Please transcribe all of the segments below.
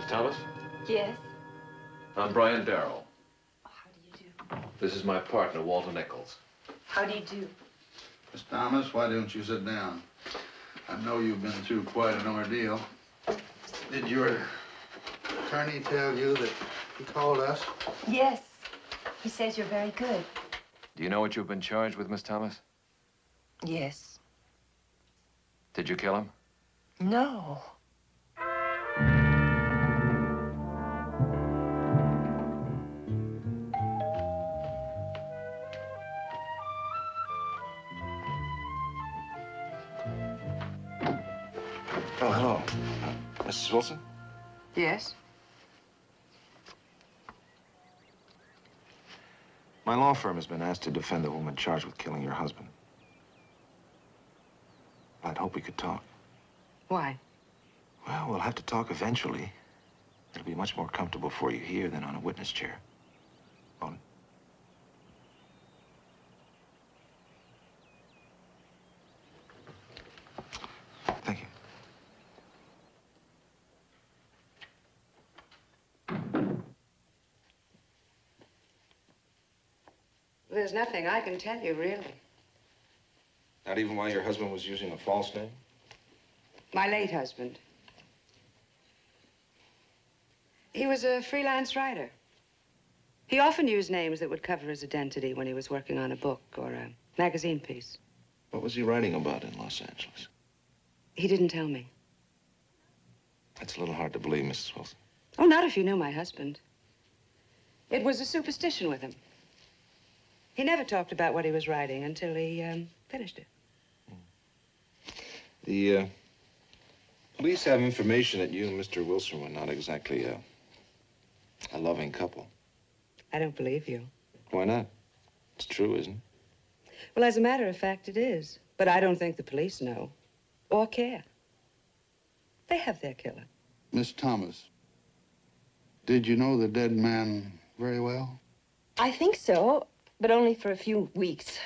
Thomas? Yes? I'm Brian Darrow. Oh, how do you do? This is my partner, Walter Nichols. How do you do? Miss Thomas, why don't you sit down? I know you've been through quite an ordeal. Did your attorney tell you that he called us? Yes. He says you're very good. Do you know what you've been charged with, Miss Thomas? Yes. Did you kill him? No. Oh, hello. Mrs. Wilson? Yes? My law firm has been asked to defend the woman charged with killing your husband. I'd hope we could talk. Why? Well, we'll have to talk eventually. It'll be much more comfortable for you here than on a witness chair. Won't it? Thank you. There's nothing I can tell you, really. Not even why your husband was using a false name? My late husband. He was a freelance writer. He often used names that would cover his identity when he was working on a book or a magazine piece. What was he writing about in Los Angeles? He didn't tell me. That's a little hard to believe, Mrs. Wilson. Oh, not if you knew my husband. It was a superstition with him. He never talked about what he was writing until he finished it. The police have information that you and Mr. Wilson were not exactly a loving couple. I don't believe you. Why not? It's true, isn't it? Well, as a matter of fact, it is. But I don't think the police know or care. They have their killer. Miss Thomas, did you know the dead man very well? I think so, but only for a few weeks.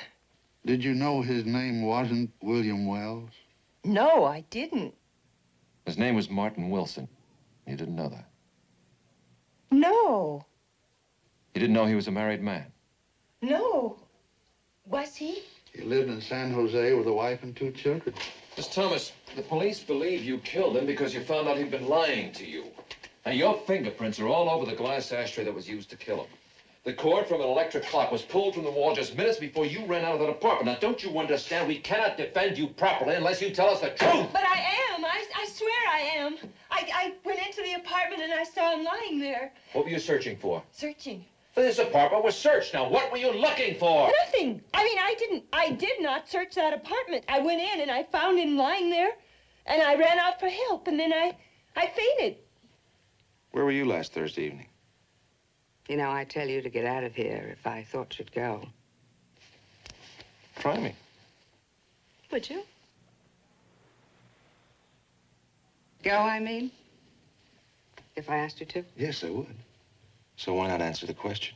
Did you know his name wasn't William Wells? No, I didn't. His name was Martin Wilson. You didn't know that? No. You didn't know he was a married man? No. Was he? He lived in San Jose with a wife and 2 children. Miss Thomas, the police believe you killed him because you found out he'd been lying to you. Now, your fingerprints are all over the glass ashtray that was used to kill him. The cord from an electric clock was pulled from the wall just minutes before you ran out of that apartment. Now, don't you understand? We cannot defend you properly unless you tell us the truth. But I am. I swear I am. I went into the apartment and I saw him lying there. What were you searching for? Searching. This apartment was searched. Now, what were you looking for? Nothing. I mean, I did not search that apartment. I went in and I found him lying there and I ran out for help and then I fainted. Where were you last Thursday evening? You know, I'd tell you to get out of here if I thought you'd go. Try me. Would you? Go, I mean? If I asked you to? Yes, I would. So why not answer the question?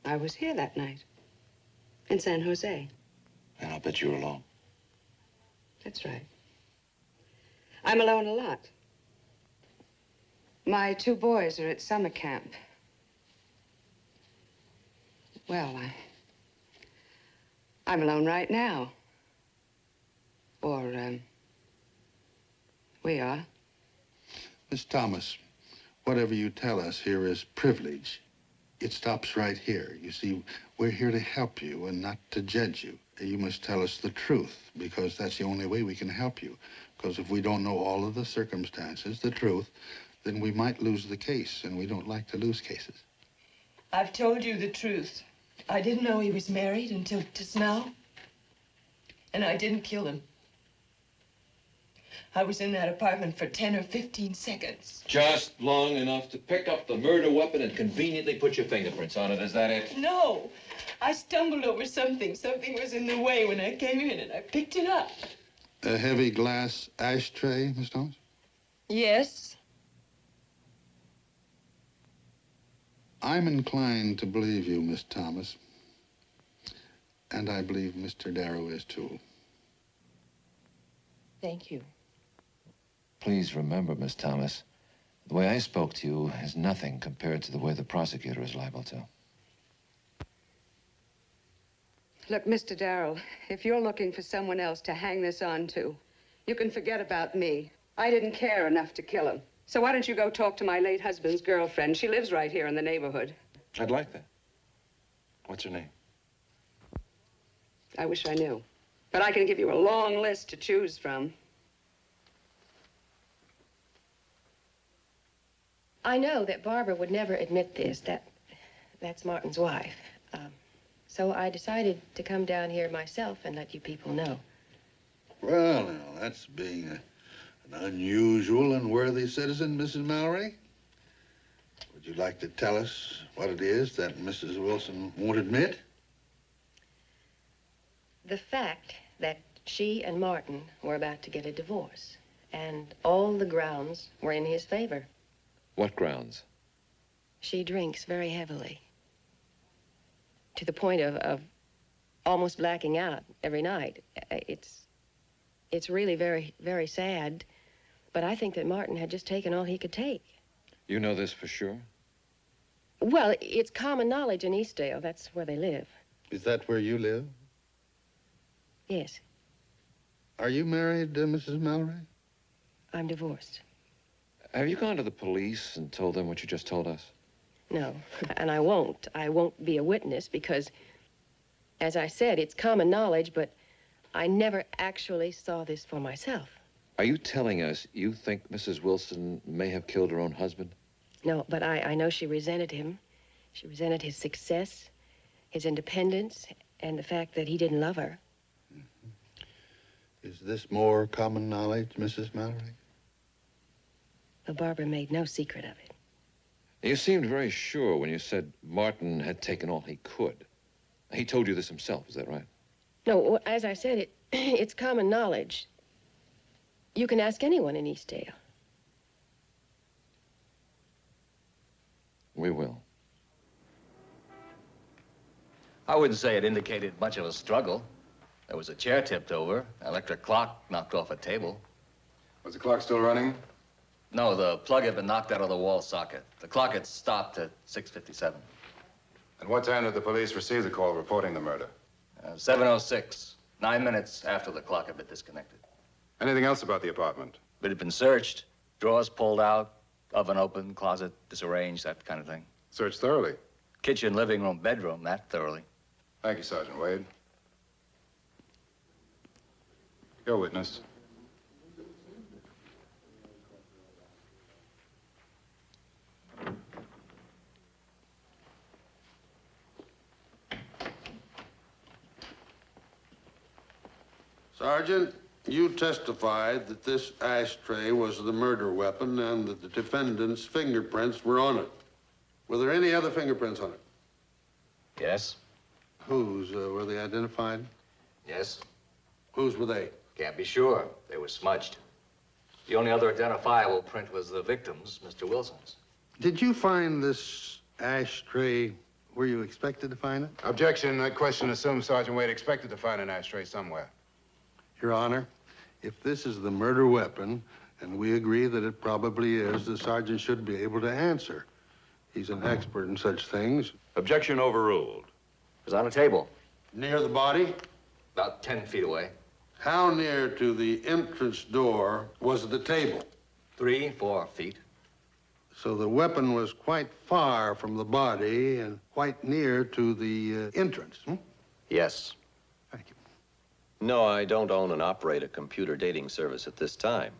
I was here that night. In San Jose. And I'll bet you were alone. That's right. I'm alone a lot. My 2 boys are at summer camp. Well, I'm alone right now. Or, we are. Miss Thomas, whatever you tell us here is privilege. It stops right here. You see, we're here to help you and not to judge you. You must tell us the truth, because that's the only way we can help you. Because if we don't know all of the circumstances, the truth, then we might lose the case, and we don't like to lose cases. I've told you the truth. I didn't know he was married until just now. And I didn't kill him. I was in that apartment for 10 or 15 seconds. Just long enough to pick up the murder weapon and conveniently put your fingerprints on it. Is that it? No. I stumbled over something. Something was in the way when I came in, and I picked it up. A heavy glass ashtray, Miss Thomas? Yes. I'm inclined to believe you, Miss Thomas. And I believe Mr. Darrow is, too. Thank you. Please remember, Miss Thomas, the way I spoke to you is nothing compared to the way the prosecutor is liable to. Look, Mr. Darrell, if you're looking for someone else to hang this on to, you can forget about me. I didn't care enough to kill him. So why don't you go talk to my late husband's girlfriend? She lives right here in the neighborhood. I'd like that. What's her name? I wish I knew. But I can give you a long list to choose from. I know that Barbara would never admit this, that's Martin's wife. So I decided to come down here myself and let you people know. Well, now, that's being an unusual and worthy citizen, Mrs. Mallory. Would you like to tell us what it is that Mrs. Wilson won't admit? The fact that she and Martin were about to get a divorce, and all the grounds were in his favor. What grounds? She drinks very heavily, to the point of almost blacking out every night. It's really very, very sad, but I think that Martin had just taken all he could take. You know this for sure? Well, it's common knowledge in Eastdale. That's where they live. Is that where you live? Yes, Are you married, Mrs. Mallory? I'm divorced. Have you gone to the police and told them what you just told us? No, and I won't. I won't be a witness because, as I said, it's common knowledge, but I never actually saw this for myself. Are you telling us you think Mrs. Wilson may have killed her own husband? No, but I know she resented him. She resented his success, his independence, and the fact that he didn't love her. Is this more common knowledge, Mrs. Mallory? But Barbara made no secret of it. You seemed very sure when you said Martin had taken all he could. He told you this himself, is that right? No, as I said, it's common knowledge. You can ask anyone in Eastdale. We will. I wouldn't say it indicated much of a struggle. There was a chair tipped over, an electric clock knocked off a table. Was the clock still running? No, the plug had been knocked out of the wall socket. The clock had stopped at 6:57. At what time did the police receive the call reporting the murder? 7:06, 9 minutes after the clock had been disconnected. Anything else about the apartment? It had been searched, drawers pulled out, oven open, closet disarranged, that kind of thing. Searched thoroughly. Kitchen, living room, bedroom, that thoroughly. Thank you, Sergeant Wade. Your witness. Sergeant, you testified that this ashtray was the murder weapon and that the defendant's fingerprints were on it. Were there any other fingerprints on it? Yes? Whose? Were they identified? Yes. Whose were they? Can't be sure. They were smudged. The only other identifiable print was the victim's, Mr. Wilson's. Did you find this ashtray where you expected to find it? Objection. That question assumes Sergeant Wade expected to find an ashtray somewhere. Your Honor, if this is the murder weapon, and we agree that it probably is, the sergeant should be able to answer. He's an expert in such things. Objection overruled. It was on a table, Near the body? about 10 feet away. How near to the entrance door was the table? 3, 4 feet. So the weapon was quite far from the body and quite near to the entrance. Yes. Thank you. No, I don't own and operate a computer dating service at this time.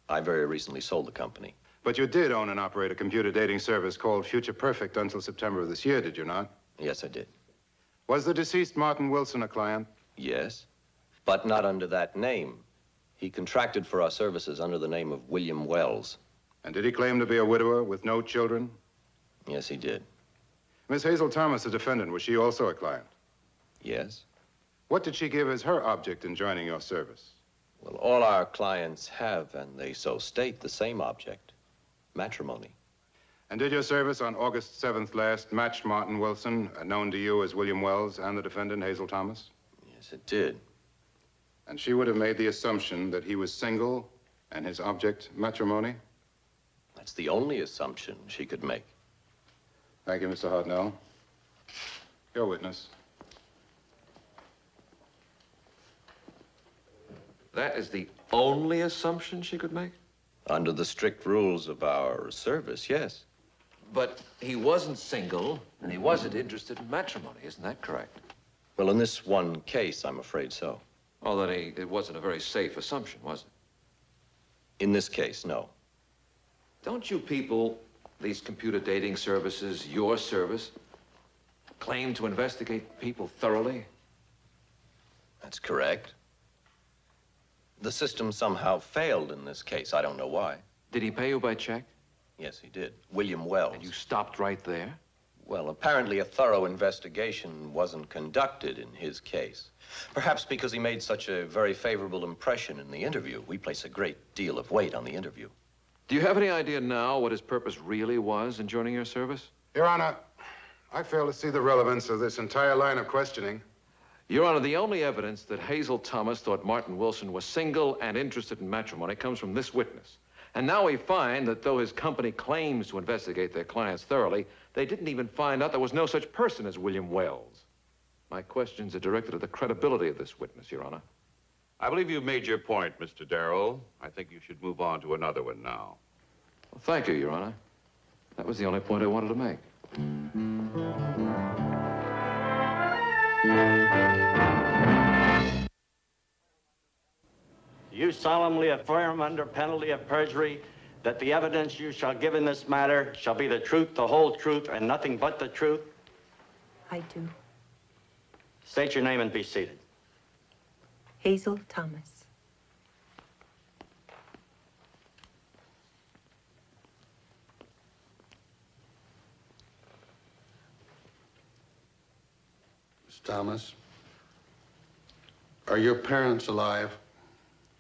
I very recently sold the company. But you did own and operate a computer dating service called Future Perfect until September of this year, did you not? Yes, I did. Was the deceased Martin Wilson a client? Yes, but not under that name. He contracted for our services under the name of William Wells. And did he claim to be a widower with no children? Yes, he did. Miss Hazel Thomas, the defendant, was she also a client? Yes. What did she give as her object in joining your service? Well, all our clients have, and they so state, the same object: matrimony. And did your service on August 7th last match Martin Wilson, known to you as William Wells, and the defendant, Hazel Thomas? Yes, it did. And she would have made the assumption that he was single And his object, matrimony? That's the only assumption she could make. Thank you, Mr. Hartnell. Your witness. That is the only assumption she could make? Under the strict rules of our service, yes. But he wasn't single, and he wasn't interested in matrimony, isn't that correct? Well, in this one case, I'm afraid so. Well, then it wasn't a very safe assumption, was it? In this case, no. Don't you people, these computer dating services, your service, claim to investigate people thoroughly? That's correct. The system somehow failed in this case. I don't know why. Did he pay you by check? Yes, he did. William Wells. And you stopped right there? Well, apparently a thorough investigation wasn't conducted in his case. Perhaps because he made such a very favorable impression in the interview. We place a great deal of weight on the interview. Do you have any idea now what his purpose really was in joining your service? Your Honor, I fail to see the relevance of this entire line of questioning. Your Honor, the only evidence that Hazel Thomas thought Martin Wilson was single and interested in matrimony comes from this witness. And now we find that though his company claims to investigate their clients thoroughly, they didn't even find out there was no such person as William Wells. My questions are directed at the credibility of this witness, Your Honor. I believe you've made your point, Mr. Darrell. I think you should move on to another one now. Well, thank you, Your Honor. That was the only point I wanted to make. You solemnly affirm under penalty of perjury that the evidence you shall give in this matter shall be the truth, the whole truth, and nothing but the truth? I do. State your name and be seated. Hazel Thomas. Miss Thomas, are your parents alive?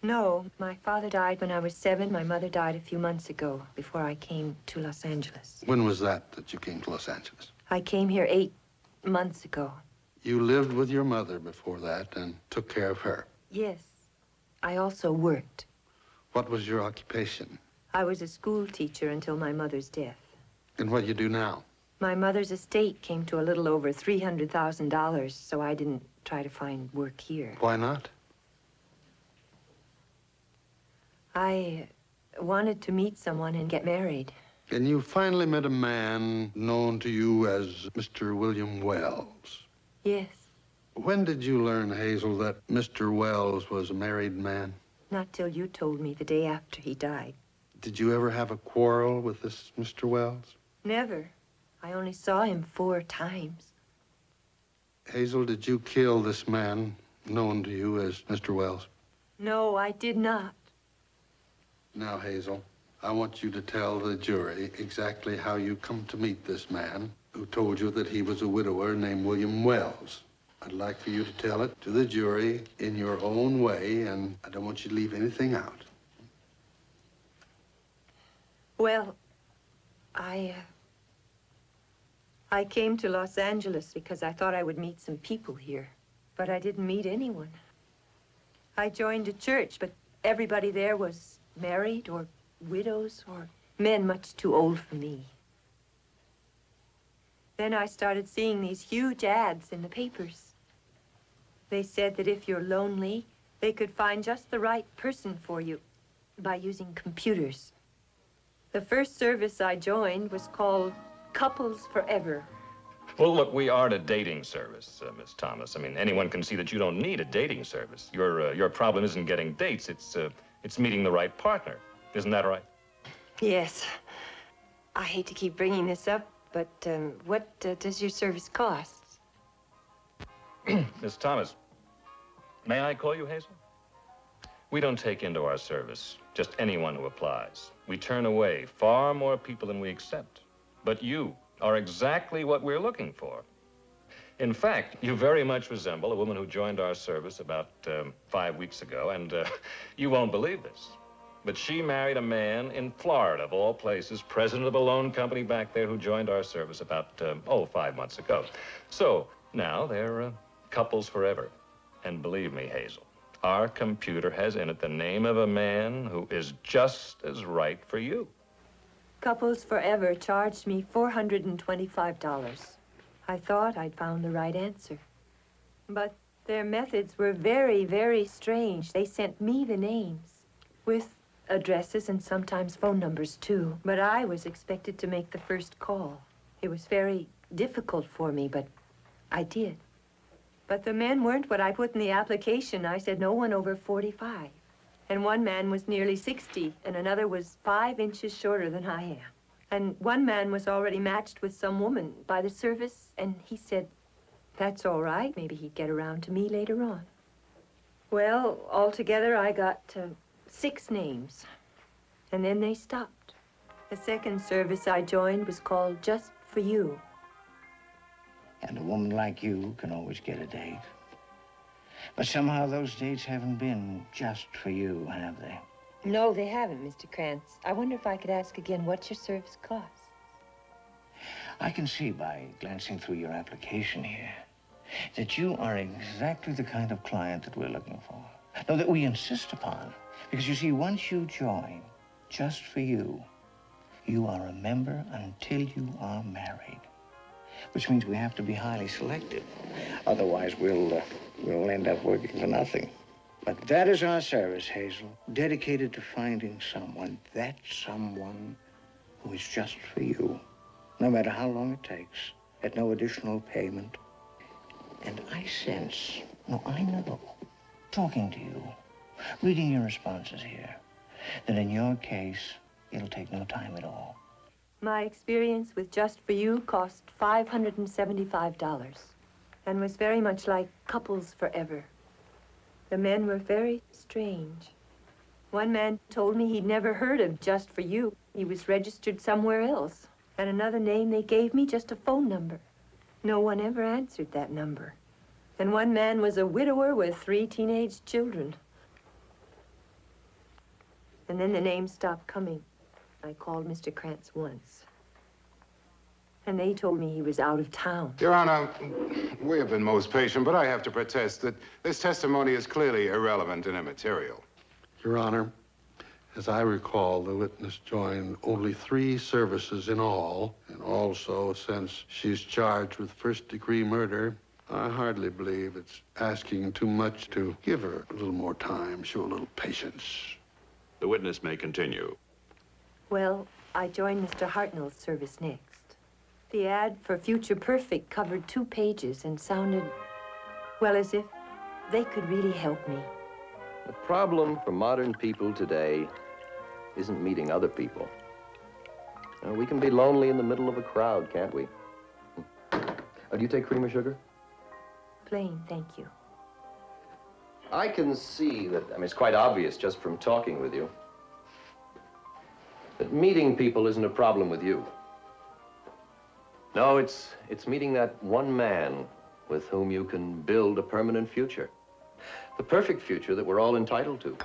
No, my father died when I was 7. My mother died a few months ago, before I came to Los Angeles. When was that you came to Los Angeles? I came here 8 months ago. You lived with your mother before that and took care of her. Yes. I also worked. What was your occupation? I was a school teacher until my mother's death. And what do you do now? My mother's estate came to a little over $300,000, so I didn't try to find work here. Why not? I wanted to meet someone and get married. And you finally met a man known to you as Mr. William Wells. Yes. When did you learn, Hazel, that Mr. Wells was a married man? Not till you told me the day after he died. Did you ever have a quarrel with this Mr. Wells? Never. I only saw him 4 times. Hazel, did you kill this man known to you as Mr. Wells? No, I did not. Now, Hazel, I want you to tell the jury exactly how you come to meet this man who told you that he was a widower named William Wells. I'd like for you to tell it to the jury in your own way, and I don't want you to leave anything out. Well, I came to Los Angeles because I thought I would meet some people here, but I didn't meet anyone. I joined a church, but everybody there was married or widows or men much too old for me. Then I started seeing these huge ads in the papers. They said that if you're lonely, they could find just the right person for you by using computers. The first service I joined was called Couples Forever. Well, look, we aren't a dating service, Miss Thomas. I mean, anyone can see that you don't need a dating service. Your problem isn't getting dates. It's meeting the right partner. Isn't that right? Yes. I hate to keep bringing this up, but what does your service cost? Miss Thomas, may I call you Hazel? We don't take into our service just anyone who applies. We turn away far more people than we accept. But you are exactly what we're looking for. In fact, you very much resemble a woman who joined our service about 5 weeks ago, and you won't believe this. But she married a man in Florida, of all places, president of a loan company back there who joined our service about, 5 months ago. So now they're couples forever. And believe me, Hazel, Our computer has in it the name of a man who is just as right for you. Couples Forever charged me $425. I thought I'd found the right answer. But their methods were very, very strange. They sent me the names with addresses and sometimes phone numbers, too. But I was expected to make the first call. It was very difficult for me, but I did. But the men weren't what I put in the application. I said no one over 45. And one man was nearly 60, and another was 5 inches shorter than I am. And one man was already matched with some woman by the service, and he said, that's all right. Maybe he'd get around to me later on. Well, altogether, I got 6 names, and then they stopped. The second service I joined was called Just for You. And a woman like you can always get a date. But somehow those dates haven't been just for you, have they? No, they haven't, Mr. Krantz. I wonder if I could ask again what your service costs. I can see by glancing through your application here that you are exactly the kind of client that we're looking for. No, that we insist upon. Because you see, once you join Just for You, you are a member until you are married. Which means we have to be highly selective. Otherwise, we'll end up working for nothing. But that is our service, Hazel, dedicated to finding someone, that someone who is just for you, no matter how long it takes, at no additional payment. And I sense, no, I know, talking to you, reading your responses here, that in your case, it'll take no time at all. My experience with Just for You cost $575 and was very much like Couples Forever. The men were very strange. One man told me he'd never heard of Just for You. He was registered somewhere else. And another name they gave me, just a phone number. No one ever answered that number. And one man was a widower with 3 teenage children. And then the names stopped coming. I called Mr. Krantz once. And they told me he was out of town. Your Honor, we have been most patient, but I have to protest that this testimony is clearly irrelevant and immaterial. Your Honor, as I recall, the witness joined only 3 services in all, and also, since she's charged with first-degree murder, I hardly believe it's asking too much to give her a little more time, show a little patience. The witness may continue. Well, I joined Mr. Hartnell's service next. The ad for Future Perfect covered 2 pages and sounded, well, as if they could really help me. The problem for modern people today isn't meeting other people. We can be lonely in the middle of a crowd, can't we? Do you take cream or sugar? Plain, thank you. I can see that, it's quite obvious just from talking with you, that meeting people isn't a problem with you. No, it's meeting that one man with whom you can build a permanent future. The perfect future that we're all entitled to.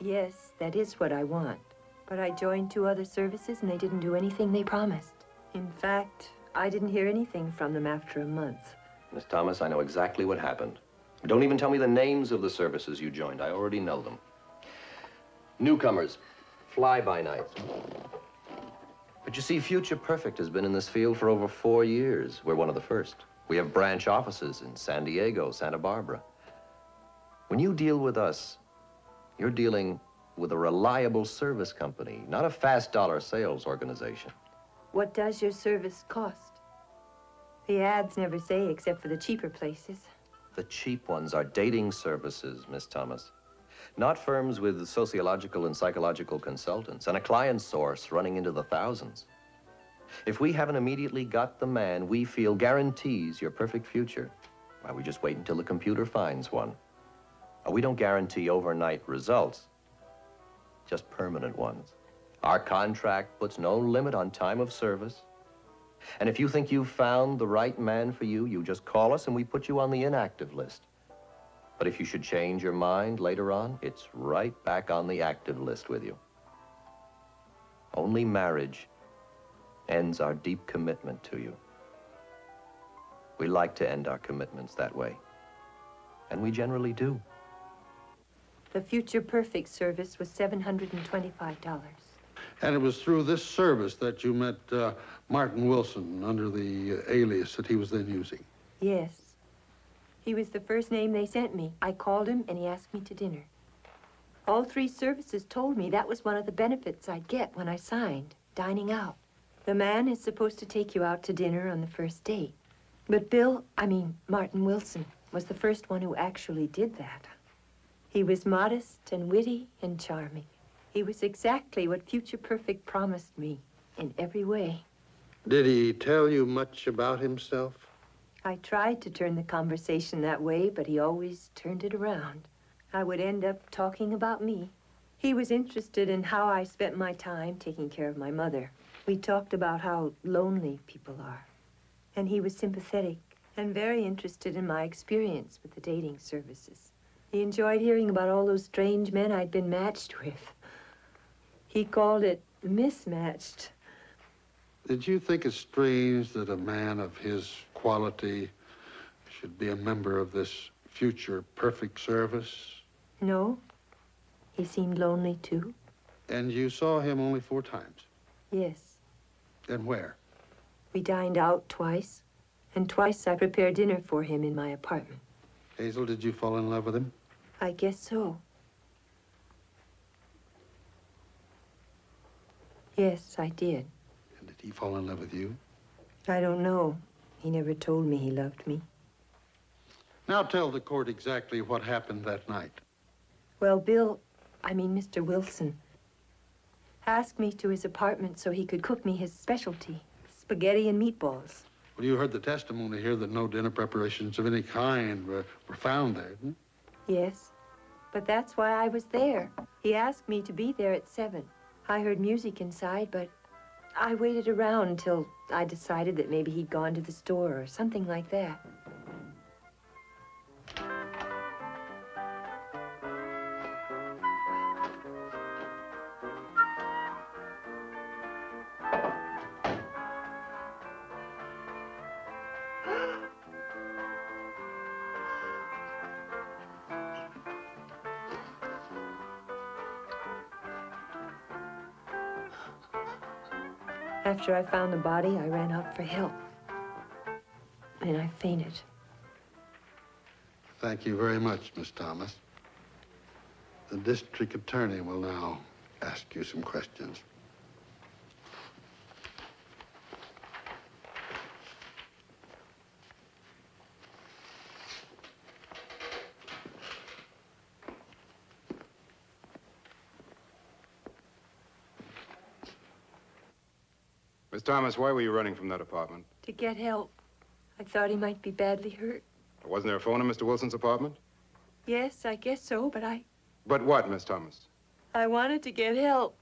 Yes, that is what I want. But I joined 2 other services and they didn't do anything they promised. In fact, I didn't hear anything from them after a month. Miss Thomas, I know exactly what happened. Don't even tell me the names of the services you joined. I already know them. Newcomers, fly-by-nights. But you see, Future Perfect has been in this field for over 4 years. We're one of the first. We have branch offices in San Diego, Santa Barbara. When you deal with us, you're dealing with a reliable service company, not a fast dollar sales organization. What does your service cost? The ads never say except for the cheaper places. The cheap ones are dating services, Miss Thomas. Not firms with sociological and psychological consultants and a client source running into the thousands. If we haven't immediately got the man we feel guarantees your perfect future, why, we just wait until the computer finds one. We don't guarantee overnight results, just permanent ones. Our contract puts no limit on time of service. And if you think you've found the right man for you, you just call us and we put you on the inactive list. But if you should change your mind later on, it's right back on the active list with you. Only marriage ends our deep commitment to you. We like to end our commitments that way. And we generally do. The Future Perfect service was $725. And it was through this service that you met Martin Wilson under the alias that he was then using? Yes. He was the first name they sent me. I called him, and he asked me to dinner. All 3 services told me that was one of the benefits I'd get when I signed, dining out. The man is supposed to take you out to dinner on the first date. But Martin Wilson was the first one who actually did that. He was modest and witty and charming. He was exactly what Future Perfect promised me in every way. Did he tell you much about himself? I tried to turn the conversation that way, but he always turned it around. I would end up talking about me. He was interested in how I spent my time taking care of my mother. We talked about how lonely people are. And he was sympathetic and very interested in my experience with the dating services. He enjoyed hearing about all those strange men I'd been matched with. He called it mismatched. Did you think it strange that a man of his quality should be a member of this Future Perfect service? No. He seemed lonely, too. And you saw him only 4 times? Yes. And where? We dined out twice, and twice I prepared dinner for him in my apartment. Hazel, did you fall in love with him? I guess so. Yes, I did. And did he fall in love with you? I don't know. He never told me he loved me. Now tell the court exactly what happened that night. Well, Mr. Wilson, asked me to his apartment so he could cook me his specialty, spaghetti and meatballs. Well, you heard the testimony here that no dinner preparations of any kind were found there, didn't you? Yes, but that's why I was there. He asked me to be there at 7. I heard music inside, but I waited around until I decided that maybe he'd gone to the store or something like that. After I found the body, I ran out for help. And I fainted. Thank you very much, Miss Thomas. The district attorney will now ask you some questions. Miss Thomas, why were you running from that apartment? To get help. I thought he might be badly hurt. Wasn't there a phone in Mr. Wilson's apartment? Yes, I guess so, but But what, Miss Thomas? I wanted to get help.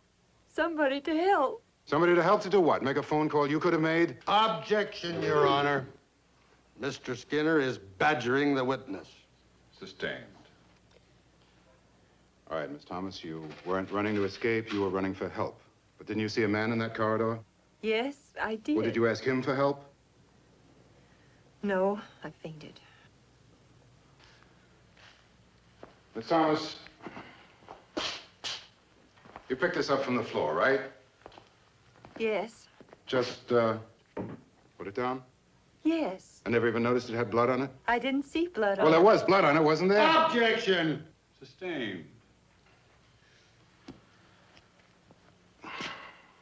Somebody to help. Somebody to help to do what? Make a phone call you could have made? Objection, Your Honor. Mr. Skinner is badgering the witness. Sustained. All right, Miss Thomas, you weren't running to escape, you were running for help. But didn't you see a man in that corridor? Yes, I did. Well, did you ask him for help? No, I fainted. Miss Thomas, you picked this up from the floor, right? Yes. Just, put it down? Yes. I never even noticed it had blood on it? I didn't see blood on Well, it. there was blood on it, wasn't there? Objection! Sustained.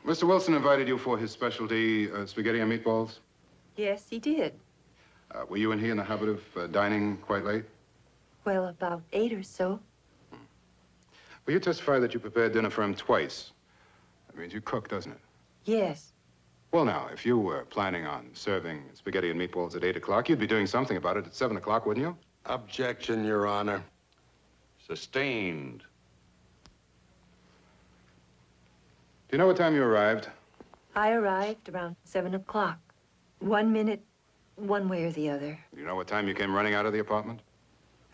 Mr. Wilson invited you for his specialty, spaghetti and meatballs? Yes, he did. Were you and he in the habit of dining quite late? Well, about 8 or so. Well, you testify that you prepared dinner for him twice. That means you cook, doesn't it? Yes. Well, now, if you were planning on serving spaghetti and meatballs at 8 o'clock, you'd be doing something about it at 7 o'clock, wouldn't you? Objection, Your Honor. Sustained. Do you know what time you arrived? I arrived around 7 o'clock. 1 minute, one way or the other. Do you know what time you came running out of the apartment?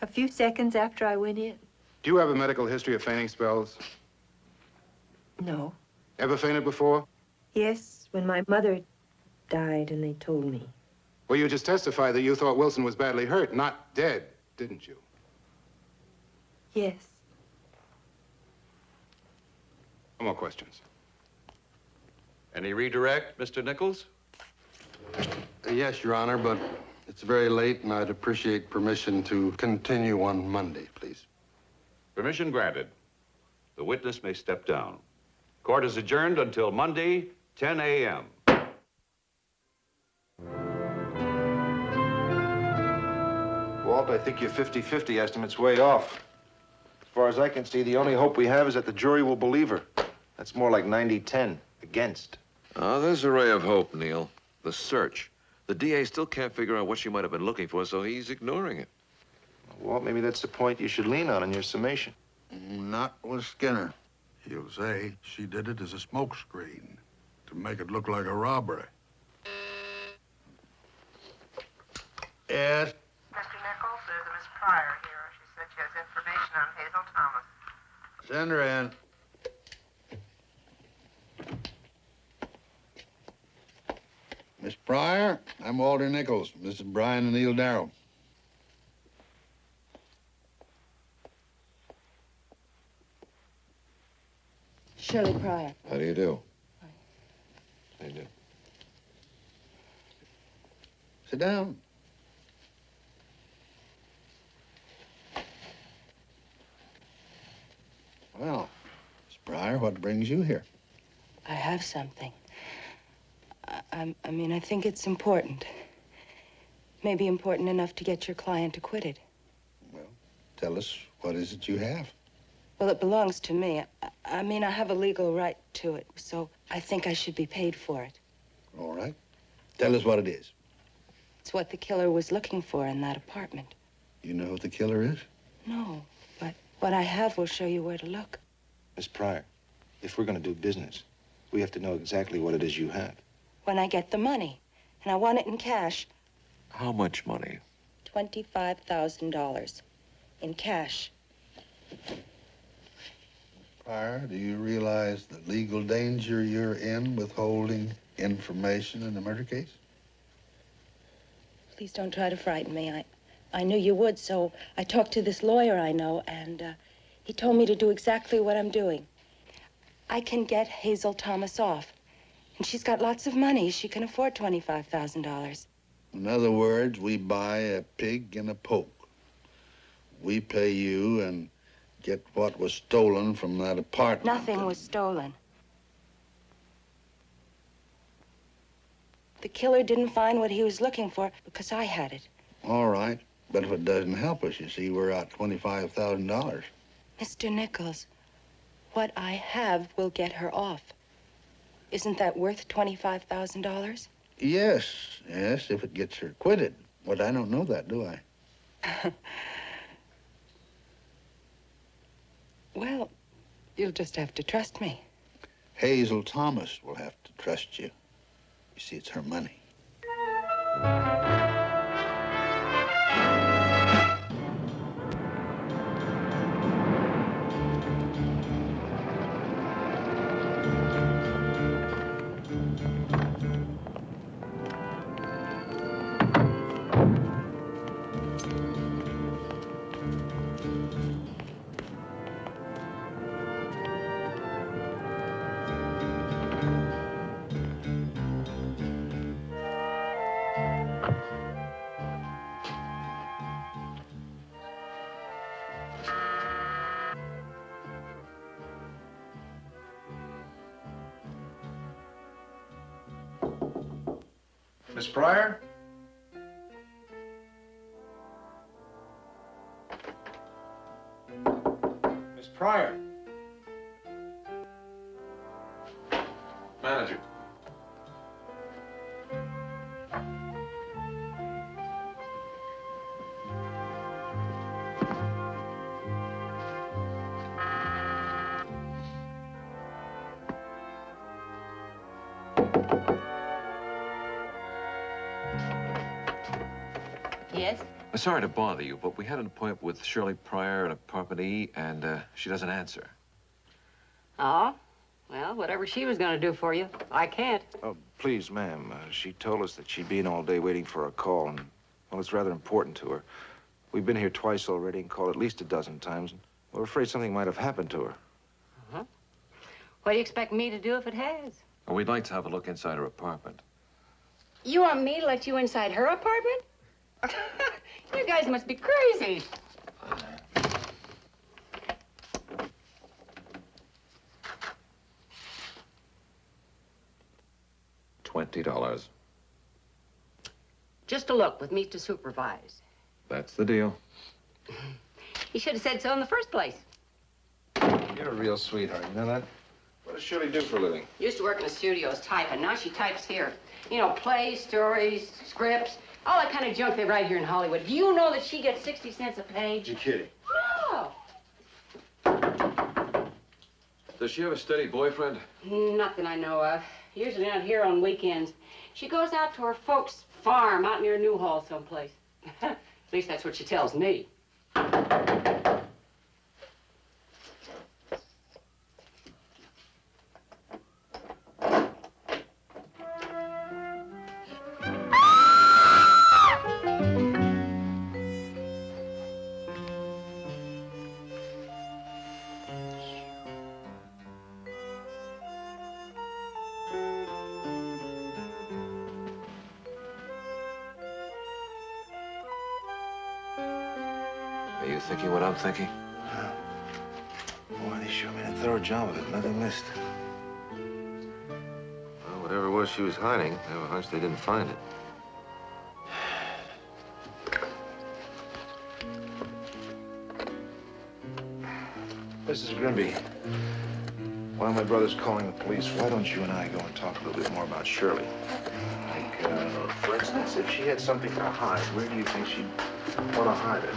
A few seconds after I went in. Do you have a medical history of fainting spells? No. Ever fainted before? Yes, when my mother died and they told me. Well, you just testified that you thought Wilson was badly hurt, not dead, didn't you? Yes. No more questions. Any redirect, Mr. Nichols? Yes, Your Honor, but it's very late, and I'd appreciate permission to continue on Monday, please. Permission granted. The witness may step down. Court is adjourned until Monday, 10 a.m. Walt, I think your 50-50 estimate's way off. As far as I can see, the only hope we have is that the jury will believe her. That's more like 90-10, against. Oh, there's a ray of hope, Neil. The search. The DA still can't figure out what she might have been looking for, so he's ignoring it. Walt, maybe that's the point you should lean on in your summation. Not with Skinner. He'll say she did it as a smokescreen to make it look like a robbery. Yes? Mr. Nichols, there's a Miss Pryor here. She said she has information on Hazel Thomas. Send her in. Miss Pryor, I'm Walter Nichols. This is Brian and Neil Darrow. Shirley Pryor. How do you do? How do you do? Sit down. Well, Miss Pryor, what brings you here? I have something. I mean, I think it's important. Maybe important enough to get your client acquitted. Tell us, what is it you have? Well, it belongs to me. I mean, I have a legal right to it, so I think I should be paid for it. All right. Tell us what it is. It's what the killer was looking for in that apartment. You know who the killer is? No, but what I have will show you where to look. Miss Pryor, if we're going to do business, we have to know exactly what it is you have. When I get the money, and I want it in cash. How much money? $25,000 in cash. Pryor, do you realize the legal danger you're in withholding information in the murder case? Please don't try to frighten me. I knew you would, so I talked to this lawyer I know, and he told me to do exactly what I'm doing. I can get Hazel Thomas off, and she's got lots of money. She can afford $25,000. In other words, we buy a pig in a poke. We pay you and get what was stolen from that apartment. Nothing was stolen. The killer didn't find what he was looking for because I had it. All right, but if it doesn't help us, you see, we're out $25,000. Mr. Nichols, what I have will get her off. Isn't that worth $25,000? Yes, if it gets her acquitted. But I don't know that, do I? Well, you'll just have to trust me. Hazel Thomas will have to trust you. You see, it's her money. Miss Pryor? Miss Pryor? Manager. Yes? Sorry to bother you, but we had an appointment with Shirley Pryor at apartment E, and she doesn't answer. Oh? Well, whatever she was going to do for you, I can't. Oh, please, ma'am. She told us that she'd be in all day waiting for a call, and, well, it's rather important to her. We've been here twice already and called at least a dozen times, and we're afraid something might have happened to her. What do you expect me to do if it has? Well, we'd like to have a look inside her apartment. You want me to let you inside her apartment? You guys must be crazy. $20. Just a look with me to supervise. That's the deal. You should have said so in the first place. You're a real sweetheart, you know that? What does Shirley do for a living? Used to work in the studios typing. Now she types here. You know, plays, stories, scripts, all that kind of junk they write here in Hollywood. Do you know that she gets 60 cents a page? You're kidding. No. Does she have a steady boyfriend? Nothing I know of. Usually not here on weekends. She goes out to her folks' farm out near Newhall someplace. At least that's what she tells me. Are you thinking what I'm thinking? Boy, they sure made a thorough job of it. Nothing missed. Well, whatever it was she was hiding, I have a hunch they didn't find it. Mrs. Grimby, while my brother's calling the police, why don't you and I go and talk a little bit more about Shirley? Like, for instance, if she had something to hide, where do you think she'd want to hide it?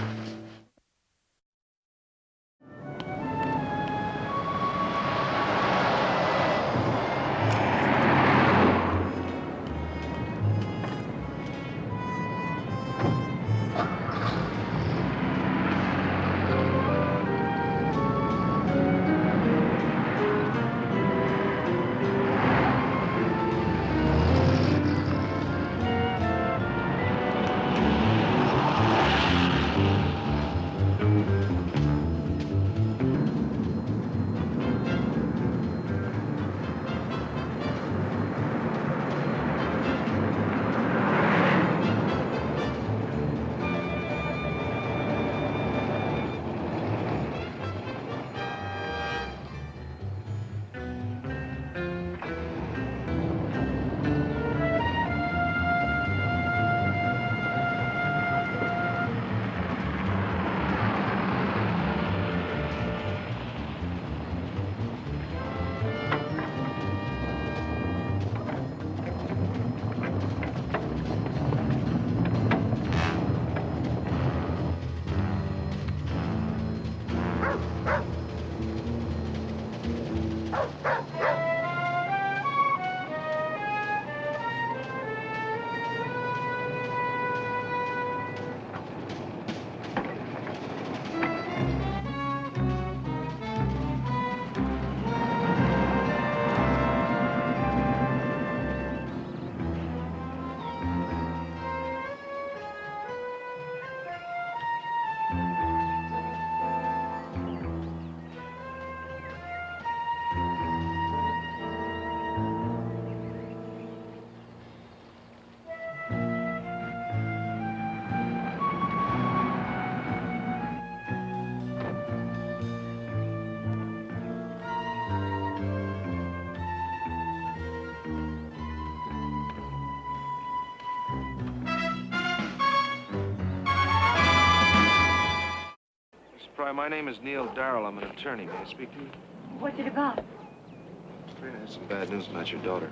My name is Neil Darrell. I'm an attorney. May I speak to you? What's it about? I'm afraid I have some bad news about your daughter.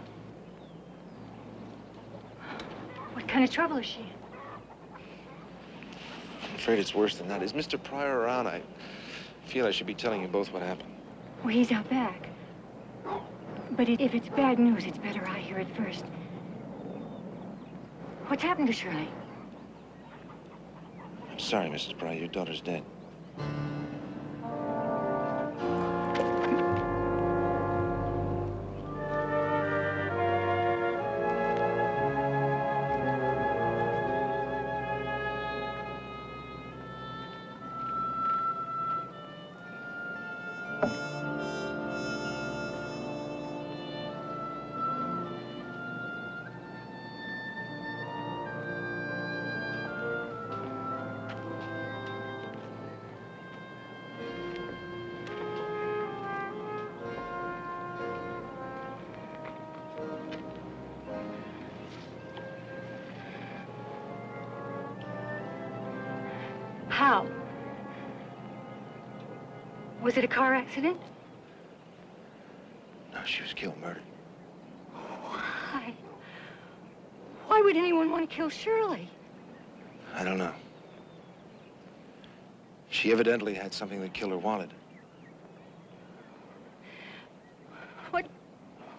What kind of trouble is she in? I'm afraid it's worse than that. Is Mr. Pryor around? I feel I should be telling you both what happened. Well, he's out back. But if it's bad news, it's better I hear it first. What's happened to Shirley? I'm sorry, Mrs. Pryor. Your daughter's dead. Was it a car accident? No, she was killed, murdered. Why? Why would anyone want to kill Shirley? I don't know. She evidently had something the killer wanted.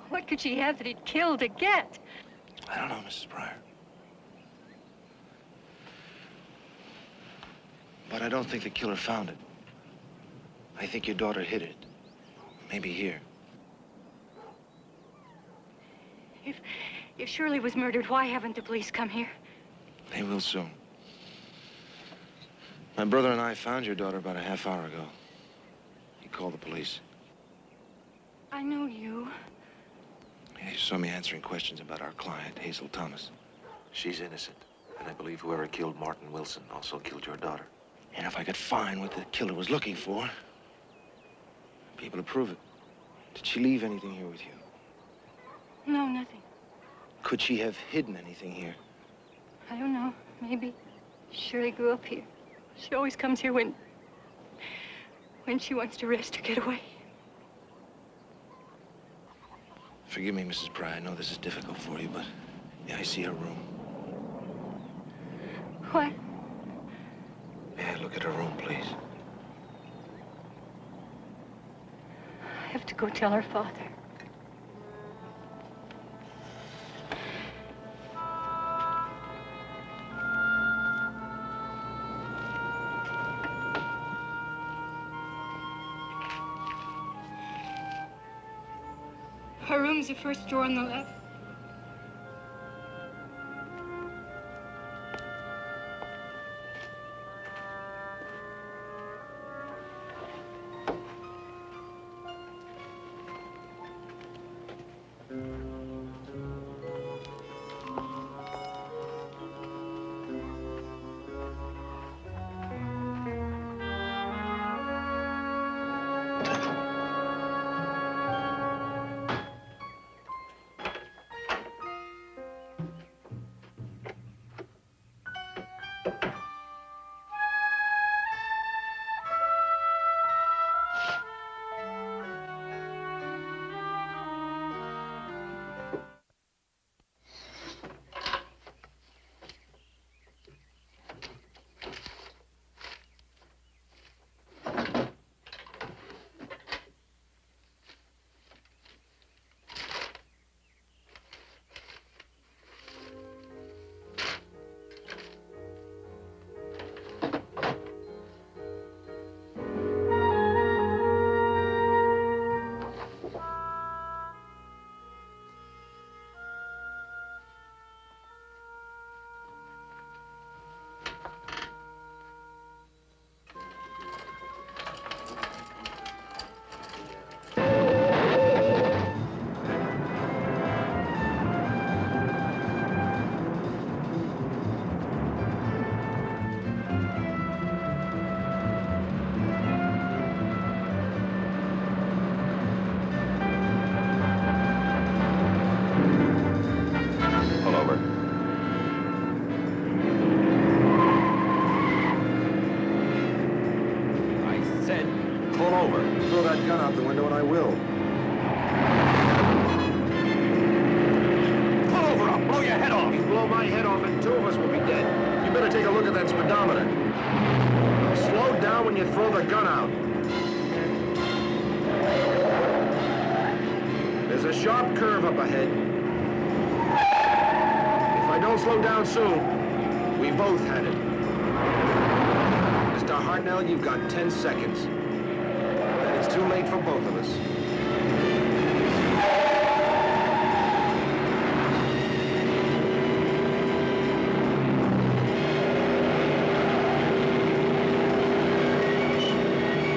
What could she have that he'd kill to get? I don't know, Mrs. Pryor. But I don't think the killer found it. I think your daughter hid it. Maybe here. If Shirley was murdered, why haven't the police come here? They will soon. My brother and I found your daughter about a half hour ago. He called the police. I know you. Yeah, you saw me answering questions about our client, Hazel Thomas. She's innocent. And I believe whoever killed Martin Wilson also killed your daughter. And if I could find what the killer was looking for, I'd be able to prove it. Did she leave anything here with you? No, nothing. Could she have hidden anything here? I don't know. Maybe. Shirley grew up here. She always comes here when she wants to rest or get away. Forgive me, Mrs. Pryor. I know this is difficult for you, but yeah, I see her room. What? May I look at her room, please? I have to go tell her father. Her room's the first drawer on the left. Throw that gun out the window and I will. Pull over, I'll blow your head off. You blow my head off and two of us will be dead. You better take a look at that speedometer. Slow down when you throw the gun out. There's a sharp curve up ahead. If I don't slow down soon, we both had it. Mr. Hartnell, you've got 10 seconds. Then it's too late for both of us.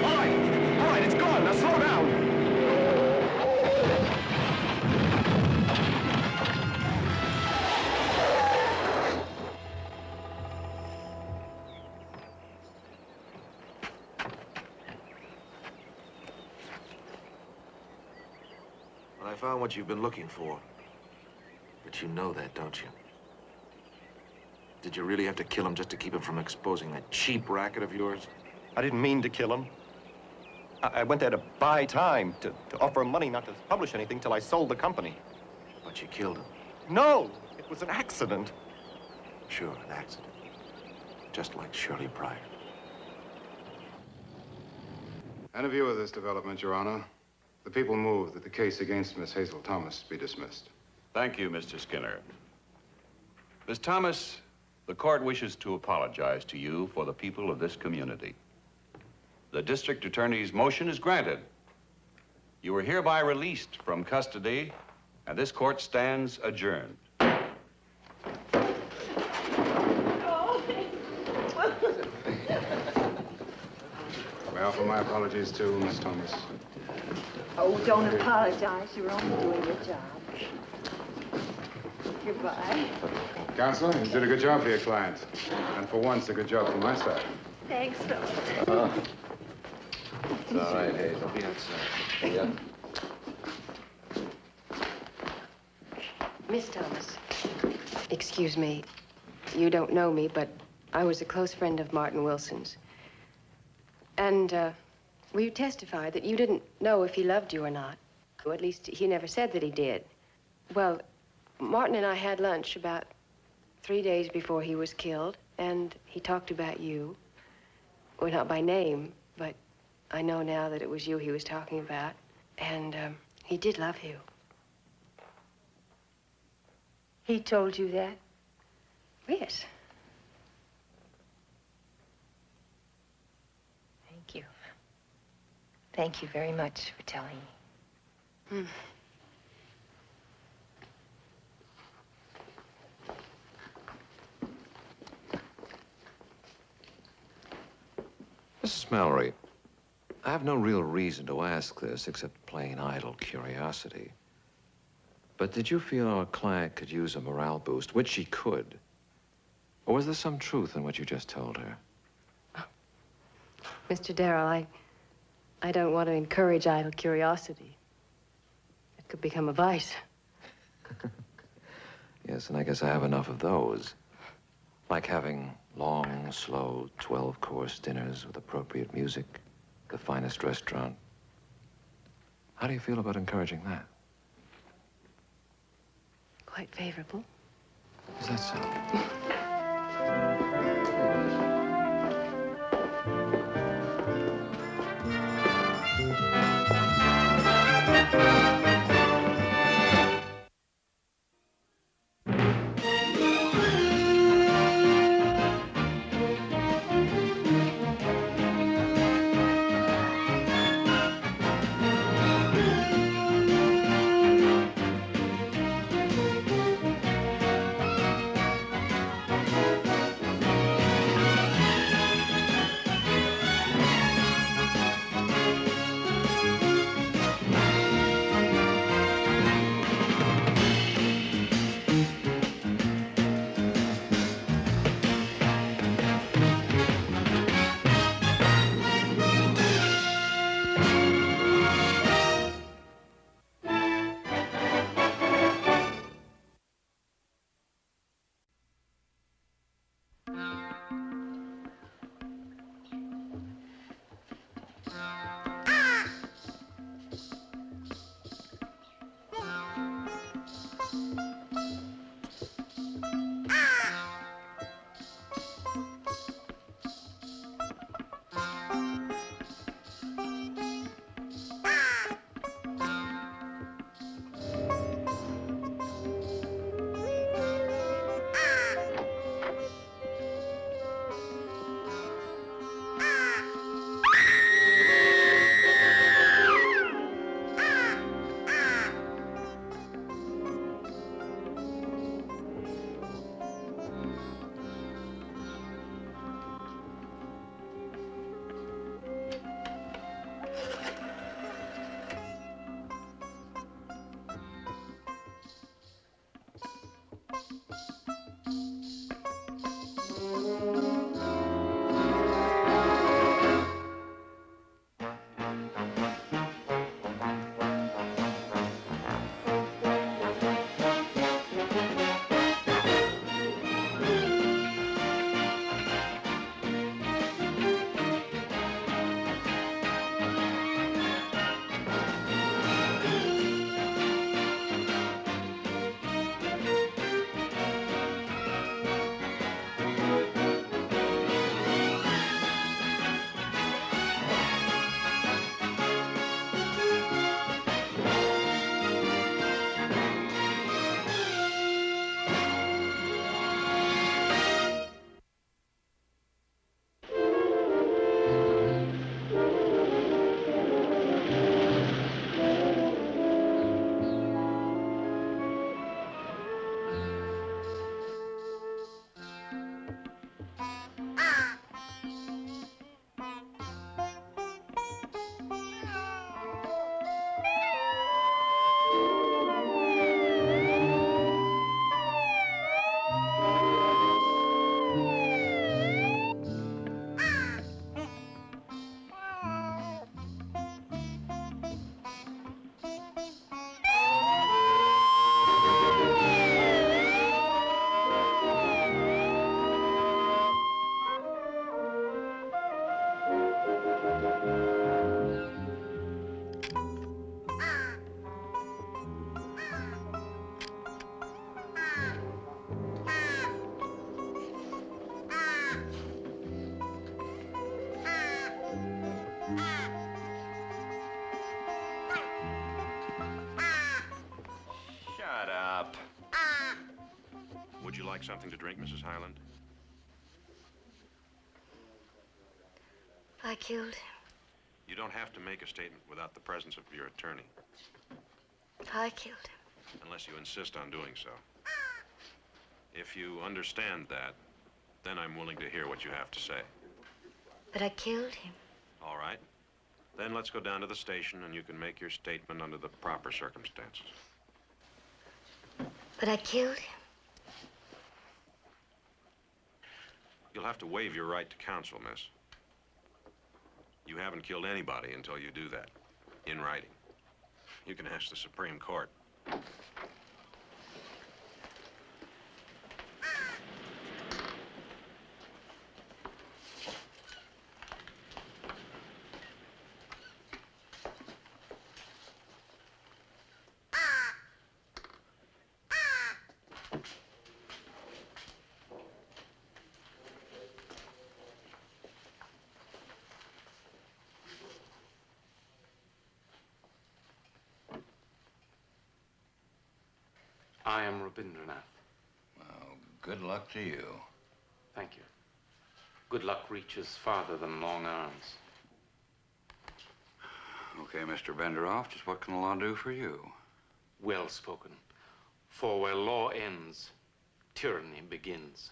All right, it's gone. Now slow down. I found what you've been looking for. But you know that, don't you? Did you really have to kill him just to keep him from exposing that cheap racket of yours? I didn't mean to kill him. I went there to buy time, to offer him money not to publish anything till I sold the company. But you killed him. No, it was an accident. Sure, an accident. Just like Shirley Pryor. In view of this development, Your Honor, the people move that the case against Miss Hazel Thomas be dismissed. Thank you, Mr. Skinner. Miss Thomas, the court wishes to apologize to you for the people of this community. The district attorney's motion is granted. You are hereby released from custody, and this court stands adjourned. May I offer my apologies too, Miss Thomas? Oh, don't apologize. You're only doing your job. Goodbye. Counsel, you did a good job for your client. And for once, a good job from my side. Thanks, Phil. It's all right, Hazel. Be outside. Yeah. Miss Thomas, excuse me. You don't know me, but I was a close friend of Martin Wilson's. And, will you testify that you didn't know if he loved you or not? Or at least he never said that he did. Well, Martin and I had lunch about 3 days before he was killed, and he talked about you. Well, not by name, but I know now that it was you he was talking about. And, he did love you. He told you that? Yes. Thank you. Thank you very much for telling me. Mrs. Mallory, I have no real reason to ask this except plain idle curiosity. But did you feel our client could use a morale boost, which she could? Or was there some truth in what you just told her? Mr. Darrell, I don't want to encourage idle curiosity. It could become a vice. Yes, and I guess I have enough of those. Like having long, slow, 12-course dinners with appropriate music, the finest restaurant. How do you feel about encouraging that? Quite favorable. Is that so? like something to drink, Mrs. Highland? I killed him. You don't have to make a statement without the presence of your attorney, I killed him. unless you insist on doing so. If you understand that, then I'm willing to hear what you have to say. But I killed him. All right. Then let's go down to the station and you can make your statement under the proper circumstances. But I killed him. You'll have to waive your right to counsel, miss. You haven't killed anybody until you do that, in writing. You can ask the Supreme Court. I am Rabindranath. Well, good luck to you. Thank you. Good luck reaches farther than long arms. Okay, Mr. Benderoff, just what can the law do for you? Well spoken. For where law ends, tyranny begins.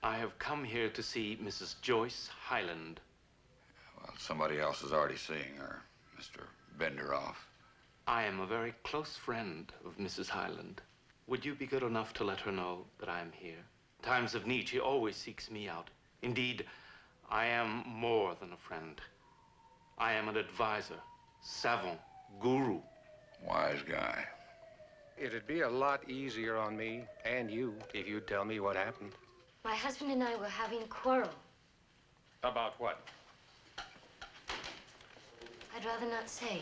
I have come here to see Mrs. Joyce Highland. Well, somebody else is already seeing her, Mr. Benderoff. I am a very close friend of Mrs. Highland. Would you be good enough to let her know that I am here? In times of need, she always seeks me out. Indeed, I am more than a friend. I am an advisor, savant, guru. Wise guy. It'd be a lot easier on me and you if you'd tell me what happened. My husband and I were having a quarrel. About what? I'd rather not say.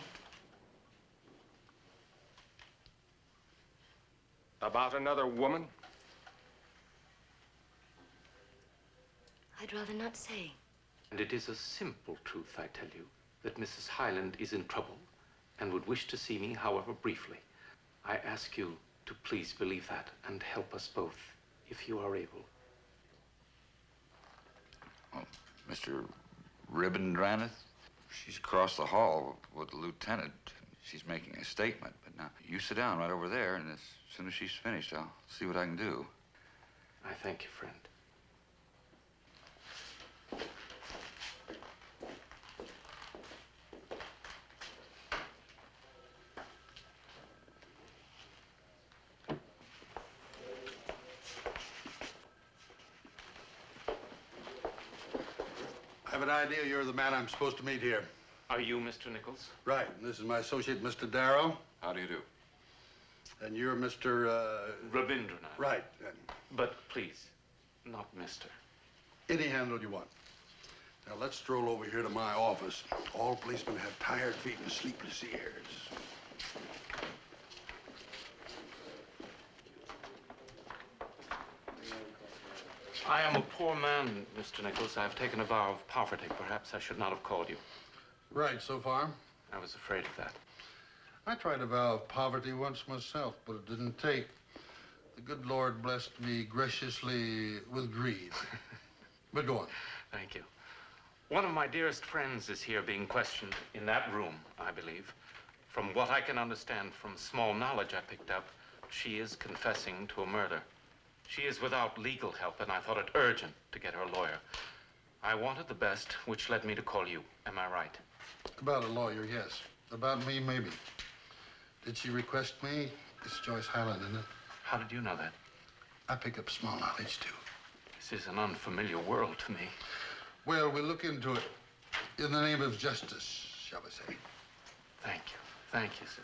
About another woman? I'd rather not say. And it is a simple truth, I tell you, that Mrs. Highland is in trouble and would wish to see me, however briefly. I ask you to please believe that and help us both, if you are able. Well, Mr. Ribbendranath, she's across the hall with the lieutenant. She's making a statement, but now you sit down right over there, and as soon as she's finished, I'll see what I can do. I thank you, friend. I have an idea you're the man I'm supposed to meet here. Are you Mr. Nichols? Right, and this is my associate, Mr. Darrow. How do you do? And you're Mr. Rabindranath. Right. But please, not Mr. Any handle you want. Now, let's stroll over here to my office. All policemen have tired feet and sleepless ears. I am a poor man, Mr. Nichols. I have taken a vow of poverty. Perhaps I should not have called you. Right, so far. I was afraid of that. I tried a vow of poverty once myself, but it didn't take. The good Lord blessed me graciously with greed. But go on. Thank you. One of my dearest friends is here being questioned in that room, I believe. From what I can understand from small knowledge I picked up, she is confessing to a murder. She is without legal help, and I thought it urgent to get her a lawyer. I wanted the best, which led me to call you. Am I right? About a lawyer, yes. About me, maybe. Did she request me? It's Joyce Highland, isn't it? How did you know that? I pick up small knowledge, too. This is an unfamiliar world to me. Well, we'll look into it in the name of justice, shall we say. Thank you. Thank you, sir.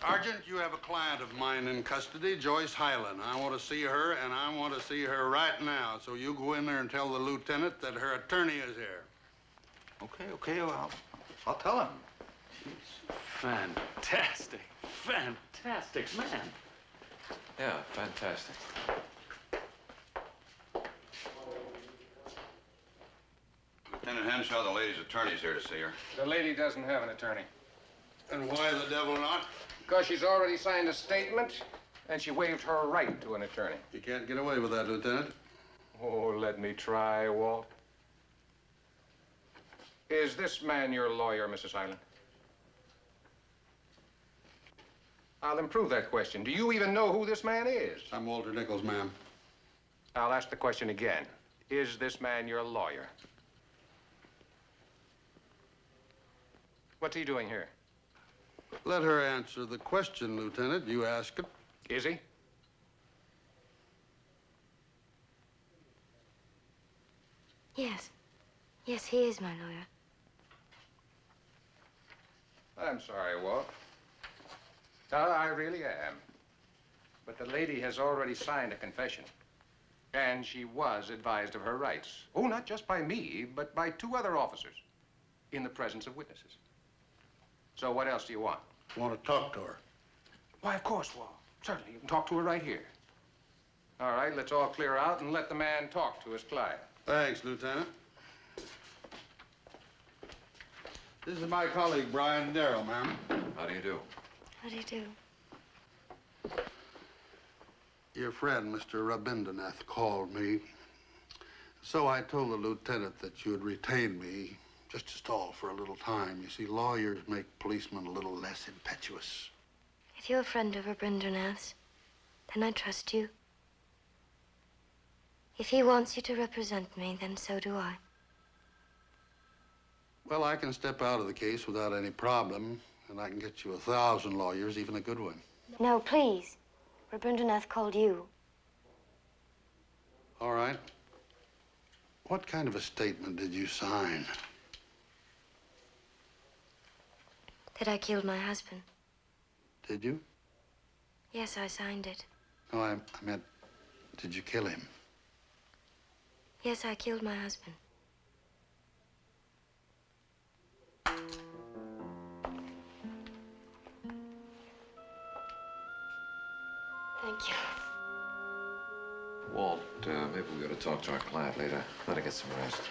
Sergeant, you have a client of mine in custody, Joyce Highland. I want to see her, and I want to see her right now. So you go in there and tell the lieutenant that her attorney is here. Okay, well, I'll tell him. Fantastic. Fantastic, man. Yeah, fantastic. Lieutenant Henshaw, the lady's attorney's here to see her. The lady doesn't have an attorney. And why the devil not? Because she's already signed a statement, and she waived her right to an attorney. You can't get away with that, Lieutenant. Oh, let me try, Walt. Is this man your lawyer, Mrs. Highland? I'll improve that question. Do you even know who this man is? I'm Walter Nichols, ma'am. I'll ask the question again. Is this man your lawyer? What's he doing here? Let her answer the question, Lieutenant. You ask it. Is he? Yes. Yes, he is my lawyer. I'm sorry, Walt. I really am. But the lady has already signed a confession. And she was advised of her rights. Oh, not just by me, but by 2 other officers. In the presence of witnesses. So what else do you want? I want to talk to her. Why, of course, Walt. Certainly, you can talk to her right here. All right, let's all clear out and let the man talk to his client. Thanks, Lieutenant. This is my colleague, Brian Darrell, ma'am. How do you do? How do you do? Your friend, Mr. Rabindranath, called me. So I told the lieutenant that you had retained me just to stall for a little time. You see, lawyers make policemen a little less impetuous. If you're a friend of Rabindranath's, then I trust you. If he wants you to represent me, then so do I. Well, I can step out of the case without any problem, and I can get you 1,000 lawyers, even a good one. No, please. Rabindranath called you. All right. What kind of a statement did you sign? That I killed my husband. Did you? Yes, I signed it. No, I meant, did you kill him? Yes, I killed my husband. Thank you. Walt, maybe we ought to talk to our client later. Let her get some rest.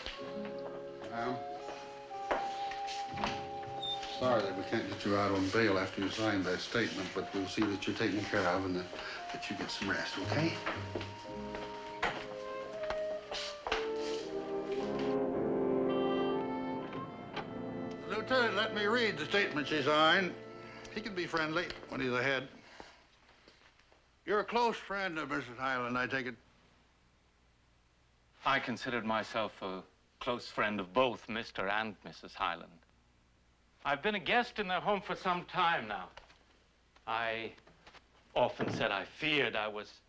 Sorry that we can't get you out on bail after you signed that statement, but we'll see that you're taken care of and that you get some rest, okay? Lieutenant, let me read the statement she signed. He can be friendly when he's ahead. You're a close friend of Mrs. Highland, I take it. I considered myself a close friend of both Mr. and Mrs. Highland. I've been a guest in their home for some time now. I often said I feared I was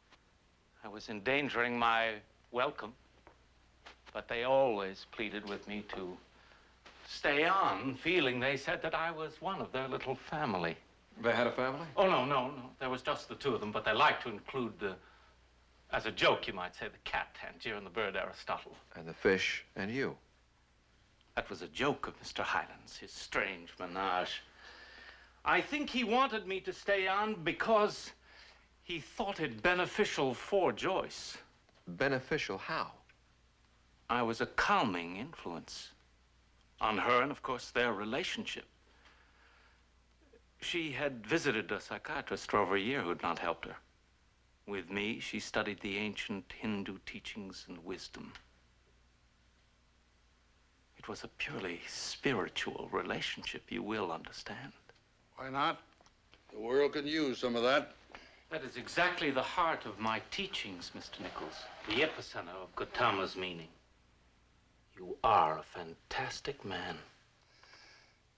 endangering my welcome, but they always pleaded with me to stay on, feeling, they said, that I was one of their little family. They had a family? Oh, no. There was just the 2 of them, but they liked to include as a joke, you might say, the cat, Tangier, and the bird, Aristotle. And the fish, and you. That was a joke of Mr. Highland's, his strange menage. I think he wanted me to stay on because he thought it beneficial for Joyce. Beneficial how? I was a calming influence on her and, of course, their relationship. She had visited a psychiatrist for over a year who had not helped her. With me, she studied the ancient Hindu teachings and wisdom. It was a purely spiritual relationship, you will understand. Why not? The world can use some of that. That is exactly the heart of my teachings, Mr. Nichols. The epicenter of Gautama's meaning. You are a fantastic man.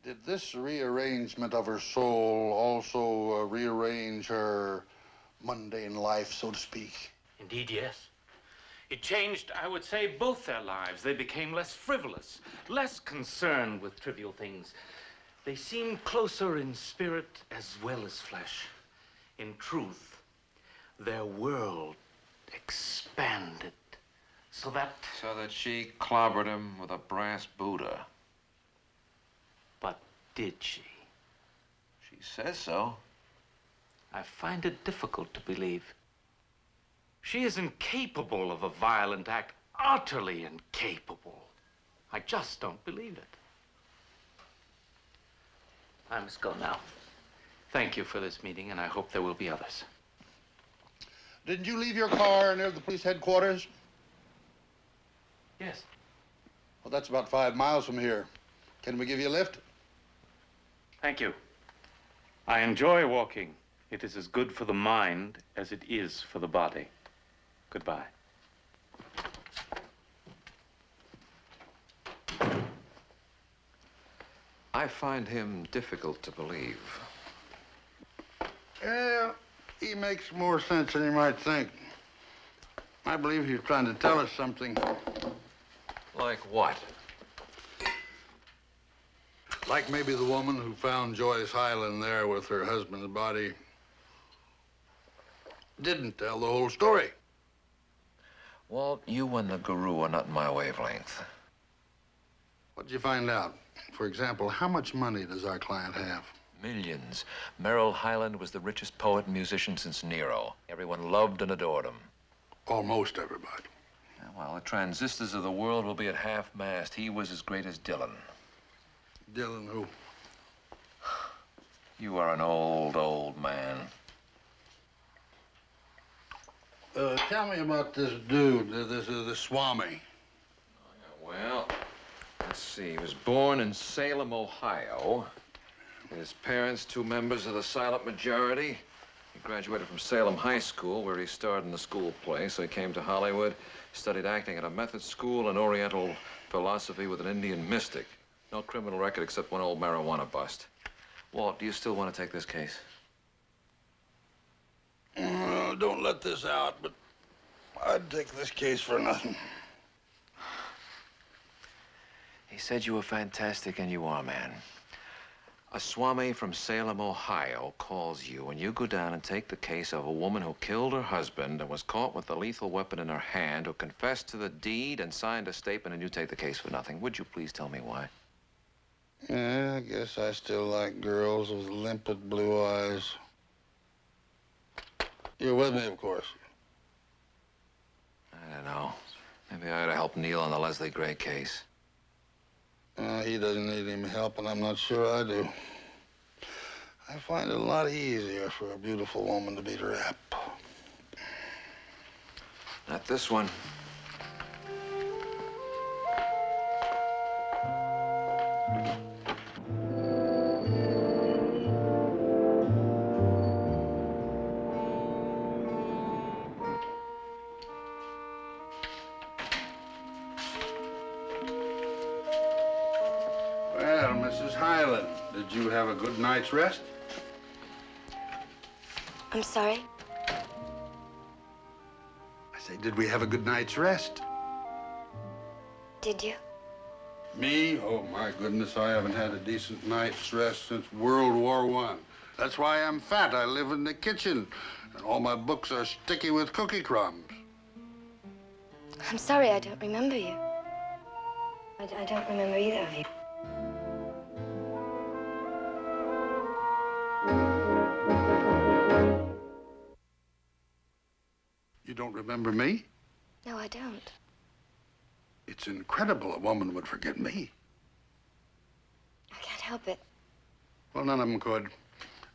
Did this rearrangement of her soul also rearrange her mundane life, so to speak? Indeed, yes. It changed, I would say, both their lives. They became less frivolous, less concerned with trivial things. They seemed closer in spirit as well as flesh. In truth, their world expanded so that she clobbered him with a brass Buddha. But did she? She says so. I find it difficult to believe. She is incapable of a violent act, utterly incapable. I just don't believe it. I must go now. Thank you for this meeting, and I hope there will be others. Didn't you leave your car near the police headquarters? Yes. Well, that's about 5 miles from here. Can we give you a lift? Thank you. I enjoy walking. It is as good for the mind as it is for the body. Goodbye. I find him difficult to believe. Yeah, he makes more sense than you might think. I believe he's trying to tell us something. Like what? Like maybe the woman who found Joyce Highland there with her husband's body didn't tell the whole story. Walt, you and the guru are not in my wavelength. What'd you find out? For example, how much money does our client have? Millions. Merrill Highland was the richest poet and musician since Nero. Everyone loved and adored him. Almost everybody. Yeah, well, the transistors of the world will be at half-mast. He was as great as Dylan. Dylan who? You are an old, old man. Tell me about this dude, this Swami. Well, let's see. He was born in Salem, Ohio. His parents, 2 members of the silent majority. He graduated from Salem High School, where he starred in the school play, so he came to Hollywood, studied acting at a Method school and Oriental philosophy with an Indian mystic. No criminal record except one old marijuana bust. Walt, do you still want to take this case? Don't let this out, but I'd take this case for nothing. He said you were fantastic, and you are, man. A Swami from Salem, Ohio, calls you, and you go down and take the case of a woman who killed her husband and was caught with a lethal weapon in her hand, who confessed to the deed and signed a statement, and you take the case for nothing. Would you please tell me why? Yeah, I guess I still like girls with limpid blue eyes. You're with me, of course. I don't know. Maybe I ought to help Neil on the Leslie Gray case. He doesn't need any help, and I'm not sure I do. I find it a lot easier for a beautiful woman to beat her up. Not this one. Well, Mrs. Highland, did you have a good night's rest? I'm sorry? I say, did we have a good night's rest? Did you? Me? Oh, my goodness, I haven't had a decent night's rest since World War I. That's why I'm fat. I live in the kitchen, and all my books are sticky with cookie crumbs. I'm sorry, I don't remember you. I don't remember either of you. You don't remember me? No, I don't. It's incredible a woman would forget me. I can't help it. Well, none of them could.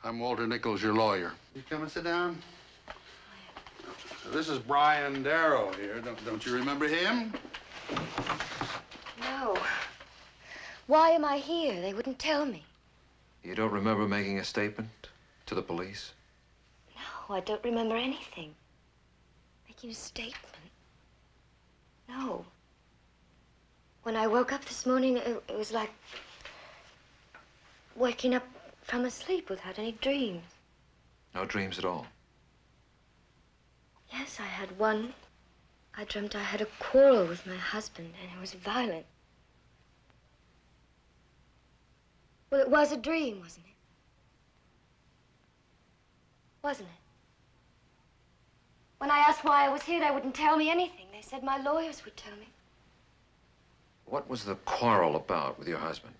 I'm Walter Nichols, your lawyer. You come and sit down? So this is Brian Darrow here. Don't you remember him? No. Why am I here? They wouldn't tell me. You don't remember making a statement to the police? No, I don't remember anything. Making a statement. No. When I woke up this morning, it was like waking up from a sleep without any dreams. No dreams at all? Yes, I had one. I dreamt I had a quarrel with my husband, and it was violent. Well, it was a dream, wasn't it? Wasn't it? When I asked why I was here, they wouldn't tell me anything. They said my lawyers would tell me. What was the quarrel about with your husband?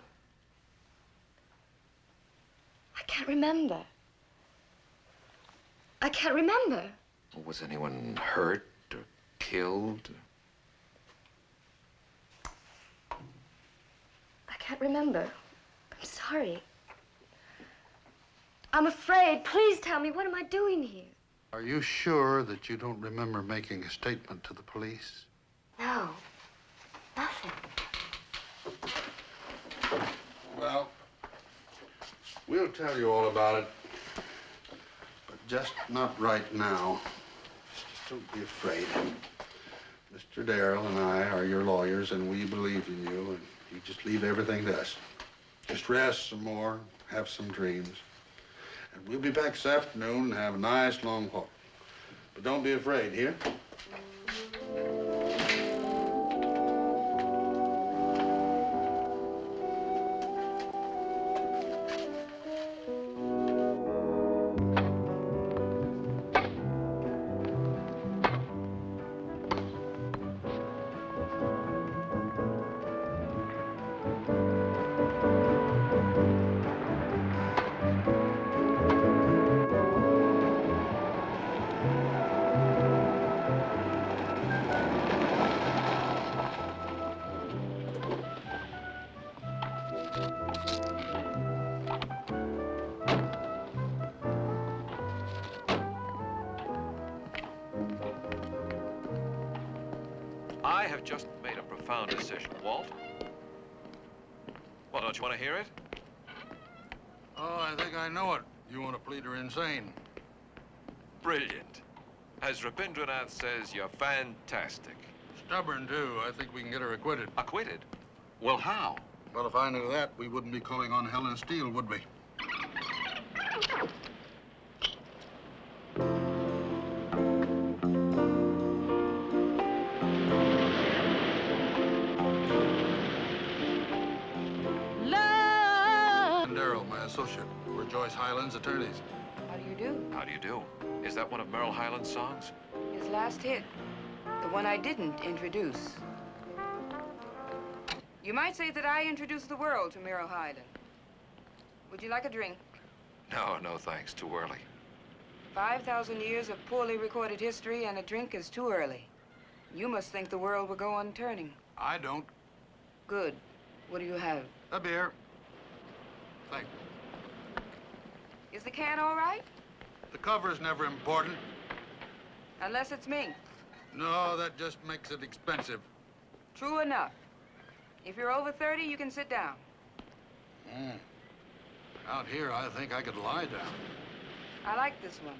I can't remember. I can't remember. Was anyone hurt or killed? I can't remember. I'm sorry. I'm afraid. Please tell me, what am I doing here? Are you sure that you don't remember making a statement to the police? No, nothing. Well, we'll tell you all about it, but just not right now. Just don't be afraid. Mr. Darrell and I are your lawyers, and we believe in you, and you just leave everything to us. Just rest some more, have some dreams. And we'll be back this afternoon and have a nice long walk. But don't be afraid, here? I have just made a profound decision, Walt. Well, don't you want to hear it? Oh, I think I know it. You want to plead her insane. Brilliant. As Rabindranath says, you're fantastic. Stubborn, too. I think we can get her acquitted. Acquitted? Well, how? Well, if I knew that, we wouldn't be calling on Helen Steele, would we? Associate. We're Joyce Hyland's attorneys. How do you do? How do you do? Is that one of Merle Hyland's songs? His last hit. The one I didn't introduce. You might say that I introduced the world to Merle Hyland. Would you like a drink? No, no thanks. Too early. 5,000 years of poorly recorded history and a drink is too early. You must think the world will go on turning. I don't. Good. What do you have? A beer. Thank you. Is the can all right? The cover's never important. Unless it's mink. No, that just makes it expensive. True enough. If you're over 30, you can sit down. Out here, I think I could lie down. I like this one.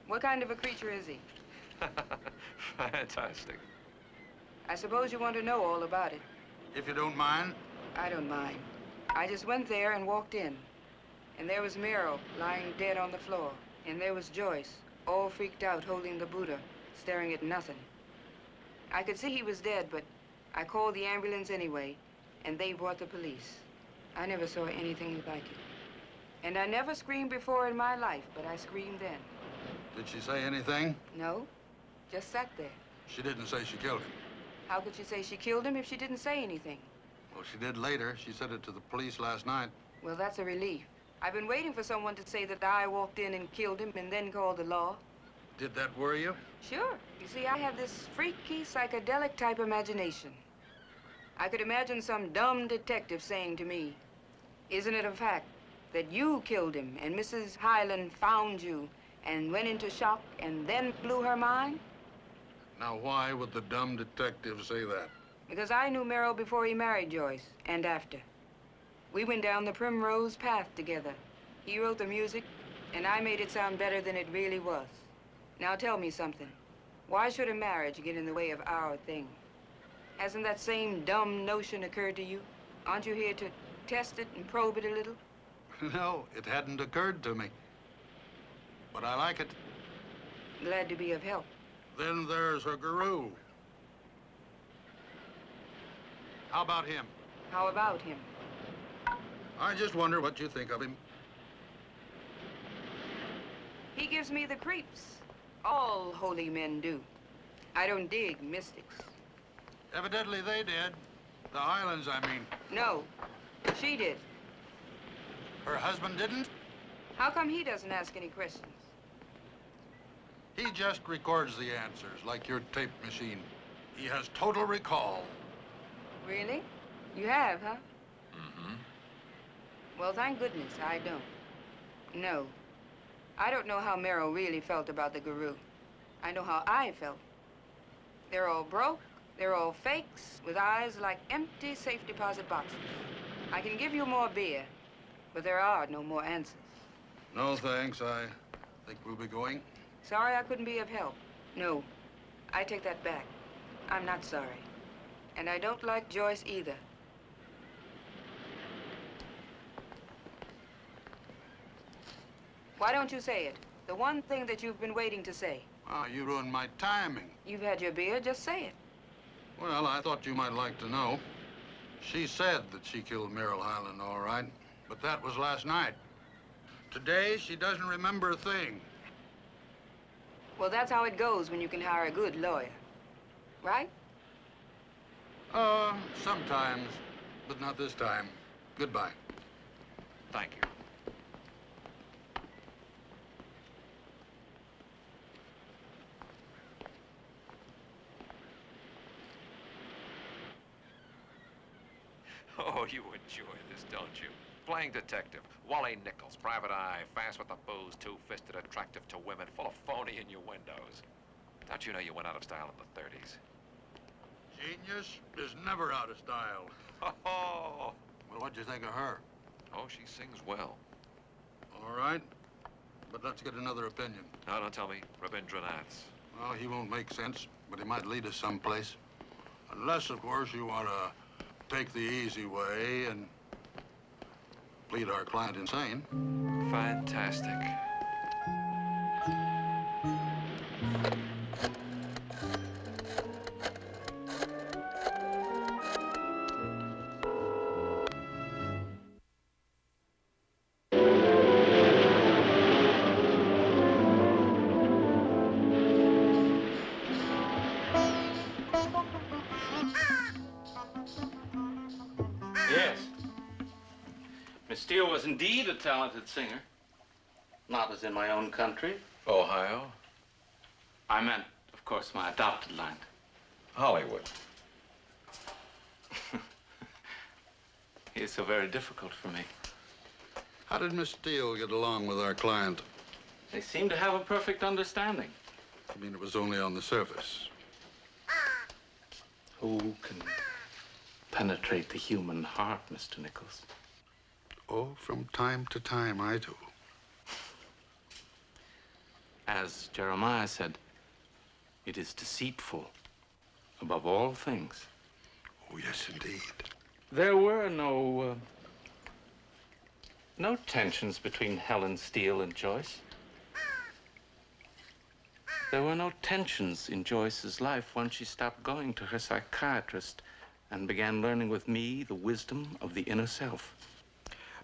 What kind of a creature is he? Fantastic. I suppose you want to know all about it. If you don't mind. I don't mind. I just went there and walked in. And there was Merrill lying dead on the floor. And there was Joyce, all freaked out, holding the Buddha, staring at nothing. I could see he was dead, but I called the ambulance anyway, and they brought the police. I never saw anything like it. And I never screamed before in my life, but I screamed then. Did she say anything? No, just sat there. She didn't say she killed him. How could she say she killed him if she didn't say anything? Well, she did later. She said it to the police last night. Well, that's a relief. I've been waiting for someone to say that I walked in and killed him and then called the law. Did that worry you? Sure. You see, I have this freaky, psychedelic type imagination. I could imagine some dumb detective saying to me, "Isn't it a fact that you killed him and Mrs. Hyland found you and went into shock and then blew her mind?" Now, why would the dumb detective say that? Because I knew Merrill before he married Joyce, and after. We went down the primrose path together. He wrote the music, and I made it sound better than it really was. Now tell me something. Why should a marriage get in the way of our thing? Hasn't that same dumb notion occurred to you? Aren't you here to test it and probe it a little? No, it hadn't occurred to me. But I like it. Glad to be of help. Then there's her guru. How about him? How about him? I just wonder what you think of him. He gives me the creeps. All holy men do. I don't dig mystics. Evidently they did. The Highlands, I mean. No, she did. Her husband didn't? How come he doesn't ask any questions? He just records the answers, like your tape machine. He has total recall. Really? You have, huh? Mm-hmm. Well, thank goodness I don't. No. I don't know how Merrill really felt about the guru. I know how I felt. They're all broke. They're all fakes with eyes like empty safe deposit boxes. I can give you more beer, but there are no more answers. No, thanks. I think we'll be going. Sorry I couldn't be of help. No, I take that back. I'm not sorry. And I don't like Joyce either. Why don't you say it? The one thing that you've been waiting to say. Ah, you ruined my timing. You've had your beer, just say it. Well, I thought you might like to know. She said that she killed Merrill Highland, all right, but that was last night. Today, she doesn't remember a thing. Well, that's how it goes when you can hire a good lawyer. Right? Sometimes, but not this time. Goodbye. Thank you. Oh, you enjoy this, don't you? Playing detective. Wally Nichols, private eye, fast with the booze, two-fisted, attractive to women, full of phony innuendos. Don't you know you went out of style in the 30s? Genius is never out of style. Oh! Well, what'd you think of her? Oh, she sings well. All right, but let's get another opinion. No, don't tell me. Rabindranath's. Well, he won't make sense, but he might lead us someplace. Unless, of course, you want to take the easy way and plead our client insane. Fantastic. Yes. Miss Steele was indeed a talented singer. Not as in my own country. Ohio? I meant, of course, my adopted land. Hollywood. It's so very difficult for me. How did Miss Steele get along with our client? They seem to have a perfect understanding. I mean, it was only on the surface. Who can penetrate the human heart, Mr. Nichols? Oh, from time to time, I do. As Jeremiah said, it is deceitful above all things. Oh, yes, indeed. There were no tensions between Helen Steele and Joyce. There were no tensions in Joyce's life once she stopped going to her psychiatrist and began learning with me the wisdom of the inner self.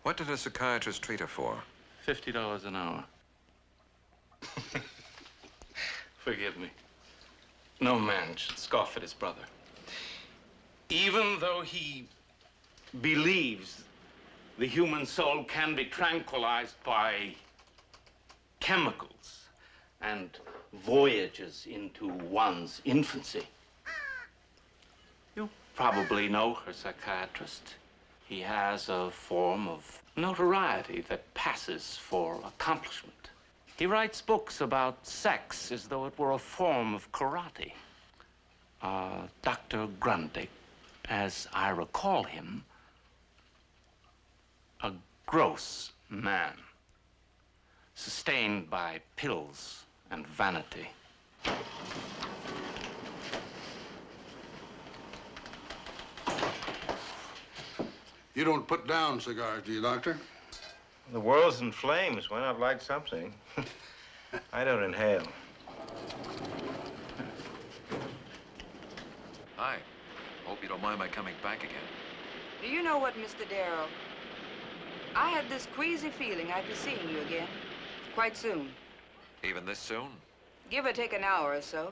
What did a psychiatrist treat her for? $50 an hour. Forgive me. No man should scoff at his brother. Even though he believes the human soul can be tranquilized by chemicals and voyages into one's infancy. You probably know her psychiatrist. He has a form of notoriety that passes for accomplishment. He writes books about sex as though it were a form of karate. Dr. Grundig, as I recall him, a gross man, sustained by pills and vanity. You don't put down cigars, do you, Doctor? The world's in flames. Why not light something? I don't inhale. Hi. Hope you don't mind my coming back again. Do you know what, Mr. Darrow? I had this queasy feeling I'd be seeing you again. Quite soon. Even this soon? Give or take an hour or so.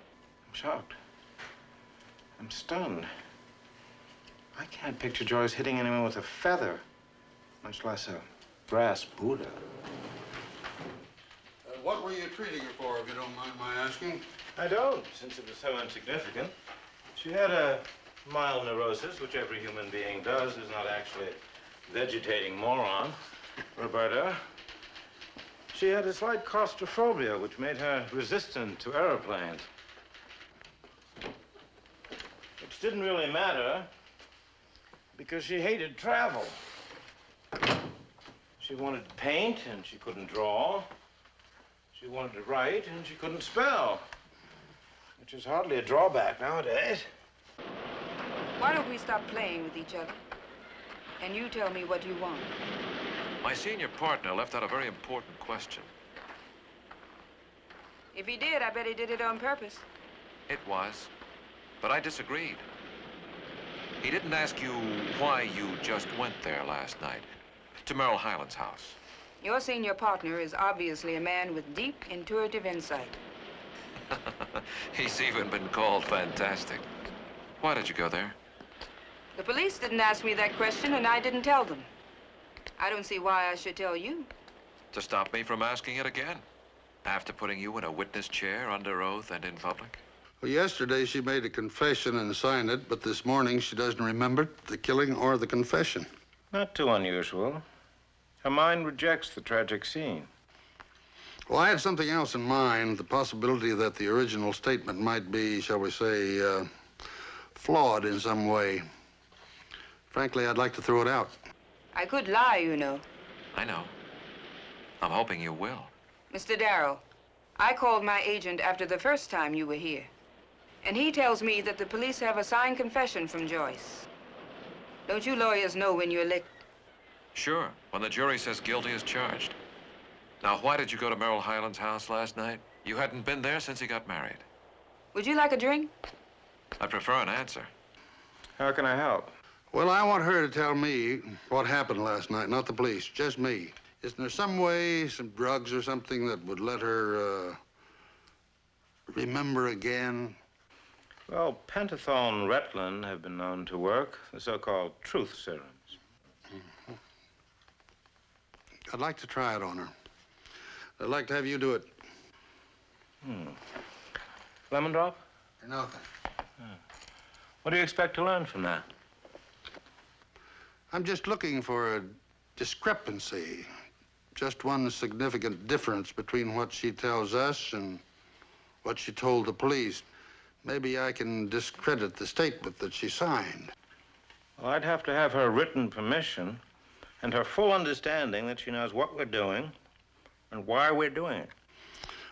I'm shocked. I'm stunned. I can't picture Joyce hitting anyone with a feather, much less a brass Buddha. What were you treating her for, if you don't mind my asking? I don't, since it was so insignificant. She had a mild neurosis, which every human being does, is not actually a vegetating moron. Roberta, She had a slight claustrophobia, which made her resistant to aeroplanes. Which didn't really matter, because she hated travel. She wanted to paint, and she couldn't draw. She wanted to write, and she couldn't spell. Which is hardly a drawback nowadays. Why don't we stop playing with each other? And you tell me what you want. My senior partner left out a very important question. If he did, I bet he did it on purpose. It was, but I disagreed. He didn't ask you why you just went there last night, to Merrill Highland's house. Your senior partner is obviously a man with deep, intuitive insight. He's even been called fantastic. Why did you go there? The police didn't ask me that question, and I didn't tell them. I don't see why I should tell you. To stop me from asking it again, after putting you in a witness chair under oath and in public? Well, yesterday she made a confession and signed it, but this morning she doesn't remember the killing or the confession. Not too unusual. Her mind rejects the tragic scene. Well, I had something else in mind, the possibility that the original statement might be, shall we say, flawed in some way. Frankly, I'd like to throw it out. I could lie, you know. I know. I'm hoping you will. Mr. Darrow, I called my agent after the first time you were here. And he tells me that the police have a signed confession from Joyce. Don't you lawyers know when you're licked? Sure, when the jury says guilty as charged. Now, why did you go to Merrill Highland's house last night? You hadn't been there since he got married. Would you like a drink? I prefer an answer. How can I help? Well, I want her to tell me what happened last night, not the police, just me. Isn't there some way, some drugs or something that would let her remember again? Well, pentothal and Retlin have been known to work, the so-called truth serums. I'd like to try it on her. I'd like to have you do it. Lemon drop? No, thanks. What do you expect to learn from that? I'm just looking for a discrepancy. Just one significant difference between what she tells us and what she told the police. Maybe I can discredit the statement that she signed. Well, I'd have to have her written permission and her full understanding that she knows what we're doing and why we're doing it.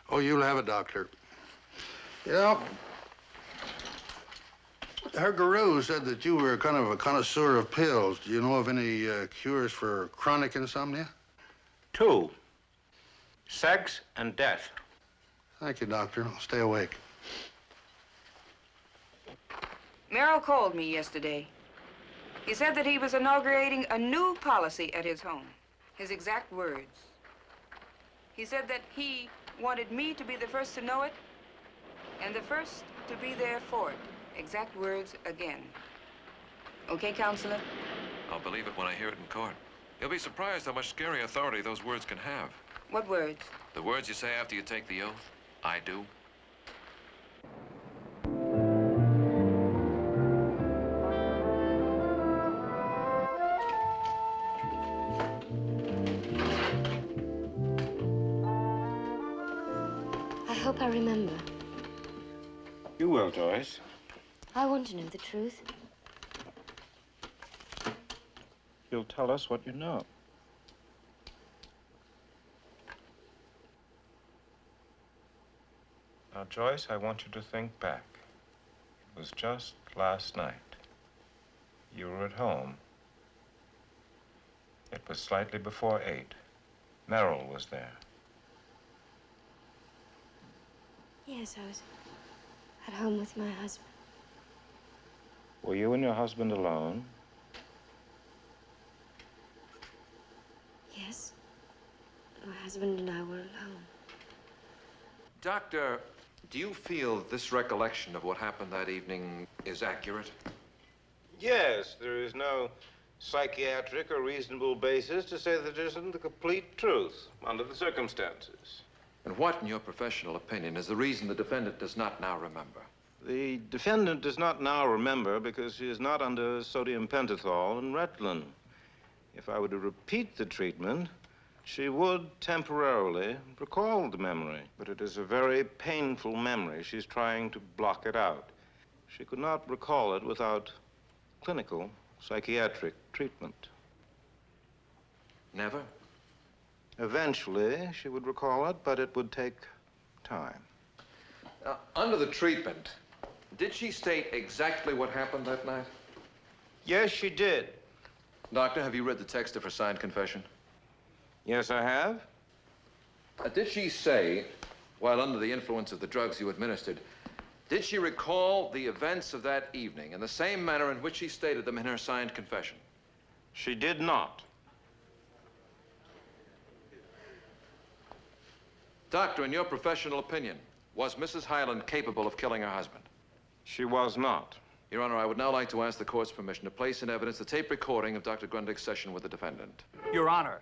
Oh, you'll have it, Doctor. You know, her guru said that you were kind of a connoisseur of pills. Do you know of any cures for chronic insomnia? 2. Sex and death. Thank you, Doctor. I'll stay awake. Merrill called me yesterday. He said that he was inaugurating a new policy at his home. His exact words. He said that he wanted me to be the first to know it and the first to be there for it. Exact words again. Okay, Counselor? I'll believe it when I hear it in court. You'll be surprised how much scary authority those words can have. What words? The words you say after you take the oath. I do. I hope I remember. You will, Joyce. I want to know the truth. You'll tell us what you know. Now, Joyce, I want you to think back. It was just last night. You were at home. It was slightly before 8. Merrill was there. Yes, I was at home with my husband. Were you and your husband alone? Yes. My husband and I were alone. Doctor, do you feel this recollection of what happened that evening is accurate? Yes, there is no psychiatric or reasonable basis to say that it isn't the complete truth under the circumstances. And what, in your professional opinion, is the reason the defendant does not now remember? The defendant does not now remember because she is not under sodium pentothal and Retlin. If I were to repeat the treatment, She would temporarily recall the memory, but it is a very painful memory. She's trying to block it out. She could not recall it without clinical psychiatric treatment. Never? Eventually, she would recall it, but it would take time. Under the treatment, did she state exactly what happened that night? Yes, she did. Doctor, have you read the text of her signed confession? Yes, I have. Did she say, while under the influence of the drugs you administered, did she recall the events of that evening in the same manner in which she stated them in her signed confession? She did not. Doctor, in your professional opinion, was Mrs. Highland capable of killing her husband? She was not. Your Honor, I would now like to ask the court's permission to place in evidence the tape recording of Dr. Grundig's session with the defendant. Your Honor,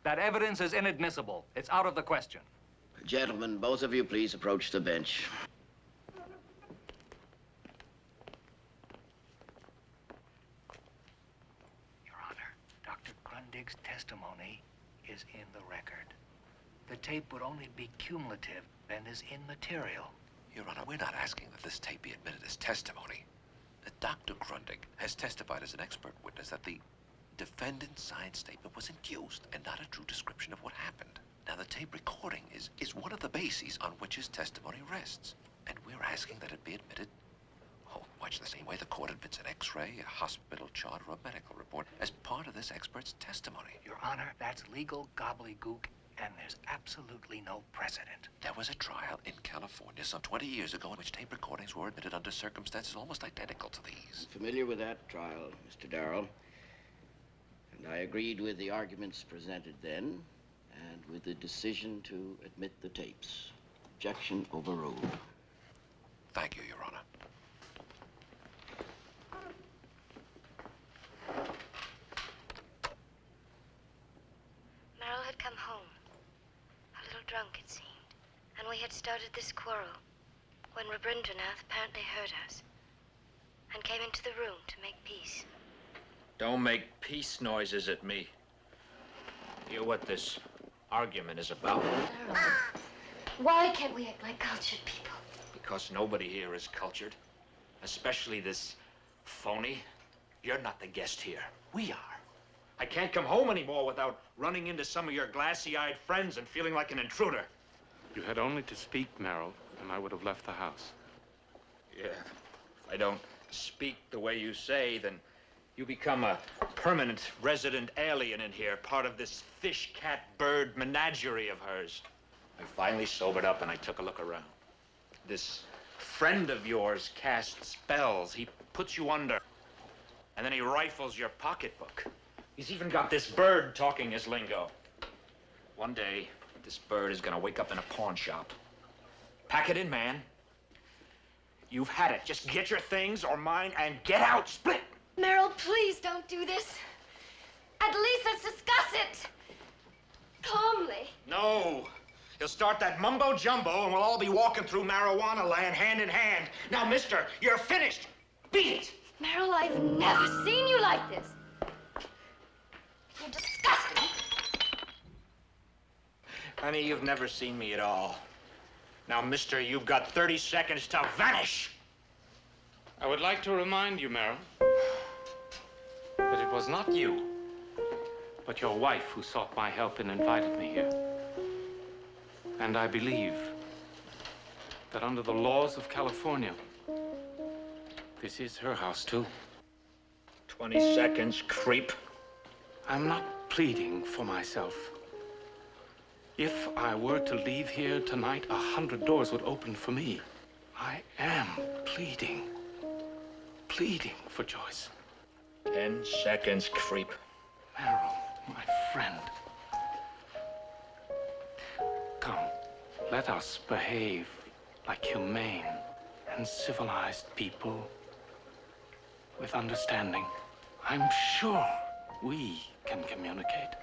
that evidence is inadmissible. It's out of the question. Gentlemen, both of you please approach the bench. Your Honor, Dr. Grundig's testimony is in the record. The tape would only be cumulative and is immaterial. Your Honor, we're not asking that this tape be admitted as testimony. Dr. Grundig has testified as an expert witness that the defendant's signed statement was induced and not a true description of what happened. Now, the tape recording is one of the bases on which his testimony rests. And we're asking that it be admitted, much the same way the court admits an X-ray, a hospital chart, or a medical report as part of this expert's testimony. Your Honor, that's legal gobbledygook, and there's absolutely no precedent. There was a trial in California some 20 years ago in which tape recordings were admitted under circumstances almost identical to these. Familiar with that trial, Mr. Darrell. And I agreed with the arguments presented then and with the decision to admit the tapes. Objection overruled. Thank you, Your Honor. Merrill had come home. A little drunk, it seemed. And we had started this quarrel when Rabindranath apparently heard us and came into the room to make peace. Don't make peace noises at me. Hear what this argument is about. Why can't we act like cultured people? Because nobody here is cultured. Especially this phony. You're not the guest here. We are. I can't come home anymore without running into some of your glassy-eyed friends and feeling like an intruder. You had only to speak, Merrill, and I would have left the house. Yeah. If I don't speak the way you say, then you become a permanent resident alien in here, part of this fish, cat, bird menagerie of hers. I finally sobered up and I took a look around. This friend of yours casts spells. He puts you under, and then he rifles your pocketbook. He's even got this bird talking his lingo. One day, this bird is gonna wake up in a pawn shop. Pack it in, man. You've had it. Just get your things or mine and get out. Split! Merrill, please don't do this. At least let's discuss it. Calmly. No. He'll start that mumbo-jumbo and we'll all be walking through marijuana land hand in hand. Now, mister, you're finished. Beat it! Merrill, I've never seen you like this. You're disgusting. Honey, you've never seen me at all. Now, mister, you've got 30 seconds to vanish. I would like to remind you, Merrill, that it was not you, but your wife who sought my help and invited me here. And I believe that under the laws of California, this is her house, too. 20 seconds, creep. I'm not pleading for myself. If I were to leave here tonight, 100 doors would open for me. I am pleading for Joyce. 10 seconds, creep. Merrill, my friend. Come, let us behave like humane and civilized people with understanding. I'm sure we can communicate.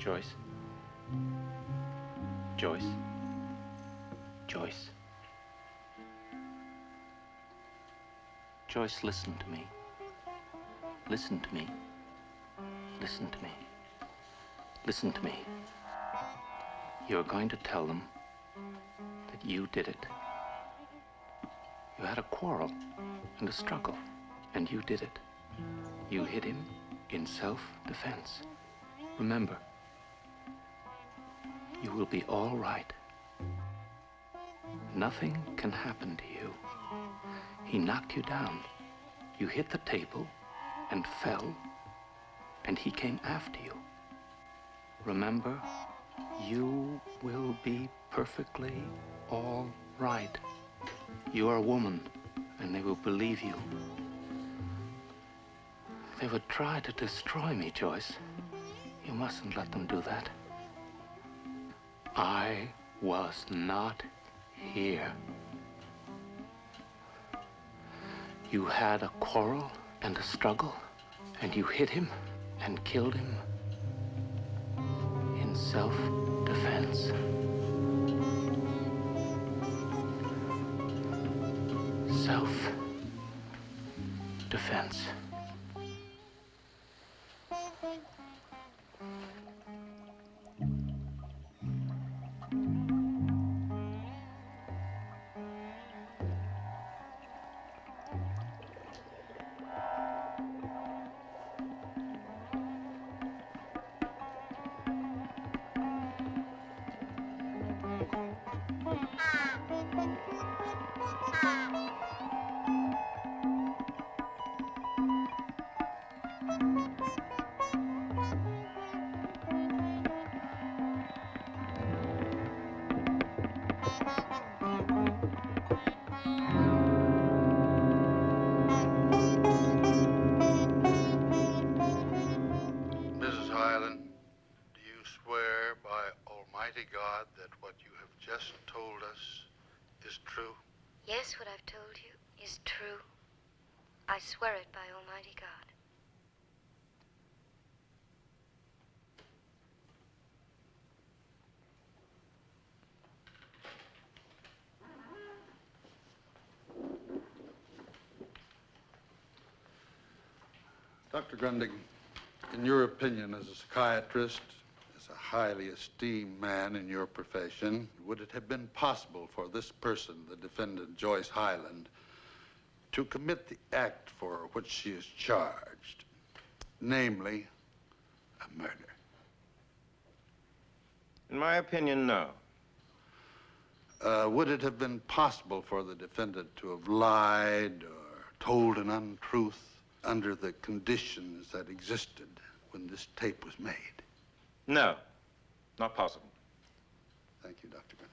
Joyce? Joyce? Joyce? Joyce, listen to me. Listen to me. Listen to me. Listen to me. You're going to tell them that you did it. You had a quarrel and a struggle, and you did it. You hit him in self-defense. Remember, you will be all right. Nothing can happen to you. He knocked you down. You hit the table and fell, and he came after you. Remember, you will be perfectly all right. You are a woman, and they will believe you. They would try to destroy me, Joyce. You mustn't let them do that. I was not here. You had a quarrel and a struggle, and you hit him and killed him in self-defense. Self-defense. Mrs. Highland, do you swear by Almighty God that what you have just told us is true? Yes, what I've told you is true. I swear it by Almighty God. Dr. Grundig, in your opinion as a psychiatrist, as a highly esteemed man in your profession, would it have been possible for this person, the defendant Joyce Highland, to commit the act for which she is charged, namely a murder? In my opinion, no. Would it have been possible for the defendant to have lied or told an untruth under the conditions that existed when this tape was made? No, not possible. Thank you, Dr. Grundig.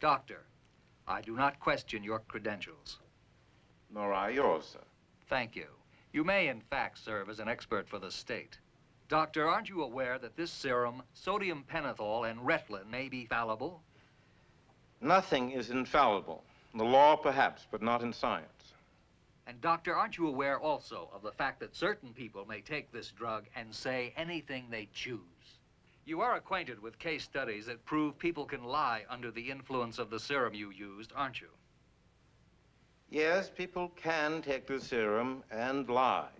Doctor, I do not question your credentials. Nor I yours, sir. Thank you. You may, in fact, serve as an expert for the state. Doctor, aren't you aware that this serum, sodium pentothal, and Retlin may be fallible? Nothing is infallible. The law, perhaps, but not in science. And doctor, aren't you aware also of the fact that certain people may take this drug and say anything they choose? You are acquainted with case studies that prove people can lie under the influence of the serum you used, aren't you? Yes, people can take the serum and lie.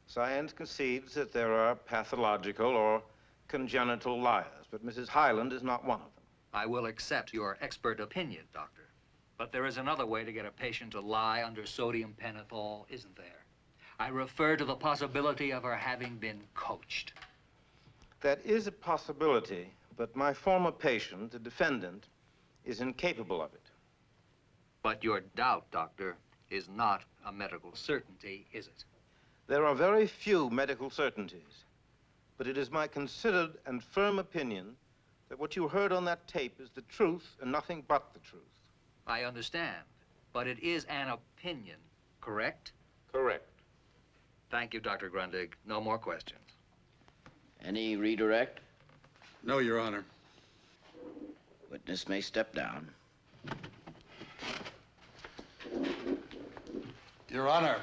Science concedes that there are pathological or congenital liars, but Mrs. Highland is not one of them. I will accept your expert opinion, doctor. But there is another way to get a patient to lie under sodium pentothal, isn't there? I refer to the possibility of her having been coached. That is a possibility, but my former patient, the defendant, is incapable of it. But your doubt, doctor, is not a medical certainty, is it? There are very few medical certainties, but it is my considered and firm opinion that what you heard on that tape is the truth and nothing but the truth. I understand, but it is an opinion, correct? Correct. Thank you, Dr. Grundig. No more questions. Any redirect? No, Your Honor. Witness may step down. Your Honor,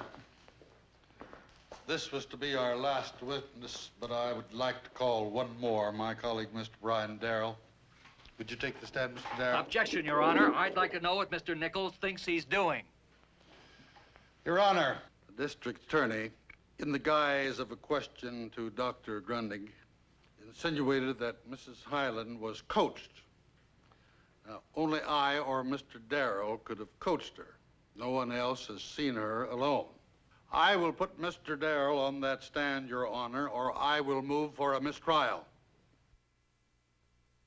this was to be our last witness, but I would like to call one more, my colleague, Mr. Brian Darrell. Would you take the stand, Mr. Darrell? Objection, Your Honor. I'd like to know what Mr. Nichols thinks he's doing. Your Honor, the district attorney, in the guise of a question to Dr. Grundig, insinuated that Mrs. Highland was coached. Now, only I or Mr. Darrell could have coached her. No one else has seen her alone. I will put Mr. Darrell on that stand, Your Honor, or I will move for a mistrial.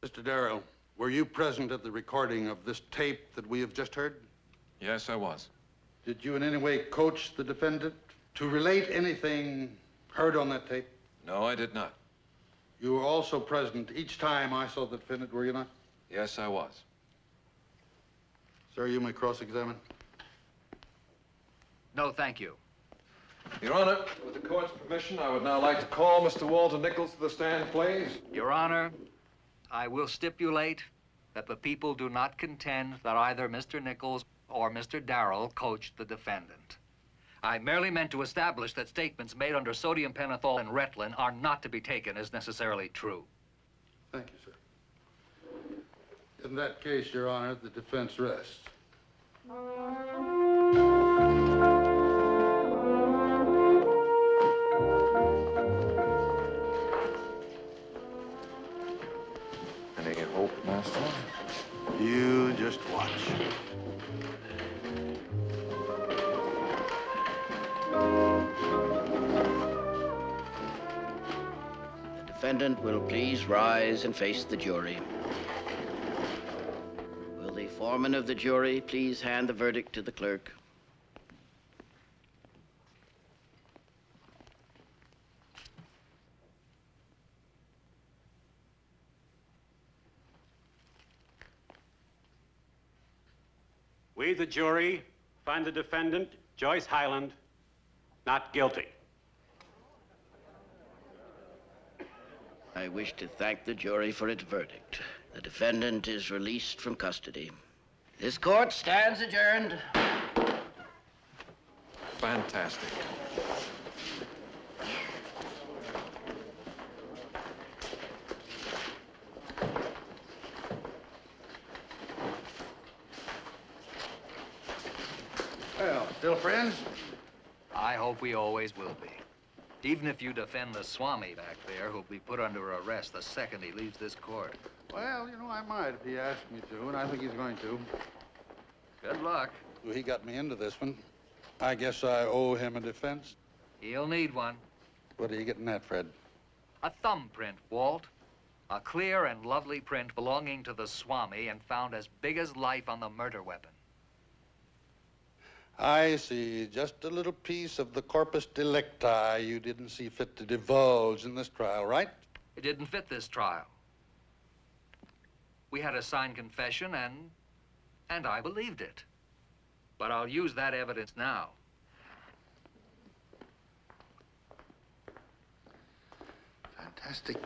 Mr. Darrell, were you present at the recording of this tape that we have just heard? Yes, I was. Did you in any way coach the defendant to relate anything heard on that tape? No, I did not. You were also present each time I saw the defendant, were you not? Yes, I was. Sir, you may cross-examine. No, thank you. Your Honor, with the court's permission, I would now like to call Mr. Walter Nichols to the stand, please. Your Honor, I will stipulate that the people do not contend that either Mr. Nichols or Mr. Darrell coached the defendant. I merely meant to establish that statements made under sodium pentothal and Retlin are not to be taken as necessarily true. Thank you, sir. In that case, Your Honor, the defense rests. Any hope, Master? You just watch. The defendant will please rise and face the jury. Will the foreman of the jury please hand the verdict to the clerk? We, the jury, find the defendant, Joyce Highland, not guilty. I wish to thank the jury for its verdict. The defendant is released from custody. This court stands adjourned. Fantastic. Well, still friends? I hope we always will be. Even if you defend the Swami back there, who'll be put under arrest the second he leaves this court. Well, you know, I might if he asked me to, and I think he's going to. Good luck. Well, he got me into this one. I guess I owe him a defense. He'll need one. What are you getting at, Fred? A thumbprint, Walt. A clear and lovely print belonging to the Swami and found as big as life on the murder weapon. I see. Just a little piece of the corpus delicti you didn't see fit to divulge in this trial, right? It didn't fit this trial. We had a signed confession and I believed it. But I'll use that evidence now. Fantastic.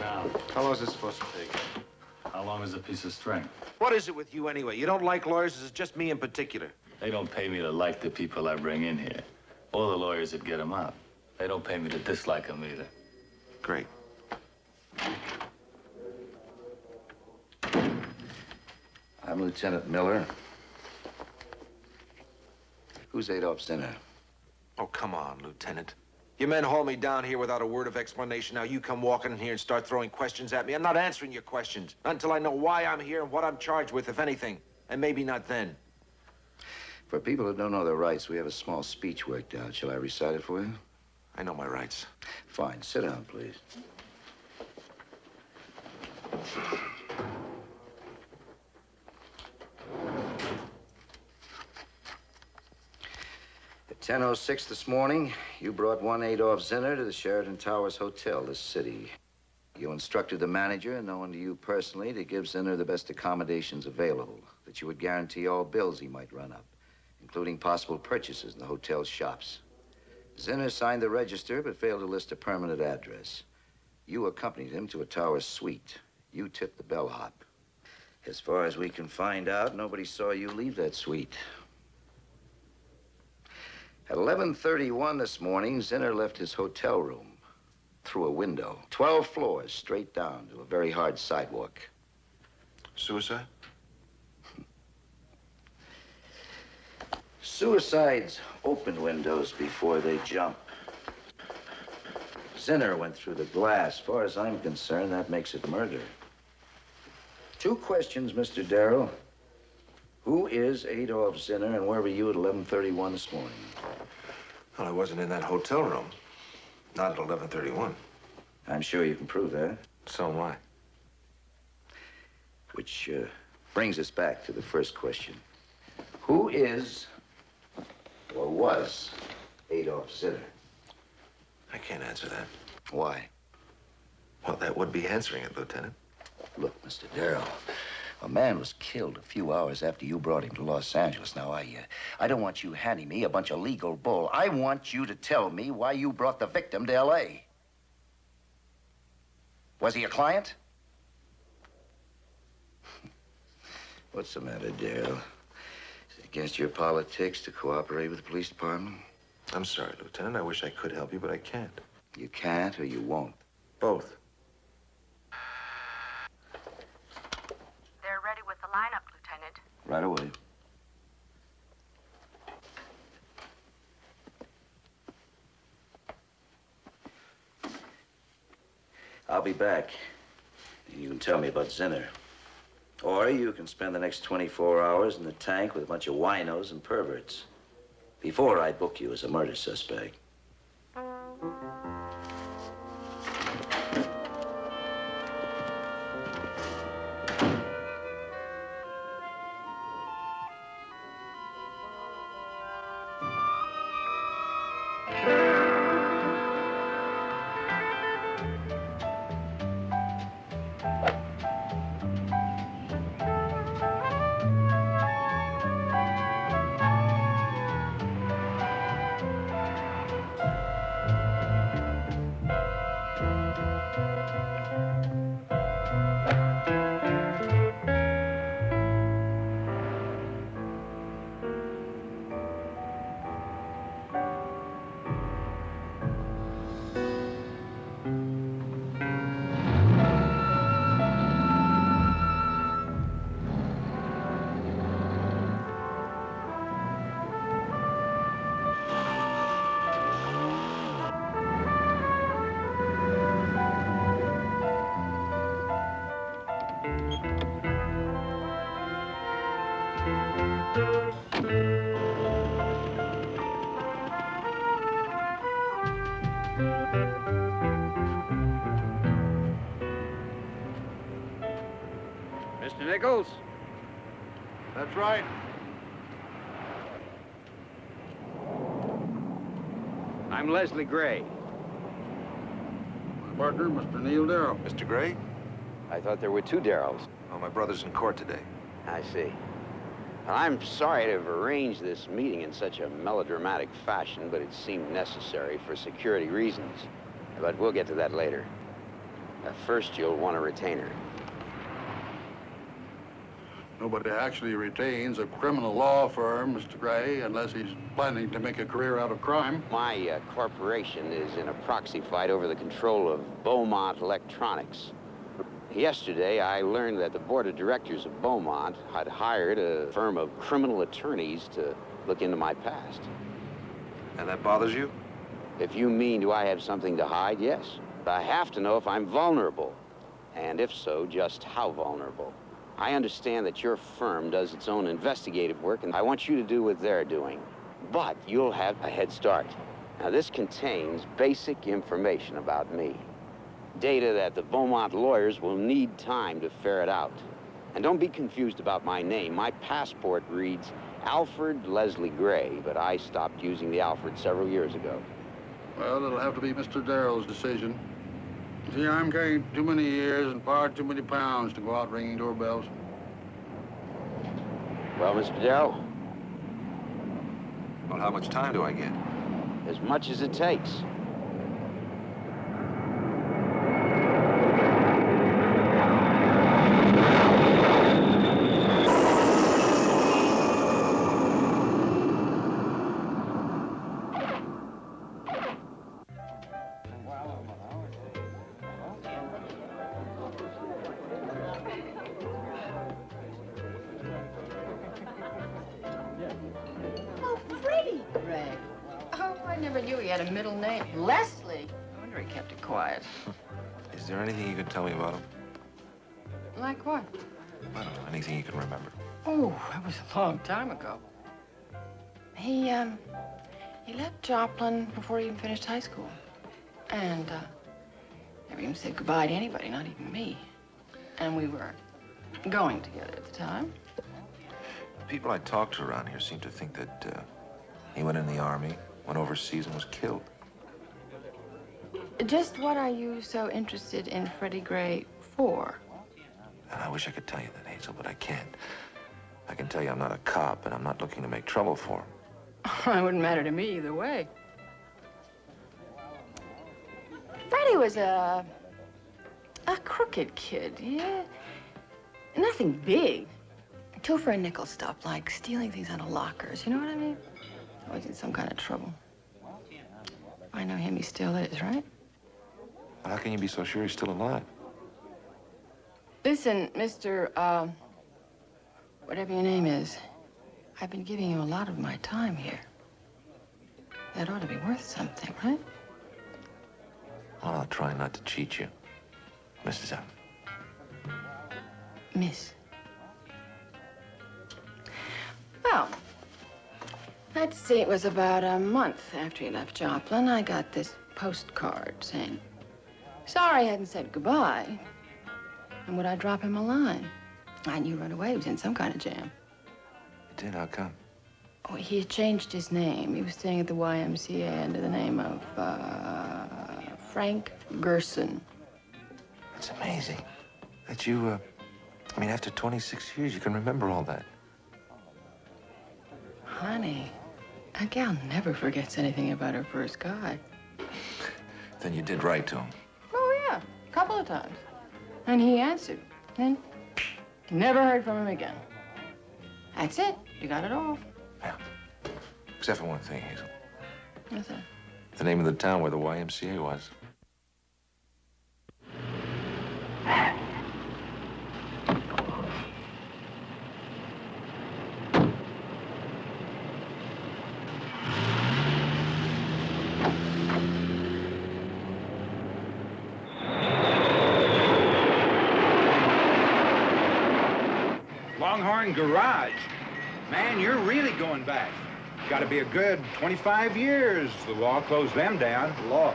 down. How long is this supposed to take? How long is a piece of string? What is it with you anyway? You don't like lawyers? Is it just me in particular? They don't pay me to like the people I bring in here, or the lawyers that get them out. They don't pay me to dislike them either. Great. I'm Lieutenant Miller. Who's Adolf Zinner? Oh, come on, Lieutenant. Your men haul me down here without a word of explanation. Now you come walking in here and start throwing questions at me. I'm not answering your questions. Not until I know why I'm here and what I'm charged with, if anything. And maybe not then. For people who don't know their rights, we have a small speech worked out. Shall I recite it for you? I know my rights. Fine. Sit down, please. At 10:06 this morning, you brought one Adolf Zinner to the Sheraton Towers Hotel, this city. You instructed the manager, known to you personally, to give Zinner the best accommodations available, that you would guarantee all bills he might run up, including possible purchases in the hotel's shops. Zinner signed the register, but failed to list a permanent address. You accompanied him to a Towers suite. You tipped the bellhop. As far as we can find out, nobody saw you leave that suite. At 11:31 this morning, Zinner left his hotel room through a window, 12 floors straight down to a very hard sidewalk. Suicide? Suicides open windows before they jump. Zinner went through the glass. As far as I'm concerned, that makes it murder. 2 questions, Mr. Darrell. Who is Adolf Zinner, and where were you at 11:31 this morning? Well, I wasn't in that hotel room. Not at 11:31. I'm sure you can prove that. So am I. Which brings us back to the first question. Who is, or was, Adolf Zinner? I can't answer that. Why? Well, that would be answering it, Lieutenant. Look, Mr. Darrell, a man was killed a few hours after you brought him to Los Angeles. Now, I don't want you handing me a bunch of legal bull. I want you to tell me why you brought the victim to L.A. Was he a client? What's the matter, Darrell? Is it against your politics to cooperate with the police department? I'm sorry, Lieutenant. I wish I could help you, but I can't. You can't or you won't? Both. They're ready with the lineup, Lieutenant. Right away. I'll be back. You can tell me about Zinner. Or you can spend the next 24 hours in the tank with a bunch of winos and perverts before I book you as a murder suspect. Mr. Nichols? That's right. I'm Leslie Gray. My partner, Mr. Neil Darrow. Mr. Gray? I thought there were 2 Darrells. Oh, my brother's in court today. I see. Well, I'm sorry to have arranged this meeting in such a melodramatic fashion, but it seemed necessary for security reasons. But we'll get to that later. First, you'll want a retainer. Nobody actually retains a criminal law firm, Mr. Gray, unless he's planning to make a career out of crime. My corporation is in a proxy fight over the control of Beaumont Electronics. Yesterday, I learned that the board of directors of Beaumont had hired a firm of criminal attorneys to look into my past. And that bothers you? If you mean, do I have something to hide? Yes. But I have to know if I'm vulnerable. And if so, just how vulnerable. I understand that your firm does its own investigative work, and I want you to do what they're doing. But you'll have a head start. Now, this contains basic information about me. Data that the Beaumont lawyers will need time to ferret out. And don't be confused about my name. My passport reads Alfred Leslie Gray, but I stopped using the Alfred several years ago. Well, it'll have to be Mr. Darrell's decision. See, I'm carrying too many years and far too many pounds to go out ringing doorbells. Well, Mr. Darrell? Well, how much time do I get? As much as it takes. Oh, Freddie Gray. Oh, I never knew he had a middle name. Leslie. No wonder he kept it quiet. Is there anything you can tell me about him? Like what? I don't know, anything you can remember. Oh, that was a long time ago. He left Joplin before he even finished high school. And, never even said goodbye to anybody, not even me. And we were going together at the time. The people I talked to around here seem to think that he went in the Army, went overseas, and was killed. Just what are you so interested in Freddie Gray for? And I wish I could tell you that, Hazel, but I can't. I can tell you I'm not a cop, and I'm not looking to make trouble for him. It wouldn't matter to me either way. Freddie was a crooked kid, yeah. Nothing big. Two for a nickel stuff, like stealing things out of lockers, you know what I mean? Always in some kind of trouble. If I know him, he still is, right? How can you be so sure he's still alive? Listen, Mr., whatever your name is, I've been giving you a lot of my time here. That ought to be worth something, right? Well, I'll try not to cheat you, Mrs. Allen. Miss. Well, let's see, it was about a month after he left Joplin, I got this postcard saying, sorry I hadn't said goodbye. And would I drop him a line? I knew right away he was in some kind of jam. You did? How come? Oh, he had changed his name. He was staying at the YMCA under the name of, Frank Gerson. It's amazing that you, I mean, after 26 years, you can remember all that. Honey, a gal never forgets anything about her first guy. Then you did write to him. Oh, yeah, a couple of times. And he answered. Then never heard from him again. That's it. You got it all. Except for one thing, Hazel. What's that? The name of the town where the YMCA was. Longhorn Garage. Man, you're really going back. Got to be a good 25 years. The law closed them down. Law?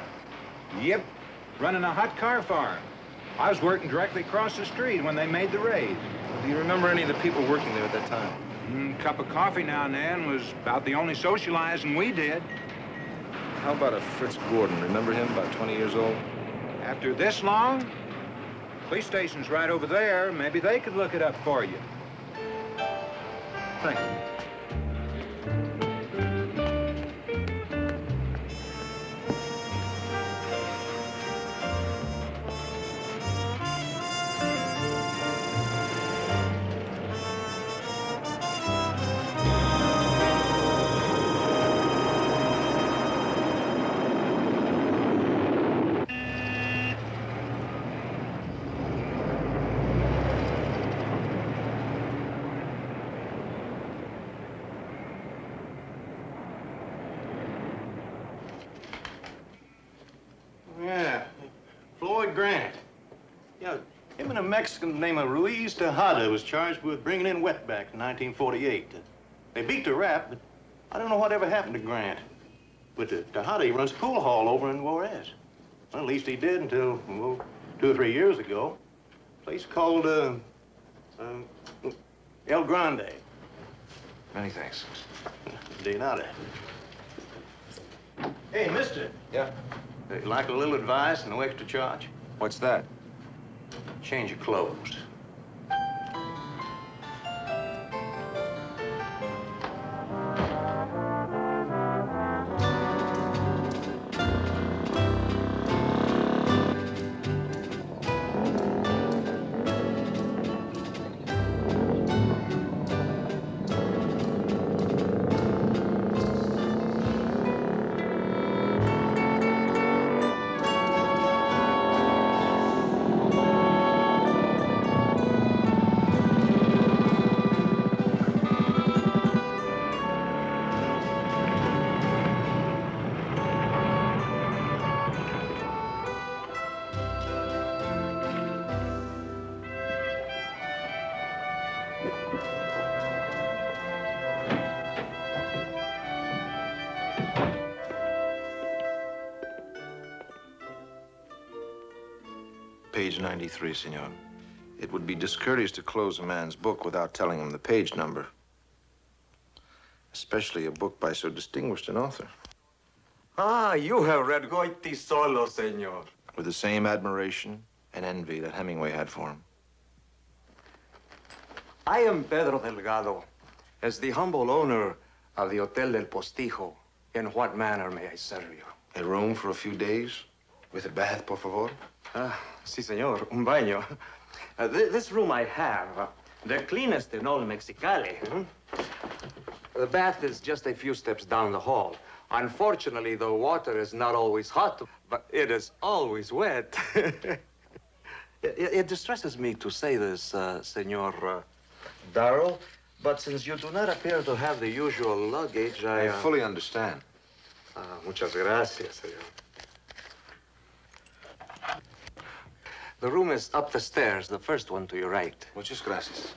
Yep. Running a hot car farm. I was working directly across the street when they made the raid. Do you remember any of the people working there at that time? Cup of coffee now and then was about the only socializing we did. How about a Fritz Gordon? Remember him, about 20 years old? After this long? Police station's right over there. Maybe they could look it up for you. Thank you. Grant. Yeah, him and a Mexican named Ruiz Tejada was charged with bringing in wetbacks in 1948. They beat the rap, but I don't know whatever happened to Grant. But Tejada, he runs a pool hall over in Juarez. Well, at least he did until, well, 2 or 3 years ago. A place called, El Grande. Many thanks. De nada. Hey, mister. Yeah? Like a little advice, no extra charge? What's that? Change your clothes. Page 93, senor. It would be discourteous to close a man's book without telling him the page number. Especially a book by so distinguished an author. Ah, you have read Goiti Solo, senor. With the same admiration and envy that Hemingway had for him. I am Pedro Delgado. As the humble owner of the Hotel del Postijo, in what manner may I serve you? A room for a few days? With a bath, por favor? Sí, senor. Un baño. This room I have, the cleanest in all Mexicali. The bath is just a few steps down the hall. Unfortunately, the water is not always hot, but it is always wet. It distresses me to say this, Senor Darrell, but since you do not appear to have the usual luggage, I fully understand. Muchas gracias, senor. The room is up the stairs, the first one to your right. Muchas gracias.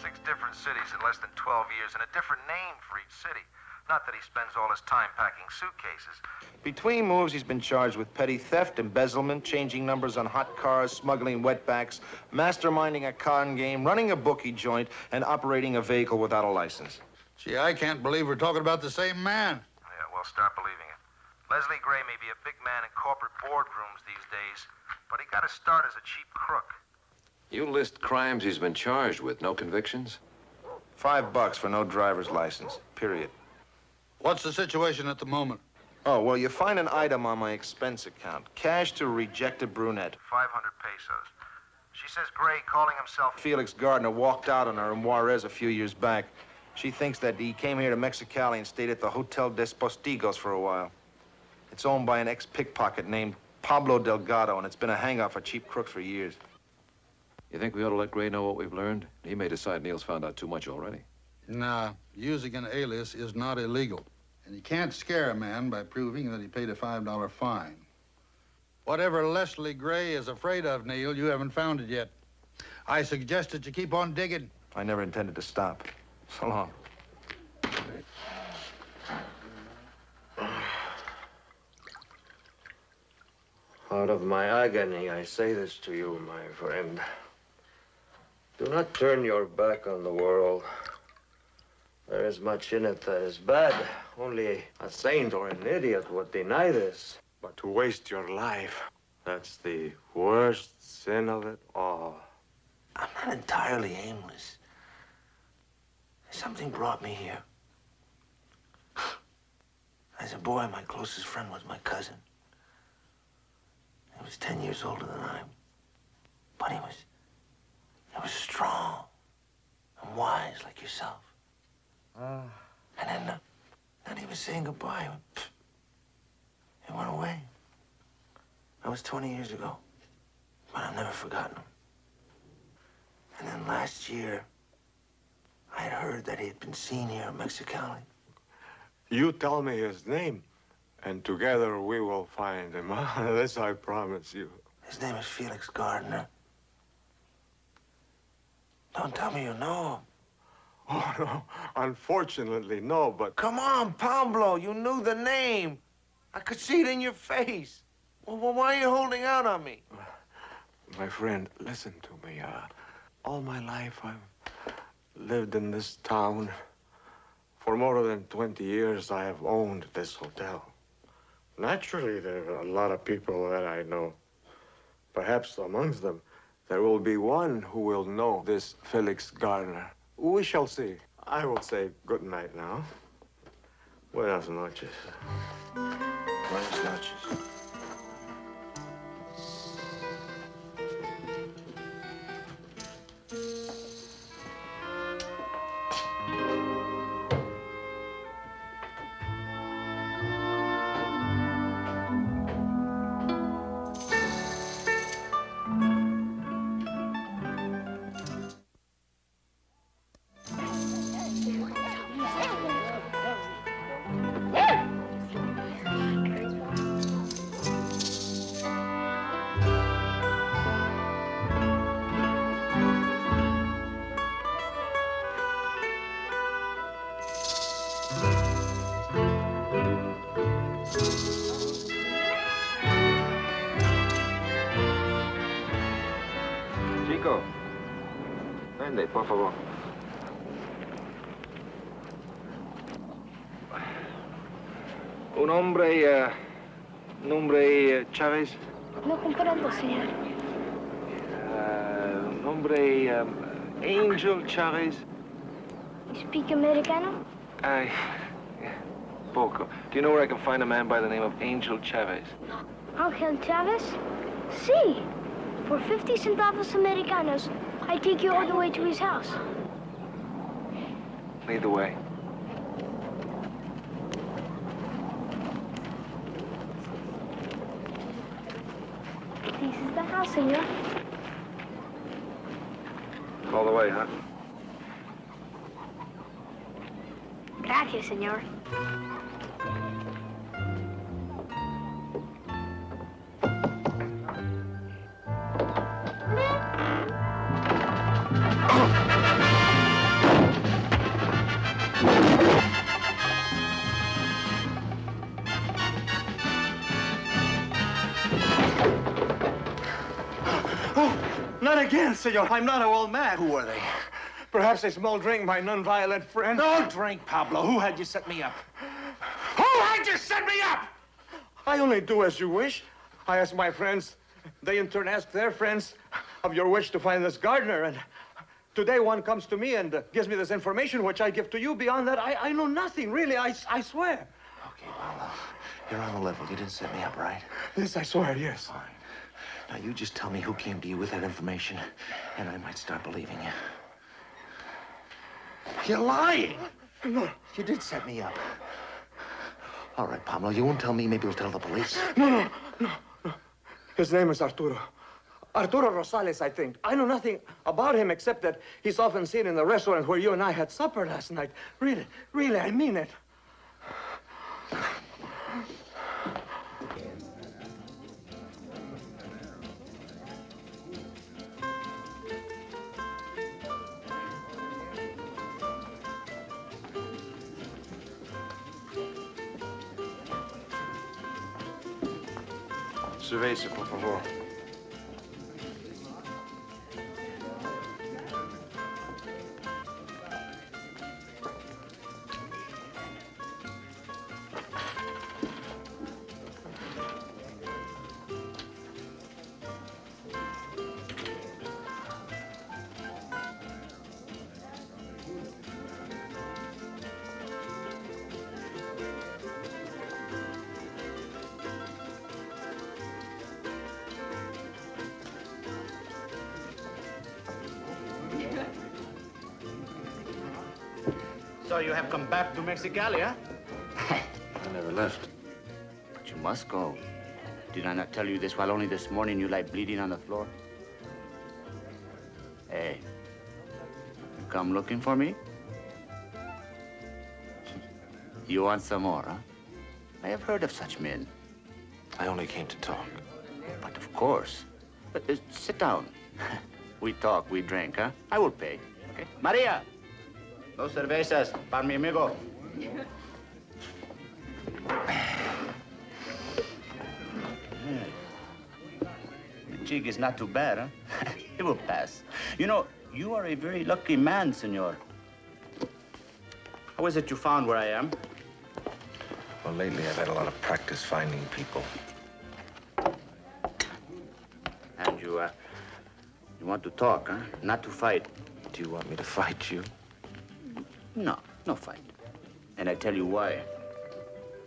6 different cities in less than 12 years and a different name for each city. Not that he spends all his time packing suitcases. Between moves, he's been charged with petty theft, embezzlement, changing numbers on hot cars, smuggling wetbacks, masterminding a con game, running a bookie joint, and operating a vehicle without a license. Gee, I can't believe we're talking about the same man. Yeah, well, start believing it. Leslie Gray may be a big man in corporate boardrooms these days, but he got to start as a cheap crook. You list crimes he's been charged with, no convictions? $5 for no driver's license, period. What's the situation at the moment? Oh, well, you find an item on my expense account. Cash to a rejected brunette. 500 pesos. She says Gray, calling himself Felix Gardner, walked out on her in Juarez a few years back. She thinks that he came here to Mexicali and stayed at the Hotel des Postigos for a while. It's owned by an ex-pickpocket named Pablo Delgado, and it's been a hangout for cheap crooks for years. You think we ought to let Gray know what we've learned? He may decide Neil's found out too much already. Nah, using an alias is not illegal. And you can't scare a man by proving that he paid a $5 fine. Whatever Leslie Gray is afraid of, Neil, you haven't found it yet. I suggest that you keep on digging. I never intended to stop. So long. Out of my agony, I say this to you, my friend. Do not turn your back on the world. There is much in it that is bad. Only a saint or an idiot would deny this. But to waste your life, that's the worst sin of it all. I'm not entirely aimless. Something brought me here. As a boy, my closest friend was my cousin. He was 10 years older than I am. But he was yourself. And then he was saying goodbye. He went away. That was 20 years ago. But I've never forgotten him. And then last year, I had heard that he had been seen here in Mexicali. You tell me his name, and together we will find him. This I promise you. His name is Felix Gardner. Don't tell me you know him. Oh, no. Unfortunately, no, but... Come on, Pablo. You knew the name. I could see it in your face. Well, why are you holding out on me? My friend, listen to me. All my life, I've lived in this town. For more than 20 years, I have owned this hotel. Naturally, there are a lot of people that I know. Perhaps amongst them, there will be one who will know this Felix Gardner. We shall see. I will say good night now. Buenas noches. Buenas noches. Chico, vende, por favor. Un hombre, nombre Chávez. No comprendo, señor. Un hombre, Angel Chávez. You speak Americano? Poco. Do you know where I can find a man by the name of Angel Chavez? Angel Chavez? Si. For 50 centavos Americanos, I take you all the way to his house. Lead the way. This is the house, senor. All the way, huh? Gracias, senor. Not again, senor. I'm not an old man. Who are they? Perhaps a small drink, my non-violent friend. No drink, Pablo. Who had you set me up? Who had you set me up? I only do as you wish. I ask my friends. They in turn ask their friends of your wish to find this gardener. And today one comes to me and gives me this information, which I give to you. Beyond that, I know nothing, really. I swear. Okay, Pablo. You're on the level. You didn't set me up, right? This I swear, yes. Fine. Now, you just tell me who came to you with that information, and I might start believing you. You're lying! No. You did set me up. All right, Pablo, you won't tell me. Maybe you'll tell the police. No. His name is Arturo. Arturo Rosales, I think. I know nothing about him except that he's often seen in the restaurant where you and I had supper last night. Really, I mean it. Cerveza, por favor. So you have come back to Mexicali, huh? I never left. But you must go. Did I not tell you this while only this morning you lie bleeding on the floor? Hey, you come looking for me? You want some more, huh? I have heard of such men. I only came to talk. But of course. But sit down. We talk, we drink, huh? I will pay, okay? Maria, 2 cervezas para mi amigo. The jig is not too bad, huh? It will pass. You know, you are a very lucky man, senor. How is it you found where I am? Well, lately I've had a lot of practice finding people. And you want to talk, huh? Not to fight. Do you want me to fight you? No, no fight. And I tell you why.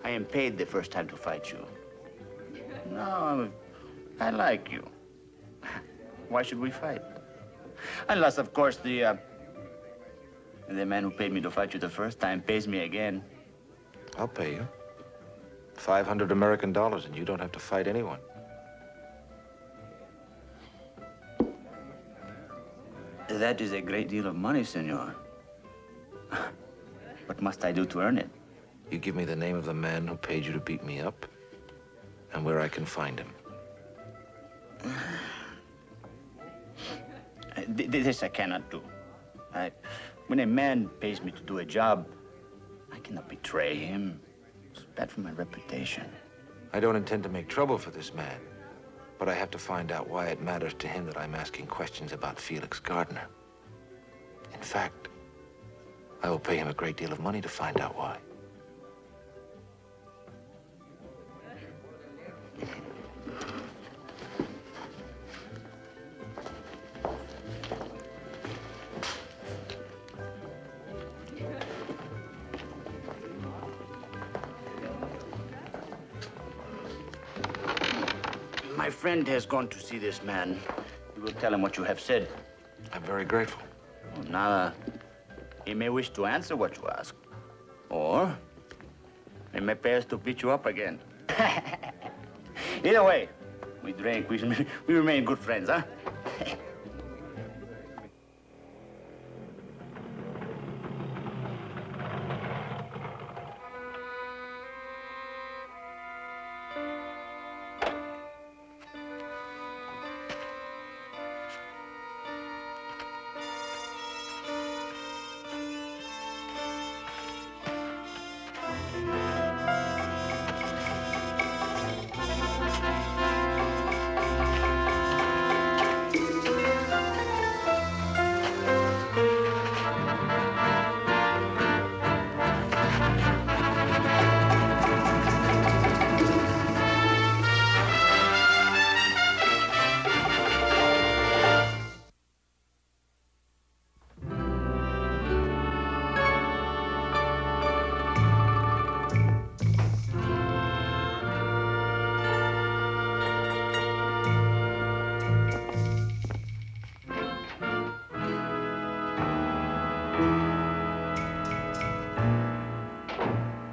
I am paid the first time to fight you. No, I like you. Why should we fight? Unless, of course, the man who paid me to fight you the first time pays me again. I'll pay you. 500 American dollars, and you don't have to fight anyone. That is a great deal of money, senor. What must I do to earn it? You give me the name of the man who paid you to beat me up, and where I can find him. This I cannot do. When a man pays me to do a job, I cannot betray him. It's bad for my reputation. I don't intend to make trouble for this man, but I have to find out why it matters to him that I'm asking questions about Felix Gardner. In fact, I will pay him a great deal of money to find out why. My friend has gone to see this man. You will tell him what you have said. I'm very grateful. Now, he may wish to answer what you ask. Or he may pay us to beat you up again. Either way, we drink, we remain good friends, huh?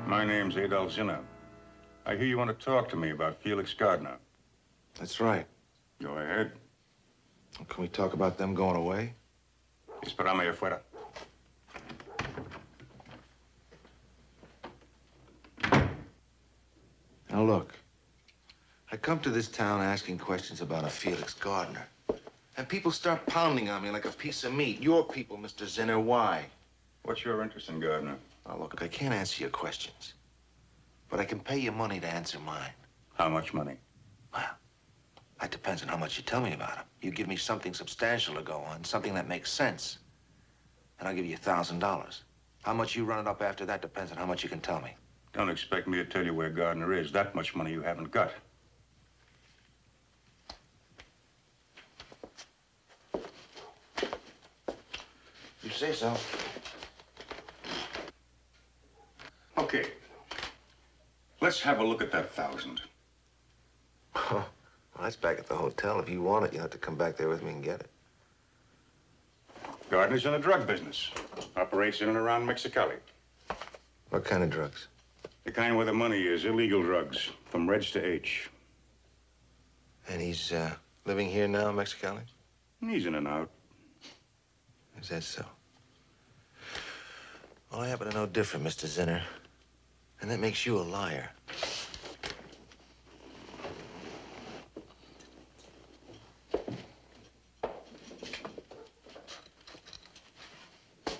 My name's Adolf Zinner. I hear you want to talk to me about Felix Gardner. That's right. Go ahead. Can we talk about them going away? Esperame afuera. Now look, I come to this town asking questions about a Felix Gardner. And people start pounding on me like a piece of meat. Your people, Mr. Zinner, why? What's your interest in Gardner? Now look, I can't answer your questions. But I can pay you money to answer mine. How much money? Well, that depends on how much you tell me about him. You give me something substantial to go on, something that makes sense, and I'll give you $1,000. How much you run it up after that depends on how much you can tell me. Don't expect me to tell you where Gardner is. That much money you haven't got. You say so. Okay. Let's have a look at that 1,000. Well, that's back at the hotel. If you want it, you'll have to come back there with me and get it. Gardner's in the drug business. Operates in and around Mexicali. What kind of drugs? The kind where the money is, illegal drugs, from Reg to H. And he's living here now in Mexicali? He's in and out. Is that so? Well, I happen to know different, Mr. Zinner. And that makes you a liar.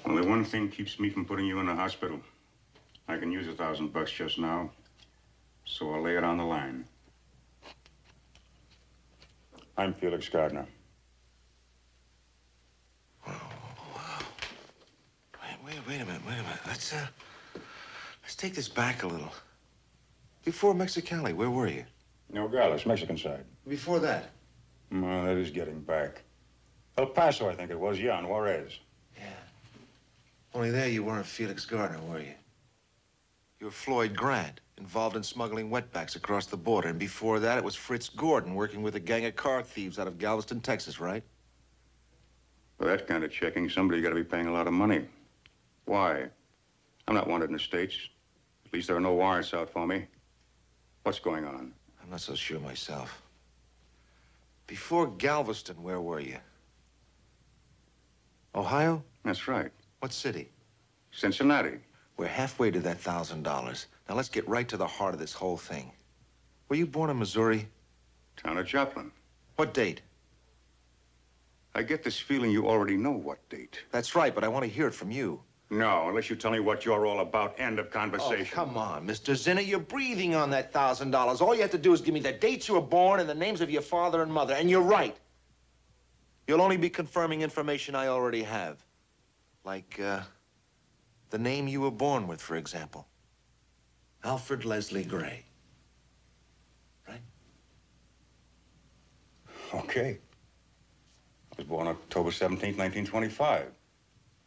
Only one thing keeps me from putting you in the hospital. I can use $1,000 just now, so I'll lay it on the line. I'm Felix Gardner. Wait a minute. Let's take this back a little. Before Mexicali, where were you? Nogales, Mexican side. Before that? Well, that is getting back. El Paso, I think it was, yeah, on Juarez. Only there you weren't Felix Gardner, were you? You were Floyd Grant, involved in smuggling wetbacks across the border. And before that, it was Fritz Gordon, working with a gang of car thieves out of Galveston, Texas, right? For that kind of checking, somebody got to be paying a lot of money. Why? I'm not wanted in the States. At least there are no warrants out for me. What's going on? I'm not so sure myself. Before Galveston, where were you? Ohio? That's right. What city? Cincinnati. We're halfway to that $1,000. Now let's get right to the heart of this whole thing. Were you born in Missouri? Town of Joplin. What date? I get this feeling you already know what date. That's right, but I want to hear it from you. No, unless you tell me what you're all about. End of conversation. Oh, come on, Mr. Zinner. You're breathing on that $1,000. All you have to do is give me the dates you were born and the names of your father and mother. And you're right. You'll only be confirming information I already have. Like, the name you were born with, for example. Alfred Leslie Gray. Right? Okay. I was born October 17th, 1925.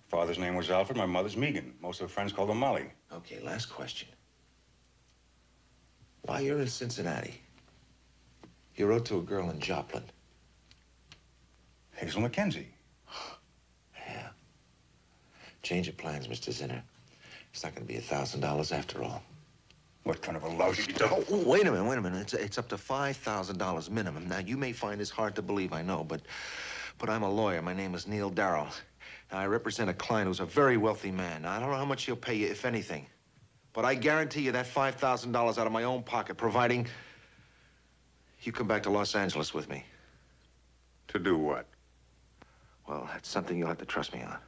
Father's name was Alfred, my mother's Megan. Most of her friends called her Molly. Okay, last question. While you're in Cincinnati, you wrote to a girl in Joplin. Hazel Mackenzie. Yeah. Change of plans, Mr. Zinner. It's not going to be $1,000 after all. What kind of a lousy dope? Oh, wait a minute. It's up to $5,000 minimum. Now, you may find this hard to believe, I know, but I'm a lawyer. My name is Neil Darrow. Now, I represent a client who's a very wealthy man. Now, I don't know how much he'll pay you, if anything. But I guarantee you that $5,000 out of my own pocket, providing you come back to Los Angeles with me. To do what? Well, that's something you'll have to trust me on.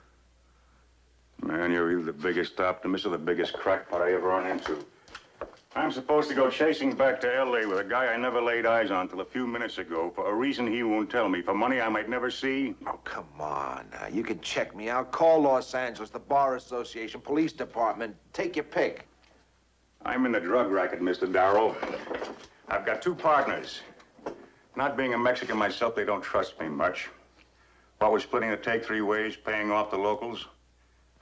Man, you're either the biggest optimist or the biggest crackpot I ever run into. I'm supposed to go chasing back to L.A. with a guy I never laid eyes on till a few minutes ago for a reason he won't tell me, for money I might never see. Oh, come on. Now, you can check me out. Call Los Angeles, the Bar Association, police department. Take your pick. I'm in the drug racket, Mr. Darrow. I've got two partners. Not being a Mexican myself, they don't trust me much. What with splitting the take three ways, paying off the locals,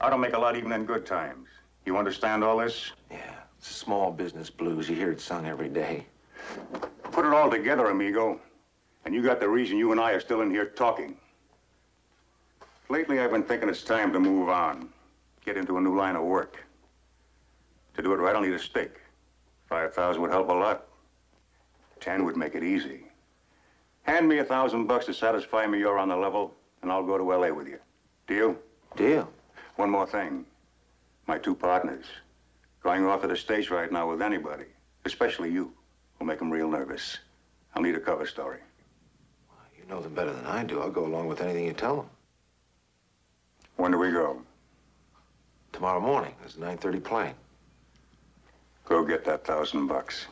I don't make a lot even in good times. You understand all this? Yeah. It's small business blues. You hear it sung every day. Put it all together, amigo, and you got the reason you and I are still in here talking. Lately, I've been thinking it's time to move on, get into a new line of work. To do it right, I'll need a stake. 5,000 would help a lot. 10 would make it easy. Hand me $1,000 to satisfy me you're on the level, and I'll go to L.A. with you. Deal? Deal. One more thing. My two partners. Going off to the States right now with anybody, especially you, will make them real nervous. I'll need a cover story. You know them better than I do. I'll go along with anything you tell them. When do we go? Tomorrow morning. There's a 9:30 plane. Go get that $1,000.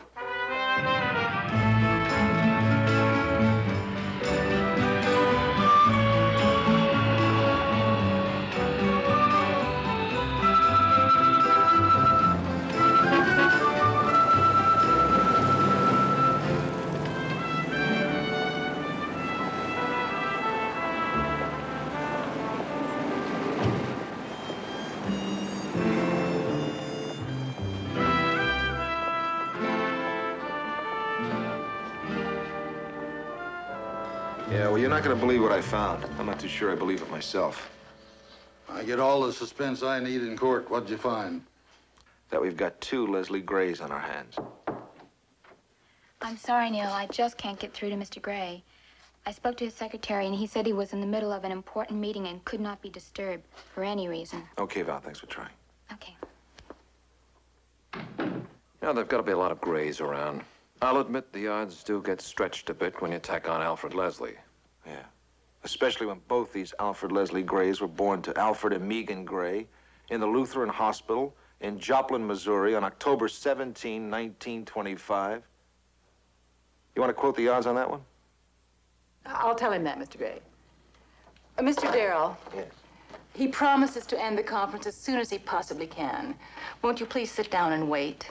Yeah, well, you're not going to believe what I found. I'm not too sure I believe it myself. I get all the suspense I need in court. What'd you find? that we've got 2 Leslie Grays on our hands. I'm sorry, Neil. I just can't get through to Mr. Gray. I spoke to his secretary, and he said he was in the middle of an important meeting and could not be disturbed for any reason. Okay, Val, thanks for trying. Okay. You know, there've got to be a lot of Grays around. I'll admit the odds do get stretched a bit when you tack on Alfred Leslie. Yeah. Especially when both these Alfred Leslie Grays were born to Alfred and Megan Gray in the Lutheran Hospital in Joplin, Missouri on October 17, 1925. You want to quote the odds on that one? I'll tell him that, Mr. Gray. Mr. Darrell. Yes. He promises to end the conference as soon as he possibly can. Won't you please sit down and wait?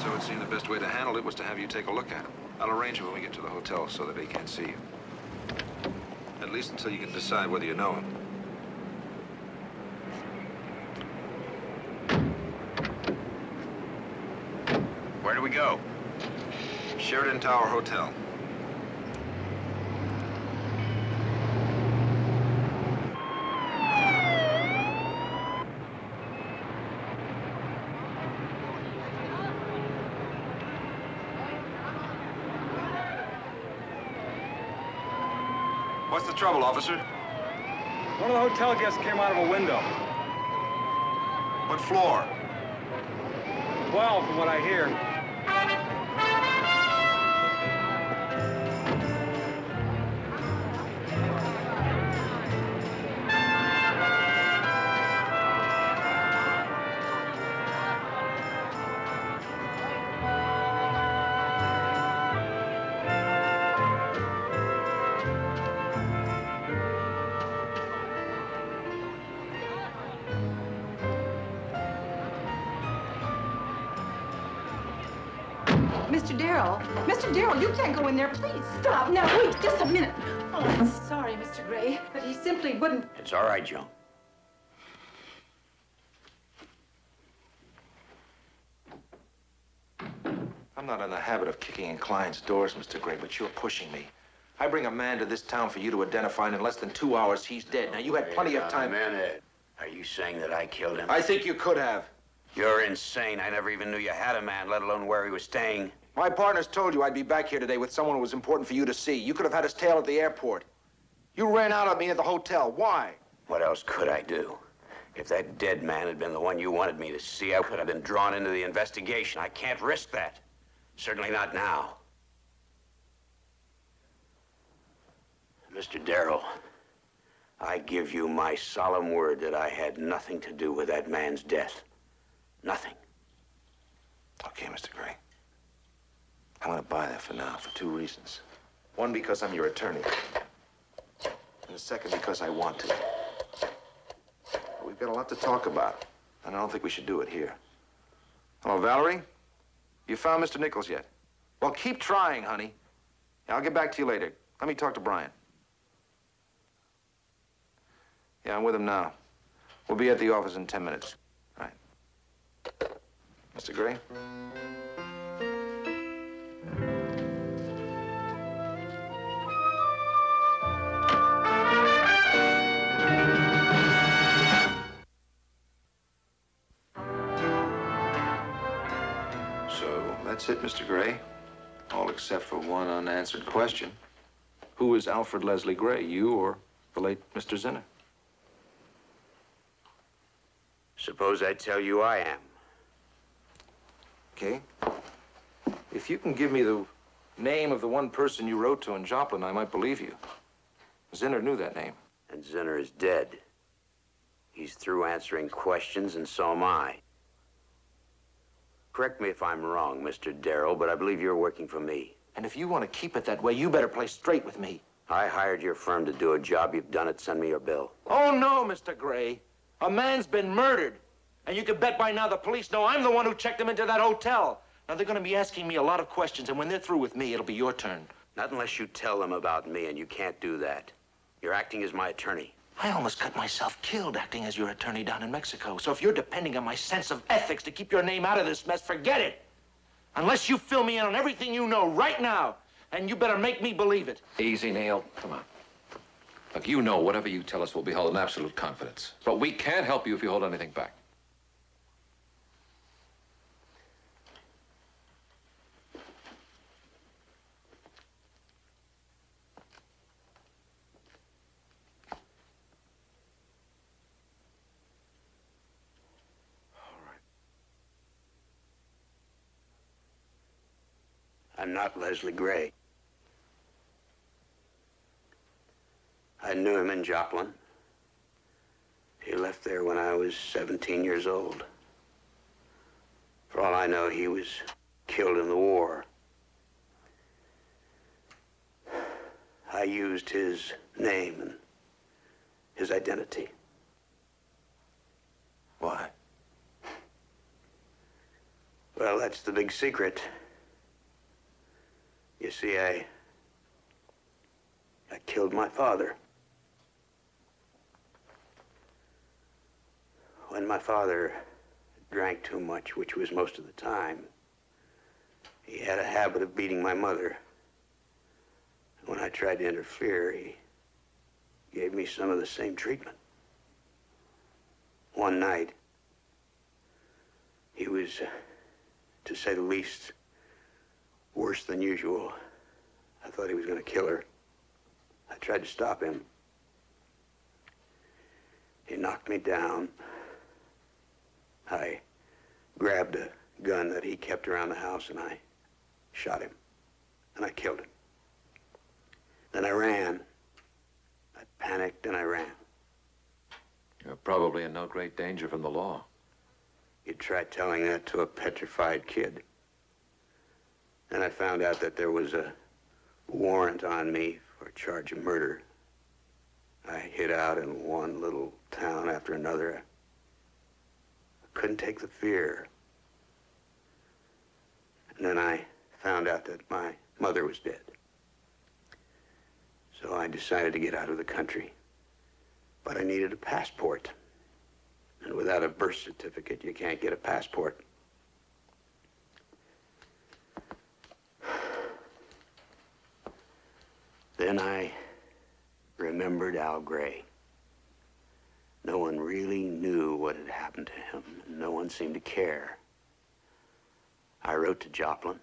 So it seemed the best way to handle it was to have you take a look at him. I'll arrange it when we get to the hotel so that he can't see you. At least until you can decide whether you know him. Where do we go? Sheridan Tower Hotel. What's the trouble, officer? One of the hotel guests came out of a window. What floor? 12, from what I hear. Mr. Darrell. Mr. Darrell, you can't go in there. Please stop. Now, wait just a minute. Oh, I'm sorry, Mr. Gray, but he simply wouldn't. It's all right, Joan. I'm not in the habit of kicking in clients' doors, Mr. Gray, but you're pushing me. I bring a man to this town for you to identify, and in less than 2 hours, he's dead. Now, you had plenty of time. Are you saying that I killed him? I think you could have. You're insane. I never even knew you had a man, let alone where he was staying. My partners told you I'd be back here today with someone who was important for you to see. You could have had his tail at the airport. You ran out on me at the hotel. Why? What else could I do? If that dead man had been the one you wanted me to see, I could have been drawn into the investigation. I can't risk that. Certainly not now. Mr. Darrell, I give you my solemn word that I had nothing to do with that man's death. Nothing. Okay, Mr. Gray. I'm gonna buy that for now, for 2 reasons. One, because I'm your attorney. And the second, because I want to. But we've got a lot to talk about, and I don't think we should do it here. Hello, Valerie? You found Mr. Nichols yet? Well, keep trying, honey. Yeah, I'll get back to you later. Let me talk to Brian. Yeah, I'm with him now. We'll be at the office in 10 minutes. All right. Mr. Gray? So, that's it, Mr. Gray. All except for one unanswered question. Who is Alfred Leslie Gray, you or the late Mr. Zinner? Suppose I tell you I am. Okay. If you can give me the name of the one person you wrote to in Joplin, I might believe you. Zinner knew that name. And Zinner is dead. He's through answering questions, and so am I. Correct me if I'm wrong, Mr. Darrell, but I believe you're working for me. And if you want to keep it that way, you better play straight with me. I hired your firm to do a job. You've done it. Send me your bill. Oh, no, Mr. Gray. A man's been murdered. And you can bet by now the police know I'm the one who checked him into that hotel. Now, they're going to be asking me a lot of questions, and when they're through with me, it'll be your turn. Not unless you tell them about me, and you can't do that. You're acting as my attorney. I almost got myself killed acting as your attorney down in Mexico. So if you're depending on my sense of ethics to keep your name out of this mess, forget it. Unless you fill me in on everything you know right now, and you better make me believe it. Easy, Neil. Come on. Look, you know whatever you tell us will be held in absolute confidence. But we can't help you if you hold anything back. I'm not Leslie Gray. I knew him in Joplin. He left there when I was 17 years old. For all I know, he was killed in the war. I used his name and his identity. Why? Well, that's the big secret. You see, I killed my father. When my father drank too much, which was most of the time, he had a habit of beating my mother. When I tried to interfere, he gave me some of the same treatment. One night, he was, to say the least, worse than usual. I thought he was going to kill her. I tried to stop him. He knocked me down. I grabbed a gun that he kept around the house and I shot him. And I killed him. Then I ran. I panicked and I ran. You're probably in no great danger from the law. You try telling that to a petrified kid. And I found out that there was a warrant on me for a charge of murder. I hid out in one little town after another. I couldn't take the fear. And then I found out that my mother was dead. So I decided to get out of the country. But I needed a passport. And without a birth certificate, you can't get a passport. Then I remembered Al Gray. No one really knew what had happened to him, and no one seemed to care. I wrote to Joplin,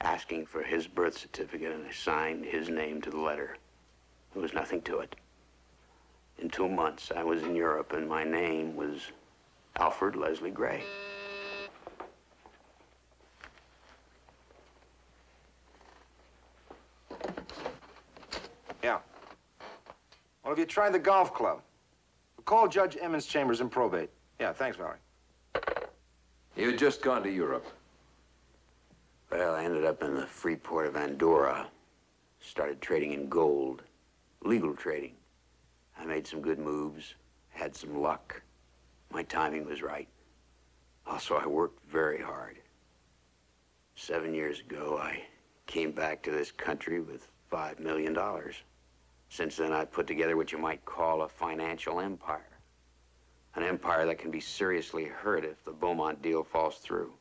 asking for his birth certificate, and I signed his name to the letter. There was nothing to it. In 2 months, I was in Europe, and my name was Alfred Leslie Gray. Yeah. Well, have you tried the golf club? Call Judge Emmons' chambers in probate. Yeah, thanks, Valerie. You'd just gone to Europe. Well, I ended up in the free port of Andorra. Started trading in gold. Legal trading. I made some good moves. Had some luck. My timing was right. Also, I worked very hard. 7 years ago, I came back to this country with $5 million. Since then, I've put together what you might call a financial empire. An empire that can be seriously hurt if the Beaumont deal falls through.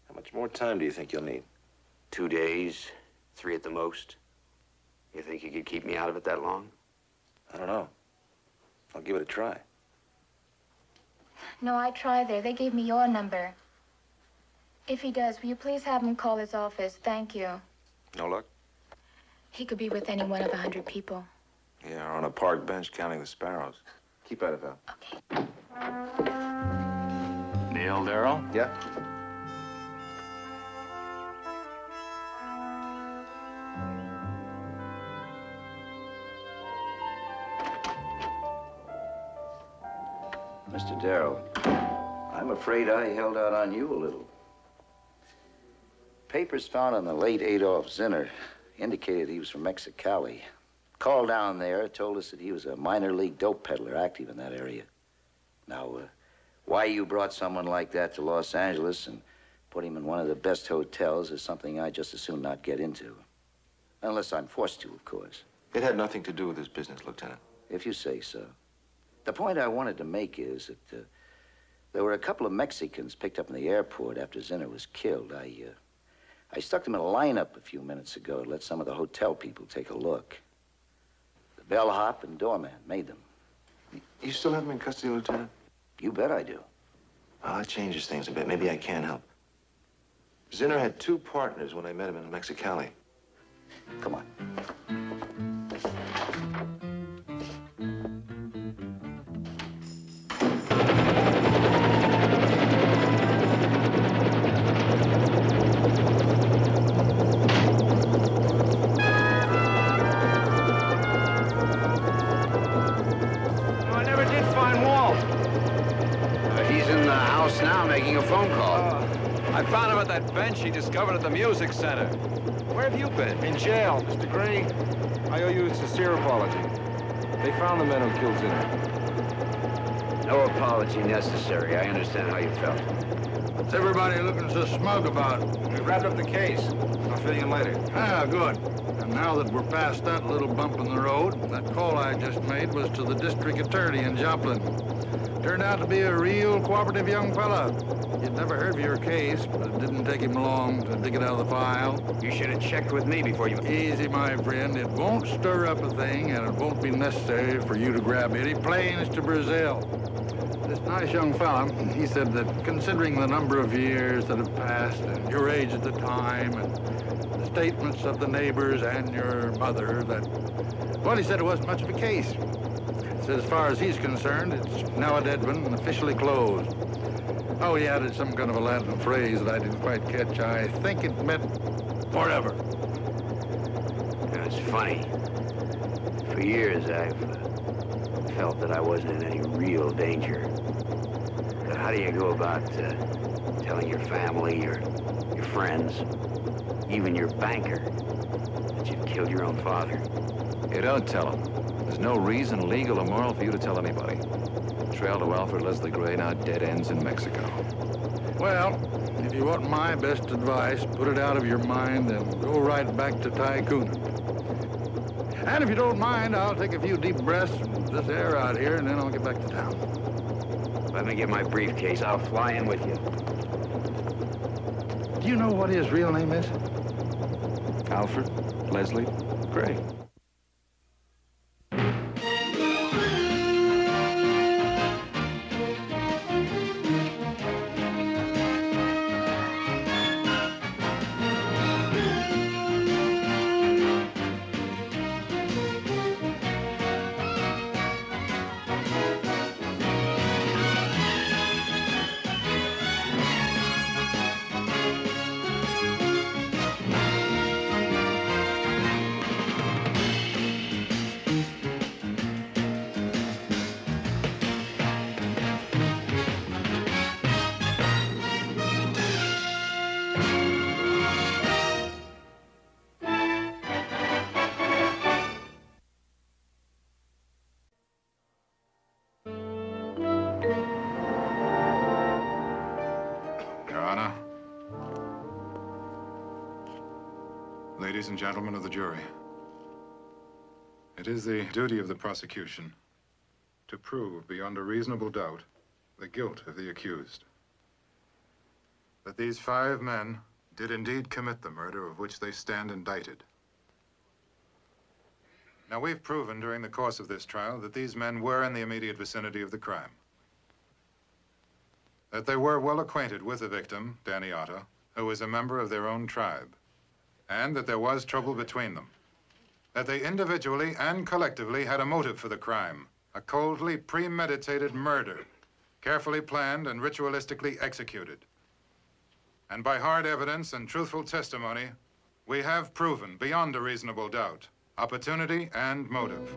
How much more time do you think you'll need? 2 days, 3 at the most. You think you could keep me out of it that long? I don't know. I'll give it a try. No, I tried there. They gave me your number. If he does, will you please have him call his office? Thank you. No luck? He could be with any one of 100 people. Yeah, or on a park bench counting the sparrows. Keep out of that. Okay. Neil Darrow? Yeah? Mr. Darrow, I'm afraid I held out on you a little. Papers found on the late Adolf Zinner indicated he was from Mexicali. Called down there, told us that he was a minor league dope peddler active in that area. Now, why you brought someone like that to Los Angeles and Put him in one of the best hotels is something I just as soon not get into. Unless I'm forced to, of course. It had nothing to do with his business, Lieutenant. If you say so. The point I wanted to make is that there were a couple of Mexicans picked up in the airport after Zinner was killed. I stuck them in a lineup a few minutes ago to let some of the hotel people take a look. The bellhop and doorman made them. You still have them in custody, Lieutenant? You bet I do. Well, that changes things a bit. Maybe I can help. Zinner had two partners when I met him in Mexicali. Come on. I never did find Walt. He's in the house now making a phone call. I found him at that bench he discovered at the music center. Where have you been? In jail, Mr. Gray. I owe you a sincere apology. They found the men who killed Zinner. No apology necessary. I understand how you felt. What's everybody looking so smug about? We wrapped up the case. I'll fill you in later. Ah, good. And now that we're past that little bump in the road, that call I just made was to the district attorney in Joplin. Turned out to be a real cooperative young fella. You'd never heard of your case, but it didn't take him long to dig it out of the file. You should have checked with me before you... Easy, my friend. It won't stir up a thing, and it won't be necessary for you to grab any planes to Brazil. This nice young fella, he said that considering the number of years that have passed and your age at the time and the statements of the neighbors and your mother, that, well, he said it wasn't much of a case. He said as far as he's concerned, it's now a dead one and officially closed. Oh, he added some kind of a Latin phrase that I didn't quite catch. I think it meant forever. It's funny. For years, I've felt that I wasn't in any real danger. But how do you go about telling your family, your friends, even your banker, that you've killed your own father? You don't tell him. There's no reason, legal or moral, for you to tell anybody. The trail to Alfred Leslie Gray now dead ends in Mexico. Well, if you want my best advice, put it out of your mind and go right back to tycooning. And if you don't mind, I'll take a few deep breaths of this air out here, and then I'll get back to town. Let me get my briefcase. I'll fly in with you. Do you know what his real name is? Alfred Leslie Gray. Ladies and gentlemen of the jury, it is the duty of the prosecution to prove beyond a reasonable doubt the guilt of the accused. That these 5 men did indeed commit the murder of which they stand indicted. Now, we've proven during the course of this trial that these men were in the immediate vicinity of the crime. That they were well acquainted with the victim, Danny Otta, who was a member of their own tribe. And that there was trouble between them. That they individually and collectively had a motive for the crime, a coldly premeditated murder, carefully planned and ritualistically executed. And by hard evidence and truthful testimony, we have proven beyond a reasonable doubt opportunity and motive.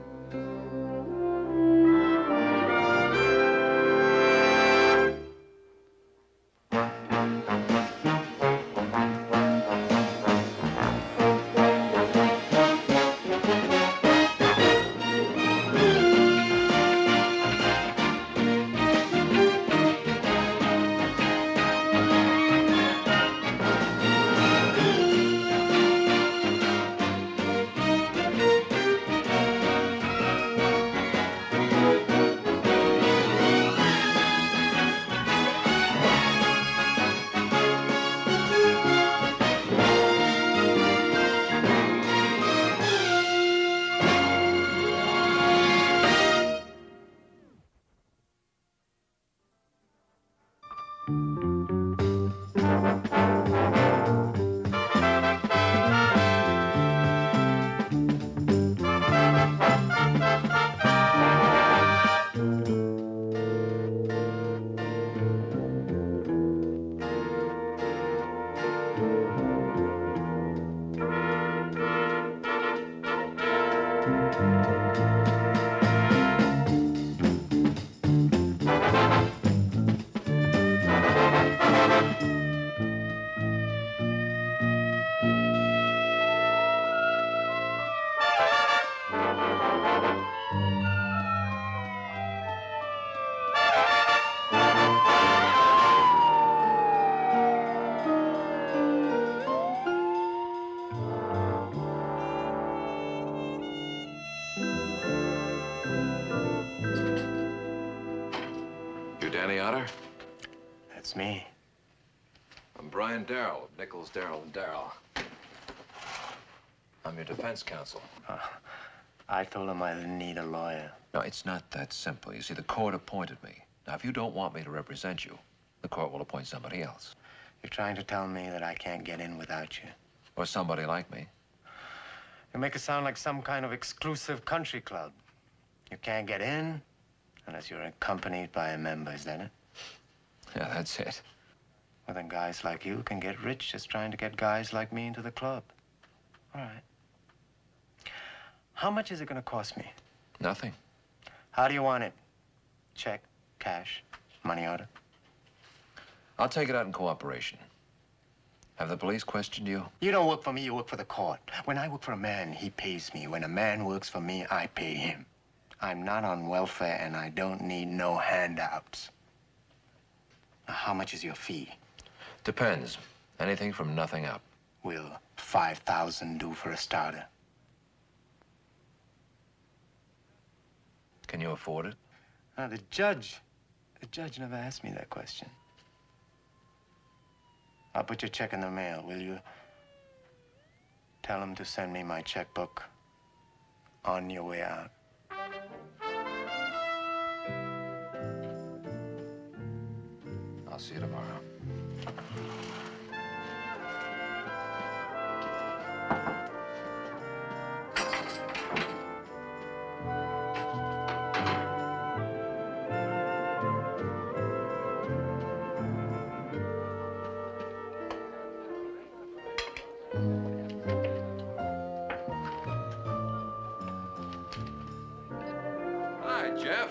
You Danny Otter? That's me. I'm Brian Darrell of Nichols, Darrell, and Darrell. I'm your defense counsel. I told him I didn't need a lawyer. No, it's not that simple. You see, the court appointed me. Now, if you don't want me to represent you, the court will appoint somebody else. You're trying to tell me that I can't get in without you? Or somebody like me. You make it sound like some kind of exclusive country club. You can't get in unless you're accompanied by a member, is that it? Yeah, that's it. Well, then guys like you can get rich just trying to get guys like me into the club. All right. How much is it going to cost me? Nothing. How do you want it? Check, cash, money order? I'll take it out in cooperation. Have the police questioned you? You don't work for me, you work for the court. When I work for a man, he pays me. When a man works for me, I pay him. I'm not on welfare, and I don't need no handouts. Now, how much is your fee? Depends. Anything from nothing up. Will 5,000 do for a starter? Can you afford it? The judge never asked me that question. I'll put your check in the mail, will you? Tell him to send me my checkbook on your way out. I'll see you tomorrow. Hi, Jeff.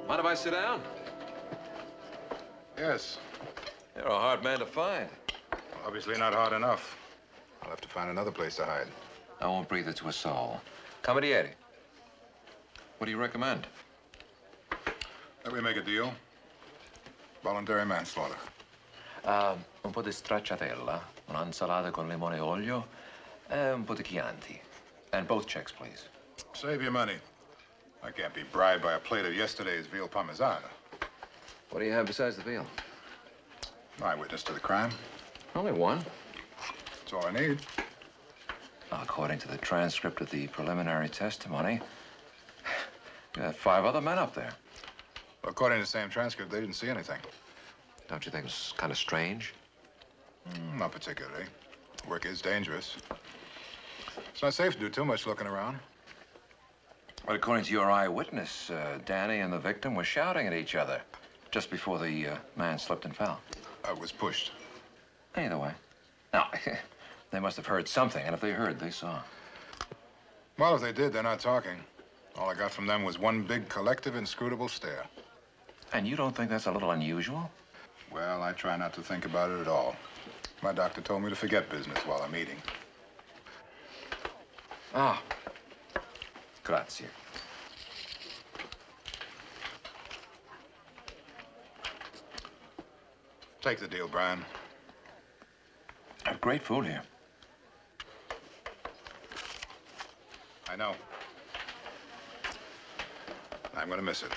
Mind if I sit down? Yes. You're a hard man to find. Obviously not hard enough. I'll have to find another place to hide. I won't breathe it to a soul. Cameriere. What do you recommend? Let me make a deal. Voluntary manslaughter. Un po' di stracciatella, un'insalata con limone e olio, e un po' di Chianti. And both checks, please. Save your money. I can't be bribed by a plate of yesterday's veal parmesan. What do you have besides the veal? Eyewitness to the crime. Only one. That's all I need. According to the transcript of the preliminary testimony, you had 5 other men up there. According to the same transcript, they didn't see anything. Don't you think it's kind of strange? Not particularly. Work is dangerous. It's not safe to do too much looking around. But according to your eyewitness, Danny and the victim were shouting at each other just before the man slipped and fell. I was pushed. Either way. Now, they must have heard something, and if they heard, they saw. Well, if they did, they're not talking. All I got from them was one big, collective, inscrutable stare. And you don't think that's a little unusual? Well, I try not to think about it at all. My doctor told me to forget business while I'm eating. Ah. Grazie. Take the deal, Brian. I have great food here. I know. I'm gonna miss it.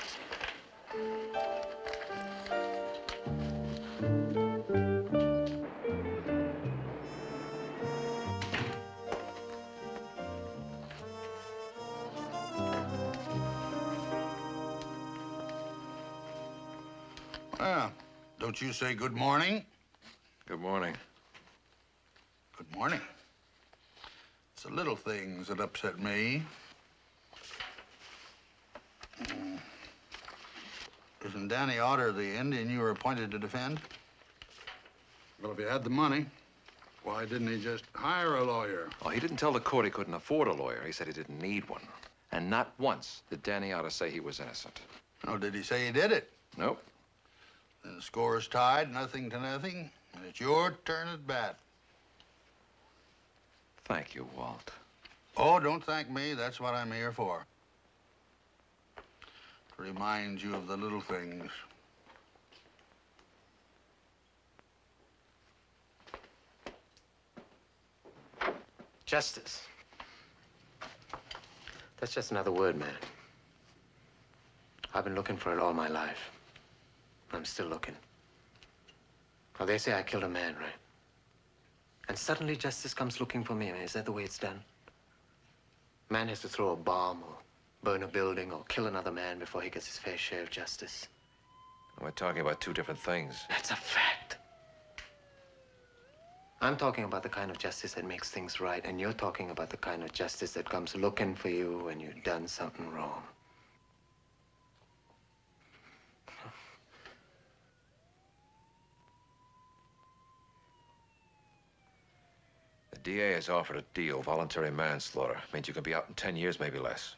Well, don't you say good morning? Good morning. Good morning. It's the little things that upset me. Isn't Danny Otter the Indian you were appointed to defend? Well, if he had the money, why didn't he just hire a lawyer? Well, he didn't tell the court he couldn't afford a lawyer. He said he didn't need one. And not once did Danny Otter say he was innocent. Oh, did he say he did it? Nope. Then the score is tied, 0-0, and it's your turn at bat. Thank you, Walt. Oh, don't thank me. That's what I'm here for. To remind you of the little things. Justice. That's just another word, man. I've been looking for it all my life. I'm still looking. Well, they say I killed a man, right? And suddenly justice comes looking for me. Is that the way it's done? Man has to throw a bomb or burn a building or kill another man before he gets his fair share of justice. We're talking about two different things. That's a fact. I'm talking about the kind of justice that makes things right, and you're talking about the kind of justice that comes looking for you when you've done something wrong. The DA has offered a deal. Voluntary manslaughter. Means you can be out in 10 years, maybe less.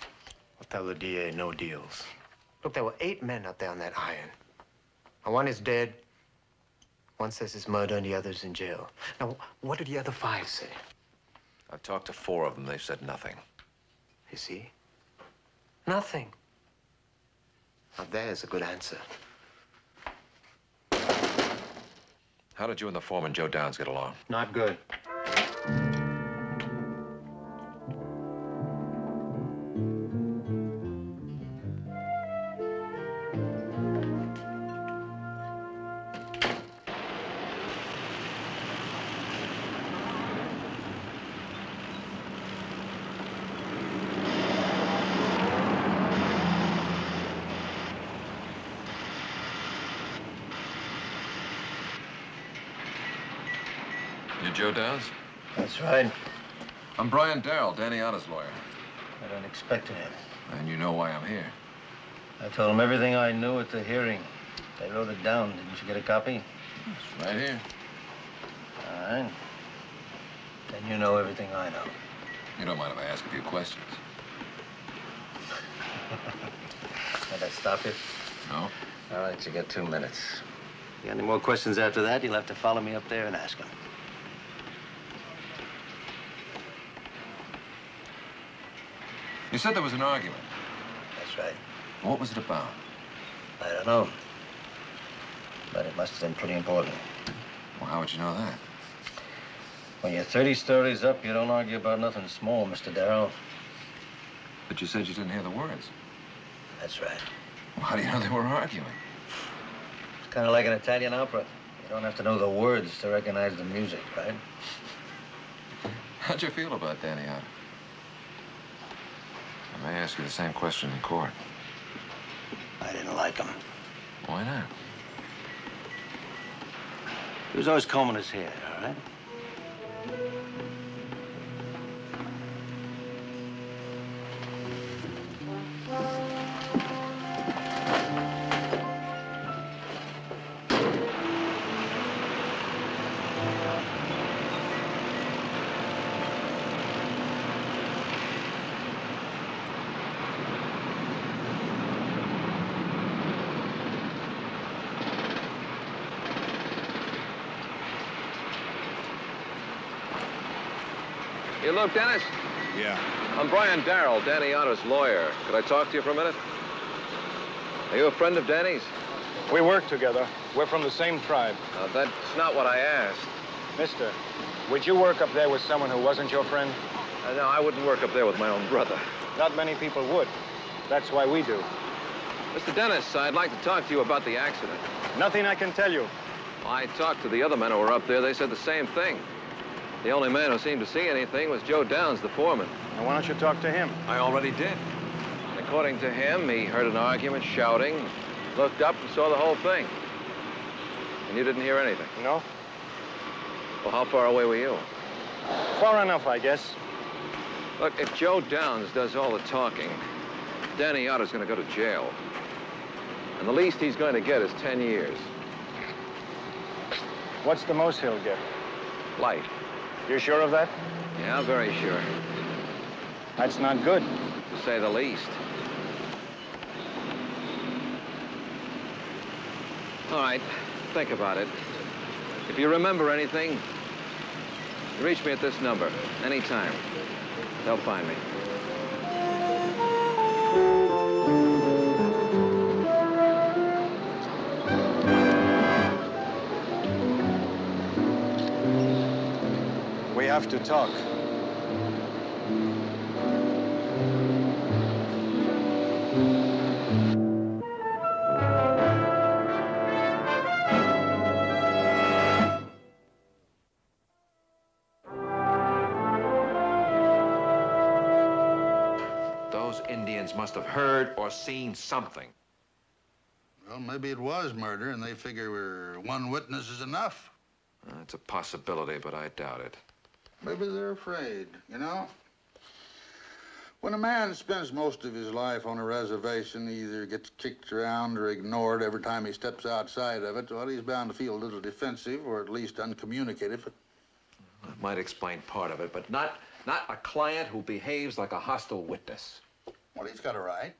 I'll tell the DA no deals. Look, there were 8 men up there on that iron. Now, one is dead. One says it's murder and the other's in jail. Now, what did the other 5 say? I've talked to 4 of them. They've said nothing. You see? Nothing. Now, there's a good answer. How did you and the foreman, Joe Downs, get along? Not good. You Joe Downs? That's right. I'm Brian Darrell, Danny Otter's lawyer. I don't expect him. And you know why I'm here. I told him everything I knew at the hearing. They wrote it down. Didn't you get a copy? It's right here. All right. Then you know everything I know. You don't mind if I ask a few questions? Did I stop you? No. All right, you got 2 minutes. You got any more questions after that, you'll have to follow me up there and ask them. You said there was an argument. That's right. What was it about? I don't know. But it must have been pretty important. Well, how would you know that? When you're 30 stories up, you don't argue about nothing small, Mr. Darrell. But you said you didn't hear the words. That's right. Well, how do you know they were arguing? It's kind of like an Italian opera. You don't have to know the words to recognize the music, right? How'd you feel about Danny Otter? I may ask you the same question in court. I didn't like him. Why not? He was always combing his hair, all right? You look, Dennis? Yeah. I'm Brian Darrell, Danny Otter's lawyer. Could I talk to you for a minute? Are you a friend of Danny's? We work together. We're from the same tribe. That's not what I asked. Mister, would you work up there with someone who wasn't your friend? No, I wouldn't work up there with my own brother. Not many people would. That's why we do. Mr. Dennis, I'd like to talk to you about the accident. Nothing I can tell you. I talked to the other men who were up there. They said the same thing. The only man who seemed to see anything was Joe Downs, the foreman. Now, why don't you talk to him? I already did. According to him, he heard an argument, shouting, looked up and saw the whole thing. And you didn't hear anything? No. Well, how far away were you? Far enough, I guess. Look, if Joe Downs does all the talking, Danny Otter's going to go to jail. And the least he's going to get is 10 years. What's the most he'll get? Life. You're sure of that? Yeah, very sure. That's not good. To say the least. All right, think about it. If you remember anything, reach me at this number, anytime. They'll find me. We have to talk. Those Indians must have heard or seen something. Well, maybe it was murder, and they figure one witness is enough. It's a possibility, but I doubt it. Maybe they're afraid, you know? When a man spends most of his life on a reservation, he either gets kicked around or ignored every time he steps outside of it, well, he's bound to feel a little defensive or at least uncommunicative. That might explain part of it, but not a client who behaves like a hostile witness. Well, he's got a right.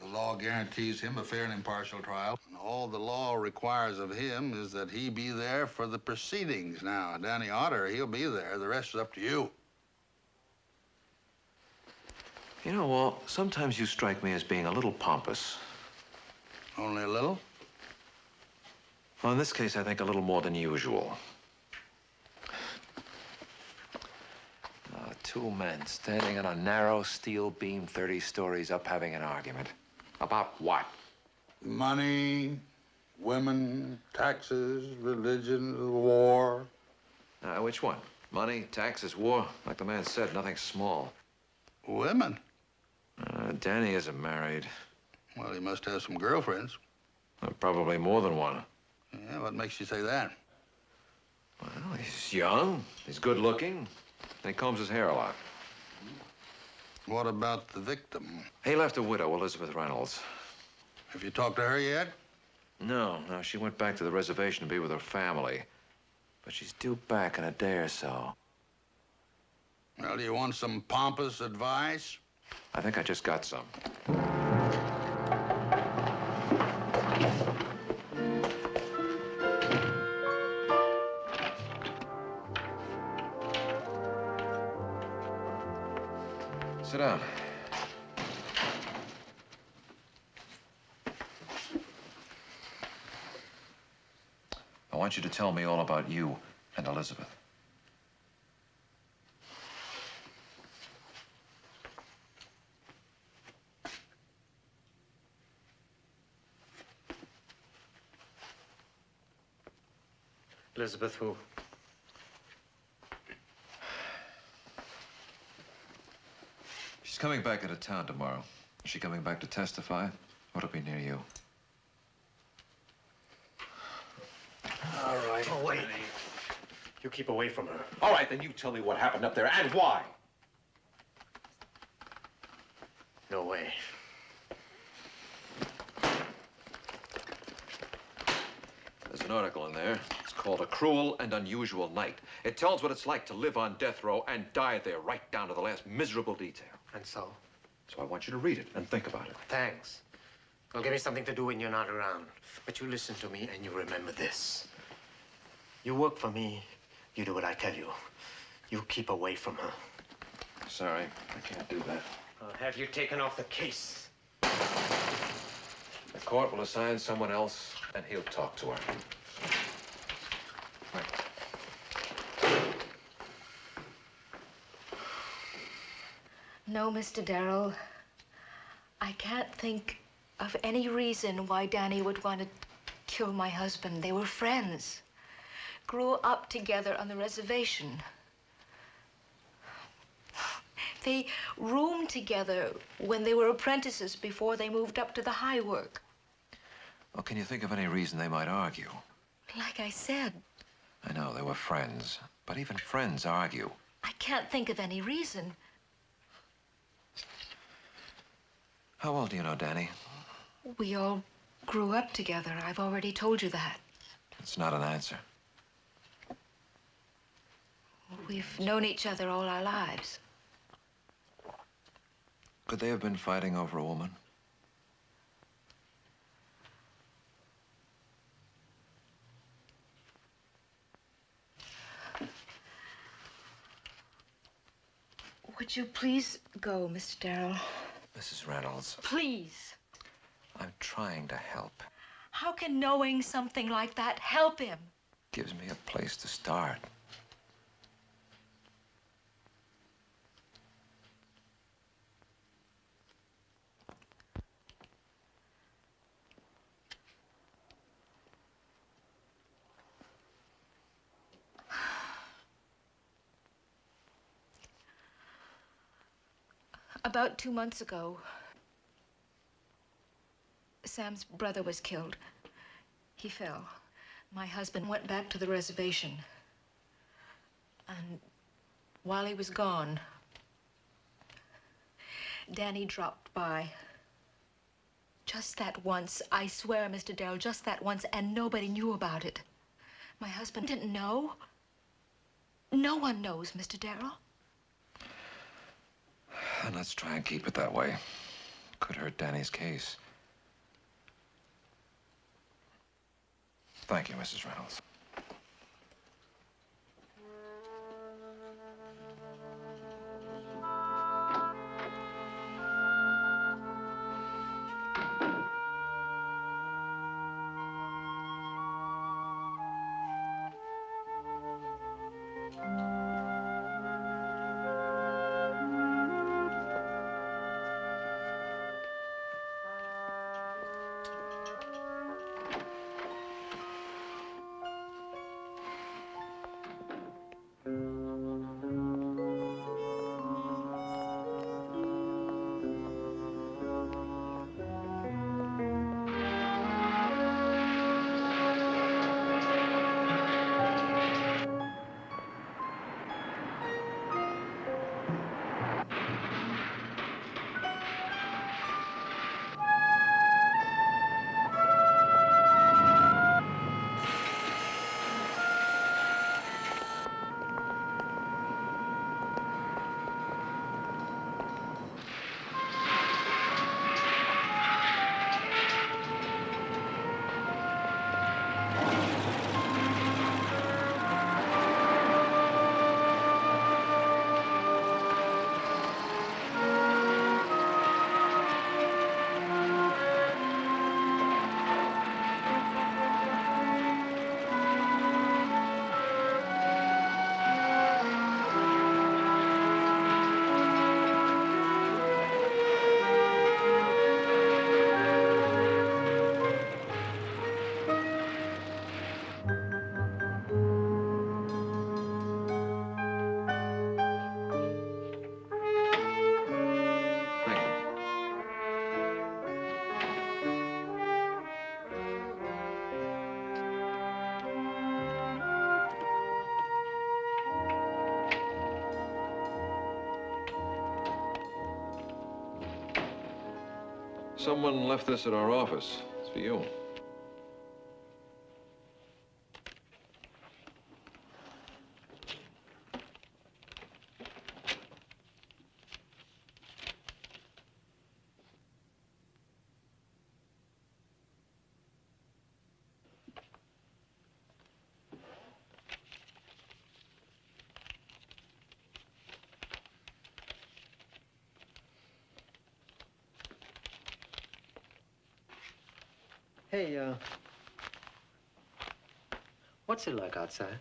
The law guarantees him a fair and impartial trial. And all the law requires of him is that he be there for the proceedings. Now, Danny Otter, he'll be there. The rest is up to you. You know, Walt, sometimes you strike me as being a little pompous. Only a little? Well, in this case, I think a little more than usual. Two men standing on a narrow steel beam 30 stories up having an argument. About what? Money, women, taxes, religion, war. Which one? Money, taxes, war? Like the man said, nothing small. Women? Danny isn't married. Well, he must have some girlfriends. Probably more than one. Yeah, what makes you say that? Well, he's young, he's good looking, and he combs his hair a lot. What about the victim? He left a widow, Elizabeth Reynolds. Have you talked to her yet? No, she went back to the reservation to be with her family. But she's due back in a day or so. Well, do you want some pompous advice? I think I just got some. Sit down. I want you to tell me all about you and Elizabeth. Elizabeth who? She's coming back into town tomorrow. Is she coming back to testify? Or to be near you? All right. Oh, wait. You keep away from her. All right, then you tell me what happened up there and why. No way. There's an article in there. It's called A Cruel and Unusual Night. It tells what it's like to live on death row and die there right down to the last miserable detail. And so? So I want you to read it and think about it. Thanks. Well, give me something to do when you're not around. But you listen to me and you remember this. You work for me, you do what I tell you. You keep away from her. Sorry, I can't do that. I'll have you taken off the case. The court will assign someone else, and he'll talk to her. No, Mr. Darrell. I can't think of any reason why Danny would want to kill my husband. They were friends. Grew up together on the reservation. They roomed together when they were apprentices before they moved up to the high work. Well, can you think of any reason they might argue? Like I said, I know, they were friends. But even friends argue. I can't think of any reason. How old do you know Danny? We all grew up together. I've already told you that. It's not an answer. We've known each other all our lives. Could they have been fighting over a woman? Would you please go, Mr. Darrell? Mrs. Reynolds, Please. I'm trying to help. How can knowing something like that help him? Gives me a place to start. About 2 months ago, Sam's brother was killed. He fell. My husband went back to the reservation. And while he was gone, Danny dropped by. Just that once, I swear, Mr. Darrell, just that once, and nobody knew about it. My husband didn't know. No one knows, Mr. Darrell. And let's try and keep it that way. Could hurt Danny's case. Thank you, Mrs. Reynolds. Someone left this at our office. It's for you. Hey, what's it like outside?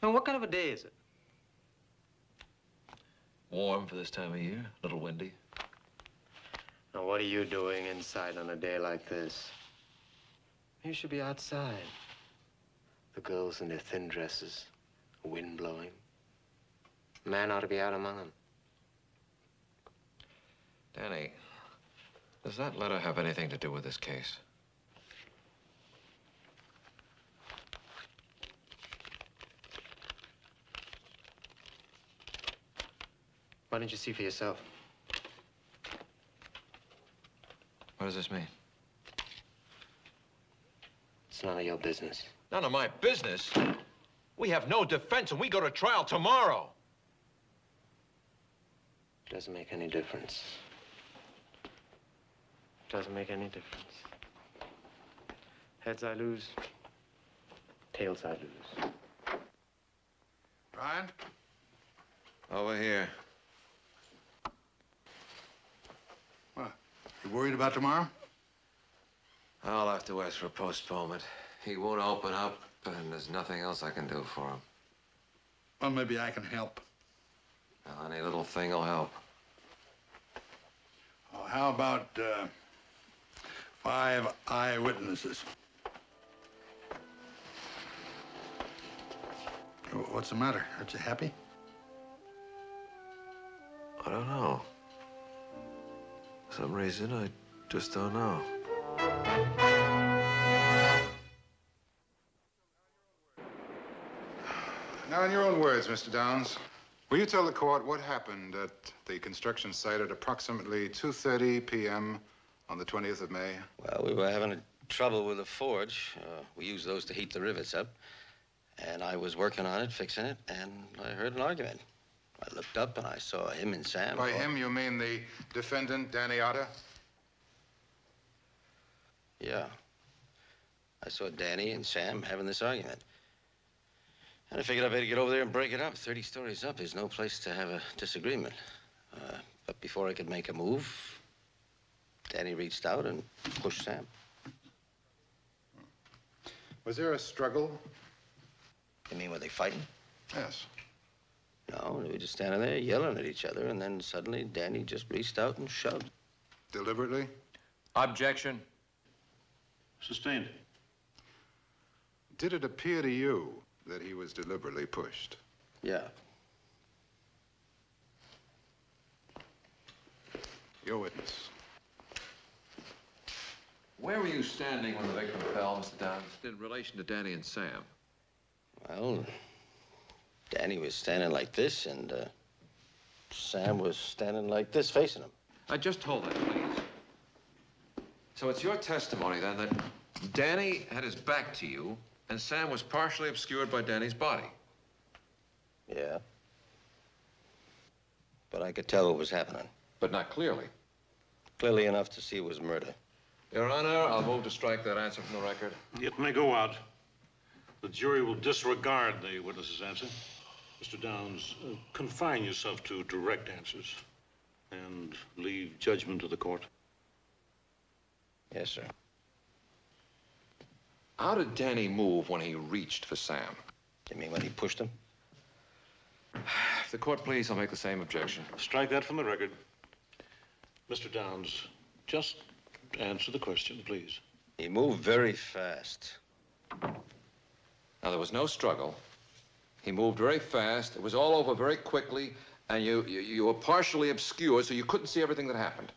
And what kind of a day is it? Warm for this time of year, a little windy. Now, what are you doing inside on a day like this? You should be outside. The girls in their thin dresses, wind blowing. A man ought to be out among them. Danny, does that letter have anything to do with this case? Why don't you see for yourself? What does this mean? It's none of your business. None of my business? We have no defense and we go to trial tomorrow. Doesn't make any difference. Doesn't make any difference. Heads I lose, tails I lose. Brian? Over here. What? You worried about tomorrow? I'll have to ask for a postponement. He won't open up, and there's nothing else I can do for him. Well, maybe I can help. Well, any little thing will help. Oh, how about 5 eyewitnesses? What's the matter? Aren't you happy? I don't know. For some reason, I just don't know. Now, in your own words, Mr. Downs, will you tell the court what happened at the construction site at approximately 2:30 p.m. on the 20th of May? Well, we were having trouble with the forge. We use those to heat the rivets up. And I was working on it, fixing it, and I heard an argument. I looked up and I saw him and Sam. By him, you mean the defendant, Danny Otter? Yeah. I saw Danny and Sam having this argument. And I figured I better get over there and break it up. 30 stories up, there's no place to have a disagreement. But before I could make a move, Danny reached out and pushed Sam. Was there a struggle? You mean, were they fighting? Yes. No, they were just standing there yelling at each other, and then suddenly Danny just reached out and shoved. Deliberately? Objection. Sustained. Did it appear to you that he was deliberately pushed? Yeah. Your witness. Where were you standing when the victim fell, Mr. Downs, in relation to Danny and Sam? Well, Danny was standing like this, and Sam was standing like this, facing him. Just hold that, please. So it's your testimony, then, that Danny had his back to you, and Sam was partially obscured by Danny's body? Yeah. But I could tell what was happening. But not clearly. Clearly enough to see it was murder. Your Honor, I'll move to strike that answer from the record. It may go out. The jury will disregard the witness's answer. Mr. Downs, confine yourself to direct answers and leave judgment to the court. Yes, sir. How did Danny move when he reached for Sam? You mean when he pushed him? If the court please, I'll make the same objection. Strike that from the record. Mr. Downs, just answer the question, please. He moved very fast. Now, there was no struggle. He moved very fast. It was all over very quickly, and you were partially obscured, so you couldn't see everything that happened.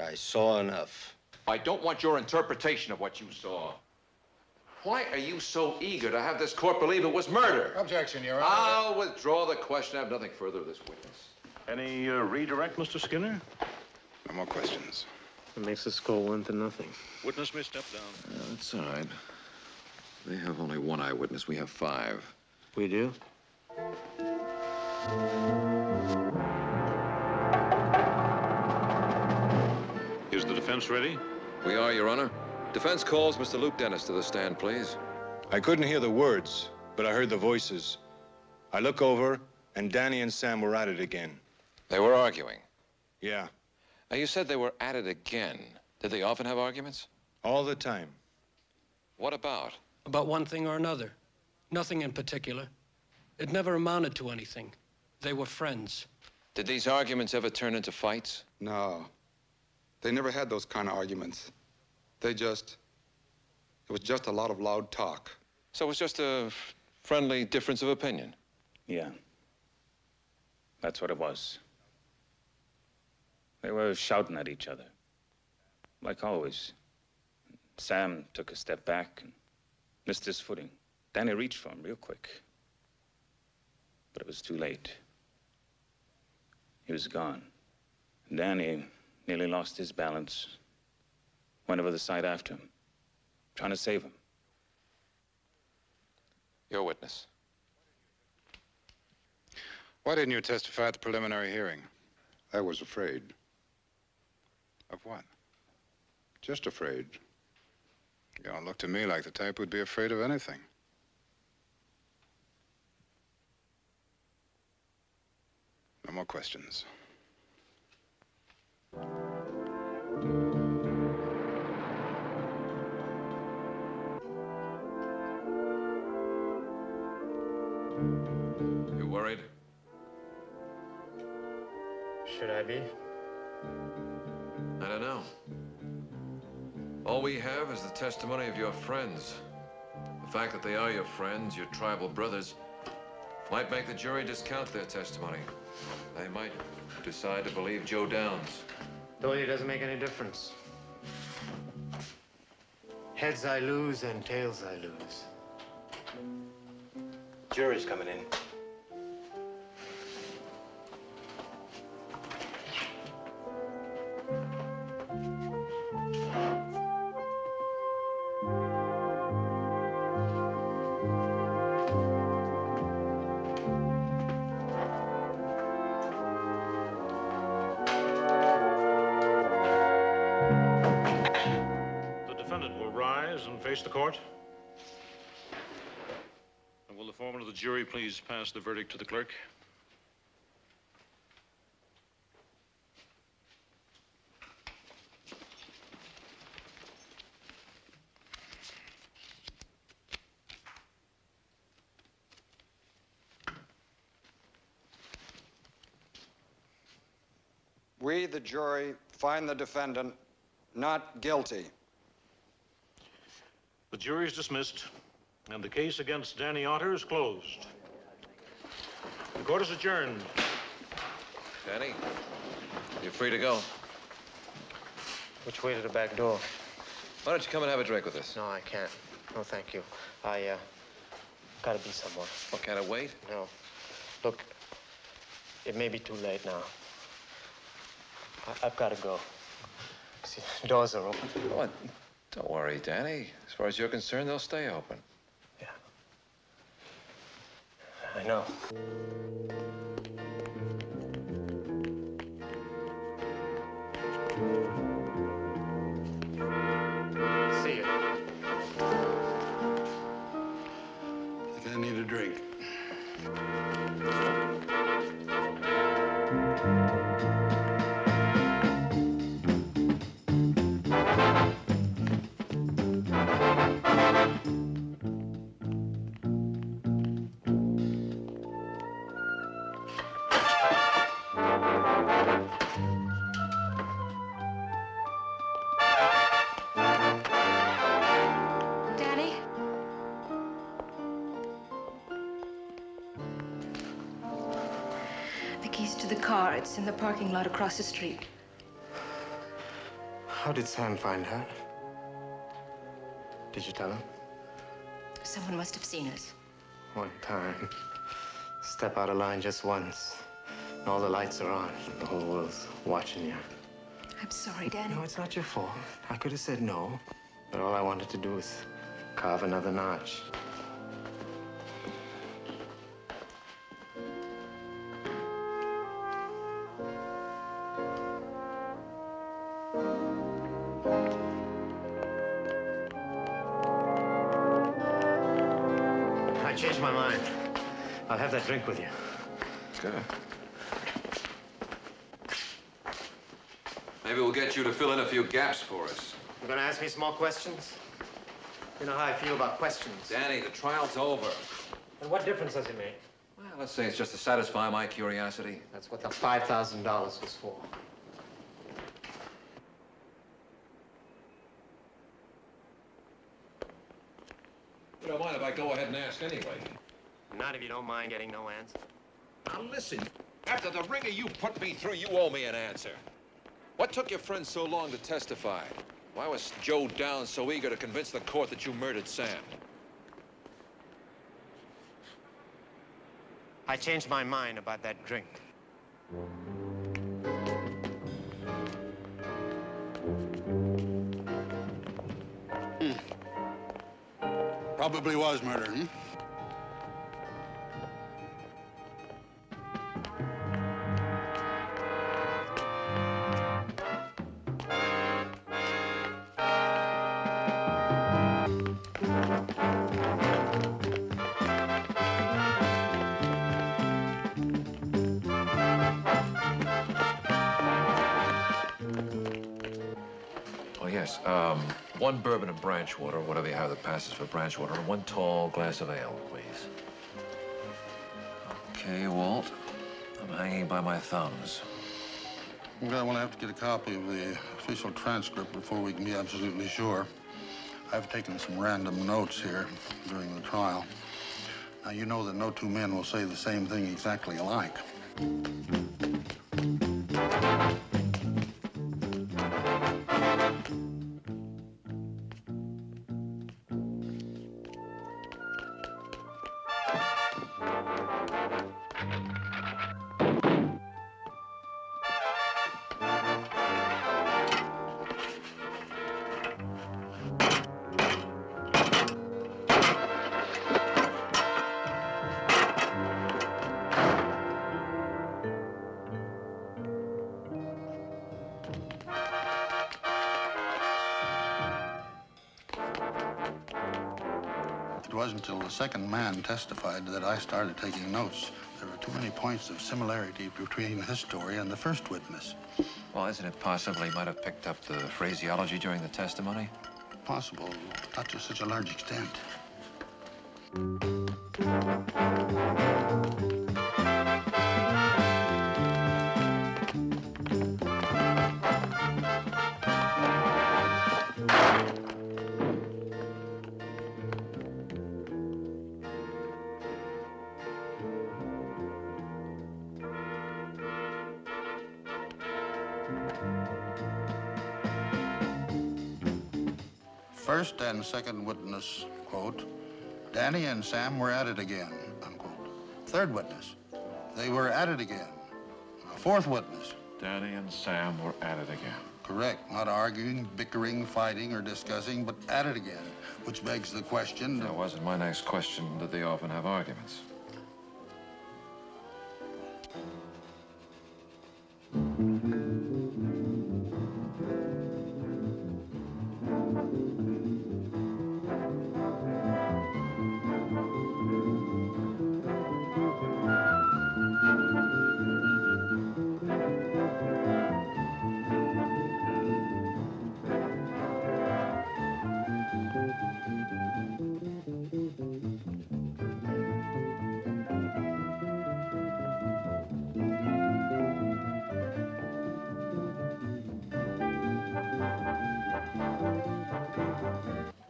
I saw enough. I don't want your interpretation of what you saw. Why are you so eager to have this court believe it was murder? Objection, Your Honor. I'll withdraw the question. I have nothing further of this witness. Any redirect, Mr. Skinner? No more questions. It makes the score 1-0. Witness may step down. That's all right. They have only one eyewitness. We have 5. We do? Is the defense ready? We are, Your Honor. Defense calls Mr. Luke Dennis to the stand, please. I couldn't hear the words, but I heard the voices. I look over, and Danny and Sam were at it again. They were arguing? Yeah. Now, you said they were at it again. Did they often have arguments? All the time. What about? About one thing or another. Nothing in particular. It never amounted to anything. They were friends. Did these arguments ever turn into fights? No. They never had those kind of arguments. It was just a lot of loud talk. So it was just a friendly difference of opinion? Yeah. That's what it was. They were shouting at each other. Like always. Sam took a step back and missed his footing. Danny reached for him real quick. But it was too late. He was gone. Danny nearly lost his balance. Went over the side after him, trying to save him. Your witness. Why didn't you testify at the preliminary hearing? I was afraid. Of what? Just afraid. You don't look to me like the type who'd be afraid of anything. No more questions. You worried? Should I be? I don't know. All we have is the testimony of your friends. The fact that they are your friends, your tribal brothers, might make the jury discount their testimony. They might decide to believe Joe Downs. Told you it doesn't make any difference. Heads I lose and tails I lose. Jury's coming in. The defendant will rise and face the court. And will the foreman of the jury please pass the verdict to the clerk? We, the jury, find the defendant not guilty. The jury is dismissed, and the case against Danny Otter is closed. The court is adjourned. Danny, you're free to go. Which way to the back door? Why don't you come and have a drink with us? No, I can't. No, thank you. I, gotta be somewhere. What, can't I wait? No. Look, it may be too late now. I've gotta go. See, doors are open. What? Don't worry, Danny. As far as you're concerned, they'll stay open. Yeah. I know. See you. I think I need a drink. Danny? The keys to the car. It's in the parking lot across the street. How did Sam find her? Did you tell him? Someone must have seen us. One time. Step out of line just once. And all the lights are on. The whole world's watching you. I'm sorry, Danny. No, it's not your fault. I could have said no. But all I wanted to do was carve another notch. I changed my mind. I'll have that drink with you. Good. Maybe we'll get you to fill in a few gaps for us. You gonna ask me some more questions? You know how I feel about questions. Danny, the trial's over. And what difference does it make? Well, let's say it's just to satisfy my curiosity. That's what the $5,000 was for. You don't mind if I go ahead and ask anyway? Not if you don't mind getting no answer. Now listen, after the ringer you put me through, you owe me an answer. What took your friend so long to testify? Why was Joe Downs so eager to convince the court that you murdered Sam? I changed my mind about that drink. Probably was murder, hmm? Yes, one bourbon and branch water, whatever you have that passes for branch water, and one tall glass of ale, please. Okay, Walt. I'm hanging by my thumbs. Well, we'll have to get a copy of the official transcript before we can be absolutely sure. I've taken some random notes here during the trial. Now, you know that no two men will say the same thing exactly alike. It wasn't until the second man testified that I started taking notes. There were too many points of similarity between his story and the first witness. Well, isn't it possible he might have picked up the phraseology during the testimony? Possible, not to such a large extent. First and second witness, quote, Danny and Sam were at it again, unquote. Third witness, they were at it again. Fourth witness. Danny and Sam were at it again. Correct. Not arguing, bickering, fighting, or discussing, but at it again, which begs the question. That wasn't my next question. Did they often have arguments?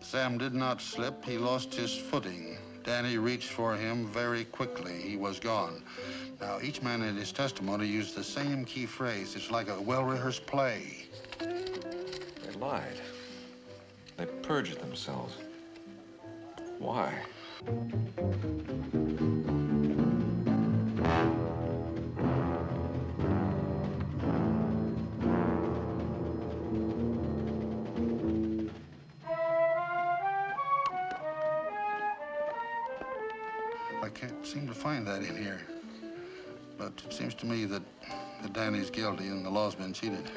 Sam did not slip. He lost his footing. Danny reached for him very quickly. He was gone. Now, each man in his testimony used the same key phrase. It's like a well-rehearsed play. They lied. They perjured themselves. Why? I can't seem to find that in here. But it seems to me that Danny's guilty and the law's been cheated.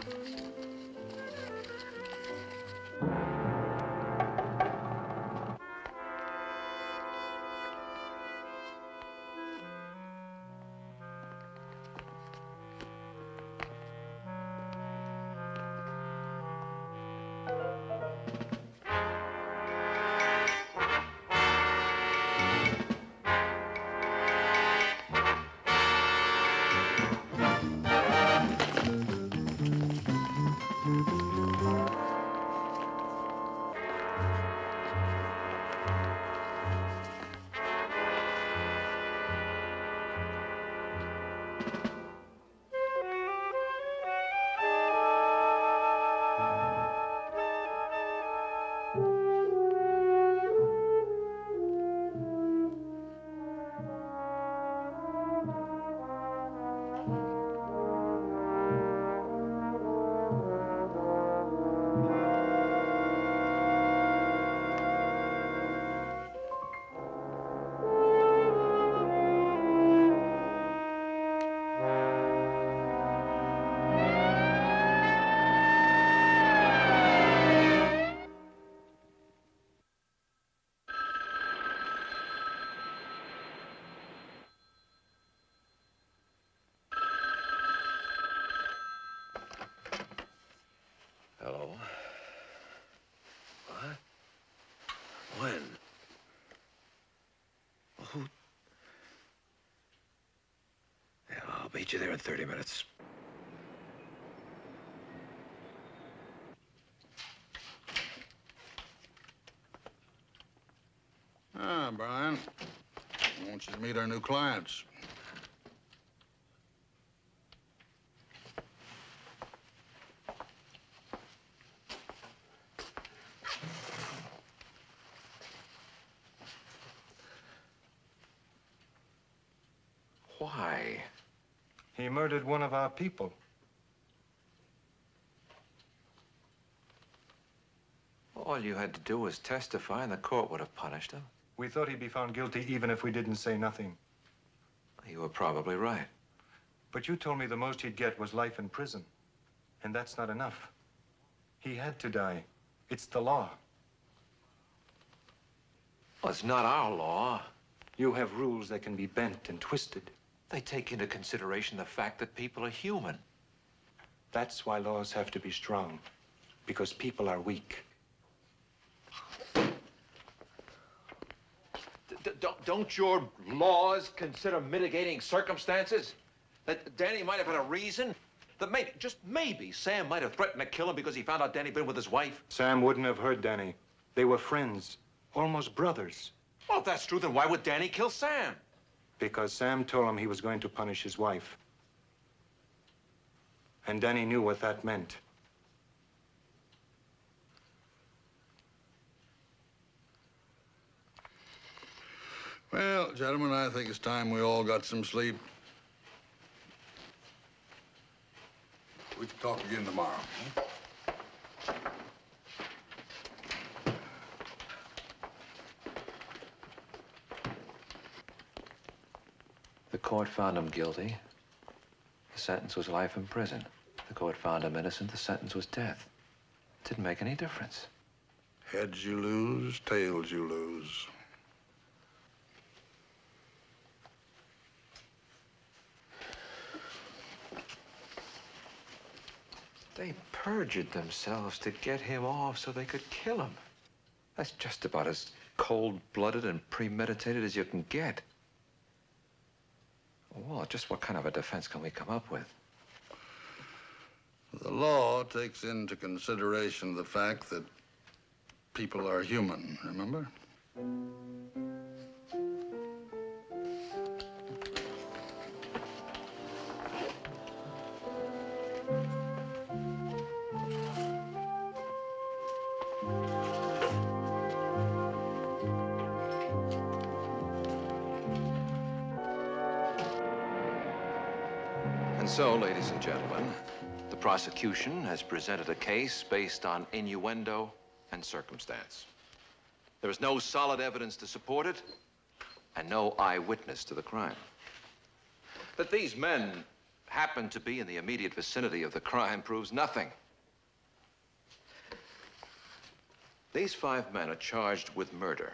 meet you there in 30 minutes. Ah, Brian. I want you to meet our new clients. Why? He murdered one of our people. All you had to do was testify, and the court would have punished him. We thought he'd be found guilty even if we didn't say nothing. You were probably right. But you told me the most he'd get was life in prison. And that's not enough. He had to die. It's the law. Well, it's not our law. You have rules that can be bent and twisted. They take into consideration the fact that people are human. That's why laws have to be strong. Because people are weak. Don't your laws consider mitigating circumstances? That Danny might have had a reason? That maybe, just maybe, Sam might have threatened to kill him because he found out Danny been with his wife? Sam wouldn't have hurt Danny. They were friends, almost brothers. Well, if that's true, then why would Danny kill Sam? Because Sam told him he was going to punish his wife. And Danny knew what that meant. Well, gentlemen, I think it's time we all got some sleep. We can talk again tomorrow. The court found him guilty. The sentence was life in prison. The court found him innocent. The sentence was death. It didn't make any difference. Heads you lose, tails you lose. They perjured themselves to get him off so they could kill him. That's just about as cold-blooded and premeditated as you can get. Well, just what kind of a defense can we come up with? The law takes into consideration the fact that people are human, remember? And so, ladies and gentlemen, the prosecution has presented a case based on innuendo and circumstance. There is no solid evidence to support it, and no eyewitness to the crime. That these men happened to be in the immediate vicinity of the crime proves nothing. These 5 men are charged with murder,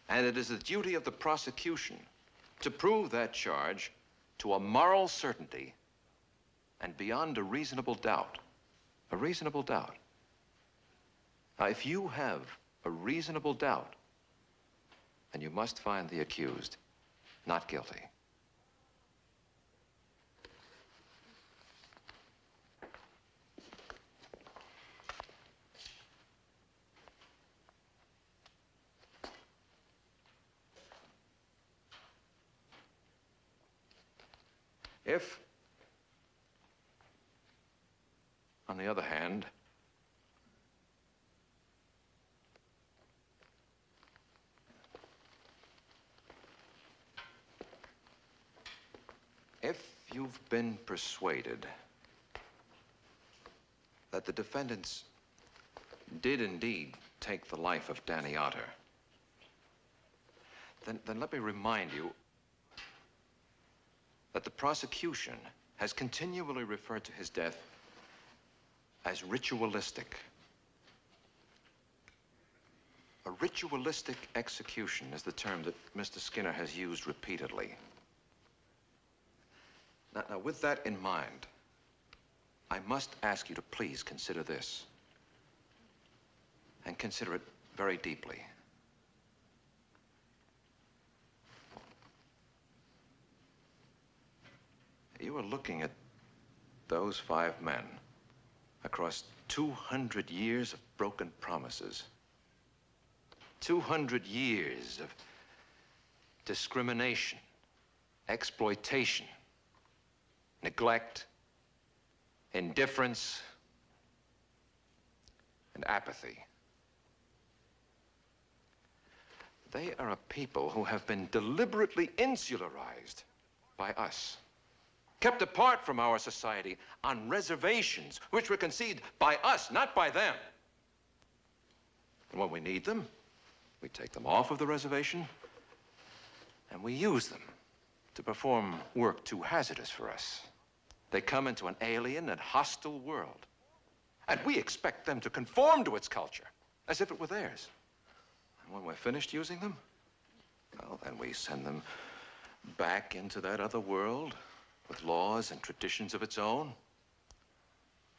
and it is the duty of the prosecution to prove that charge to a moral certainty and beyond a reasonable doubt. A reasonable doubt. Now, if you have a reasonable doubt, then you must find the accused not guilty. If, on the other hand, if you've been persuaded that the defendants did indeed take the life of Danny Otter, then let me remind you that the prosecution has continually referred to his death as ritualistic. A ritualistic execution is the term that Mr. Skinner has used repeatedly. Now, with that in mind, I must ask you to please consider this, and consider it very deeply. You are looking at those 5 men across 200 years of broken promises. 200 years of discrimination, exploitation, neglect, indifference, and apathy. They are a people who have been deliberately insularized by us, kept apart from our society on reservations, which were conceived by us, not by them. And when we need them, we take them off of the reservation and we use them to perform work too hazardous for us. They come into an alien and hostile world, and we expect them to conform to its culture as if it were theirs. And when we're finished using them, well, then we send them back into that other world with laws and traditions of its own.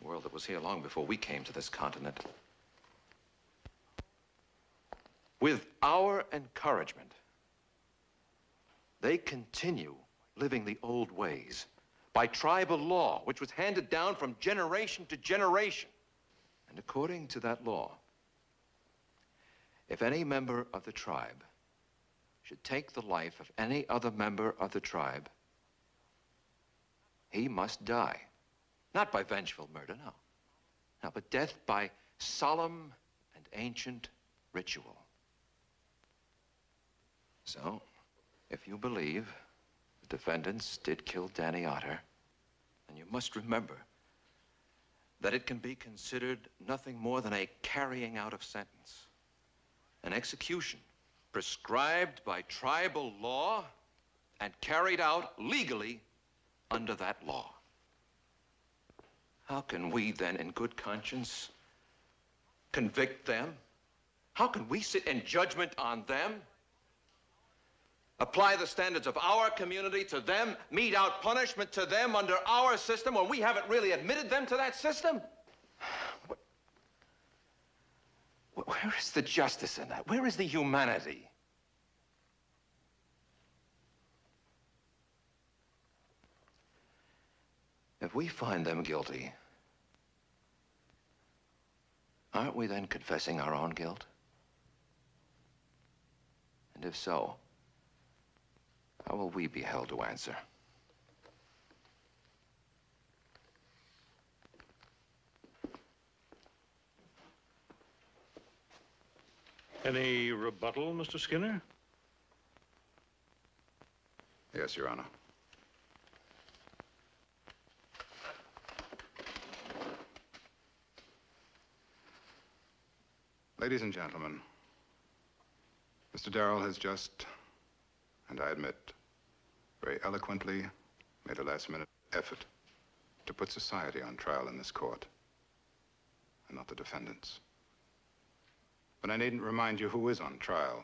A world that was here long before we came to this continent. With our encouragement, they continue living the old ways by tribal law, which was handed down from generation to generation. And according to that law, if any member of the tribe should take the life of any other member of the tribe, he must die. Not by vengeful murder, no. No, but death by solemn and ancient ritual. So, if you believe the defendants did kill Danny Otter, then you must remember that it can be considered nothing more than a carrying out of sentence. An execution prescribed by tribal law and carried out legally under that law. How can we then, in good conscience, convict them? How can we sit in judgment on them? Apply the standards of our community to them, mete out punishment to them under our system when we haven't really admitted them to that system? Where is the justice in that? Where is the humanity? If we find them guilty, aren't we then confessing our own guilt? And if so, how will we be held to answer? Any rebuttal, Mr. Skinner? Yes, Your Honor. Ladies and gentlemen, Mr. Darrell has just, and I admit, very eloquently made a last-minute effort to put society on trial in this court, and not the defendants. But I needn't remind you who is on trial.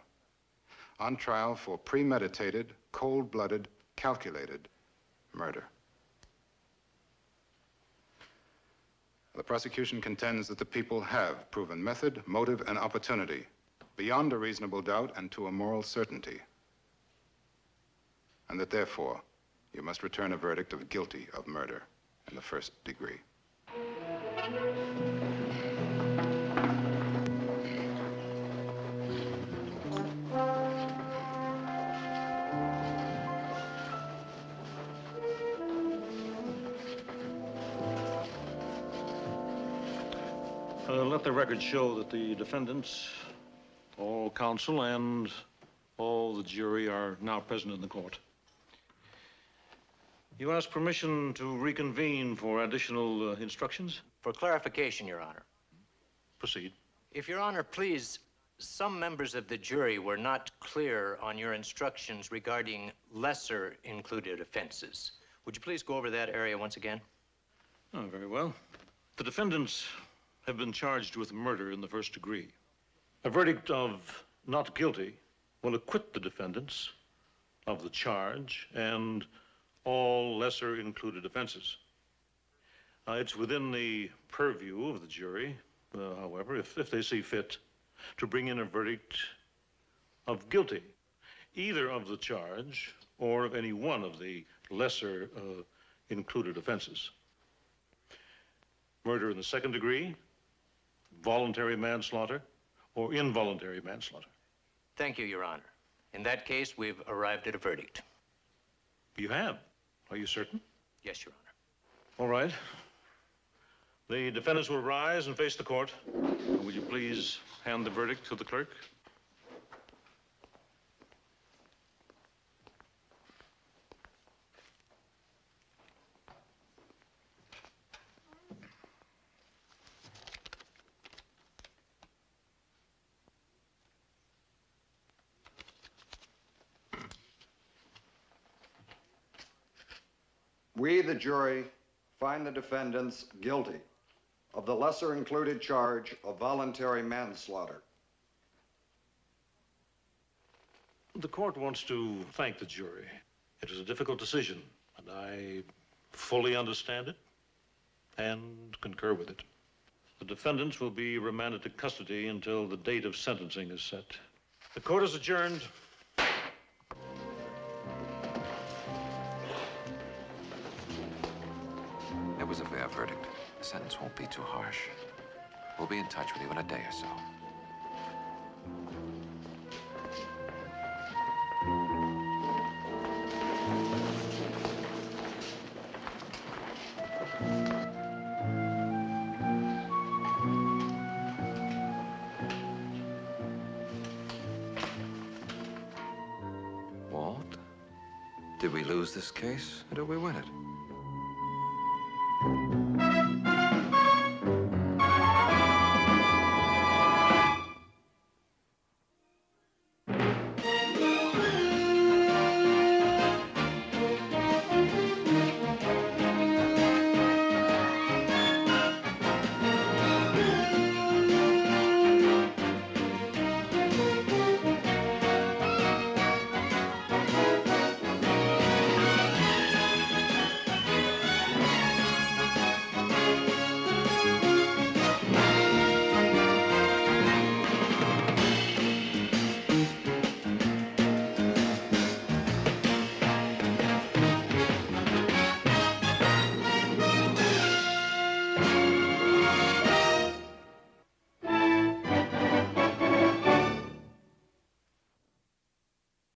On trial for premeditated, cold-blooded, calculated murder. The prosecution contends that the people have proven method, motive, and opportunity beyond a reasonable doubt and to a moral certainty. And that therefore, you must return a verdict of guilty of murder in the first degree. Let the record show that the defendants, all counsel, and all the jury are now present in the court. You ask permission to reconvene for additional instructions? For clarification, Your Honor. Proceed. If Your Honor, please, some members of the jury were not clear on your instructions regarding lesser included offenses. Would you please go over that area once again? Oh, very well. The defendants have been charged with murder in the first degree. A verdict of not guilty will acquit the defendants of the charge and all lesser included offenses. It's within the purview of the jury, however, if they see fit, to bring in a verdict of guilty, either of the charge or of any one of the lesser included offenses. Murder in the second degree, voluntary manslaughter, or involuntary manslaughter. Thank you, Your Honor. In that case, we've arrived at a verdict. You have? Are you certain? Yes, Your Honor. All right. The defendants will rise and face the court. Will you please hand the verdict to the clerk? We, the jury, find the defendants guilty of the lesser included charge of voluntary manslaughter. The court wants to thank the jury. It was a difficult decision, and I fully understand it and concur with it. The defendants will be remanded to custody until the date of sentencing is set. The court is adjourned. It was a fair verdict. The sentence won't be too harsh. We'll be in touch with you in a day or so. Walt, did we lose this case, or did we win it?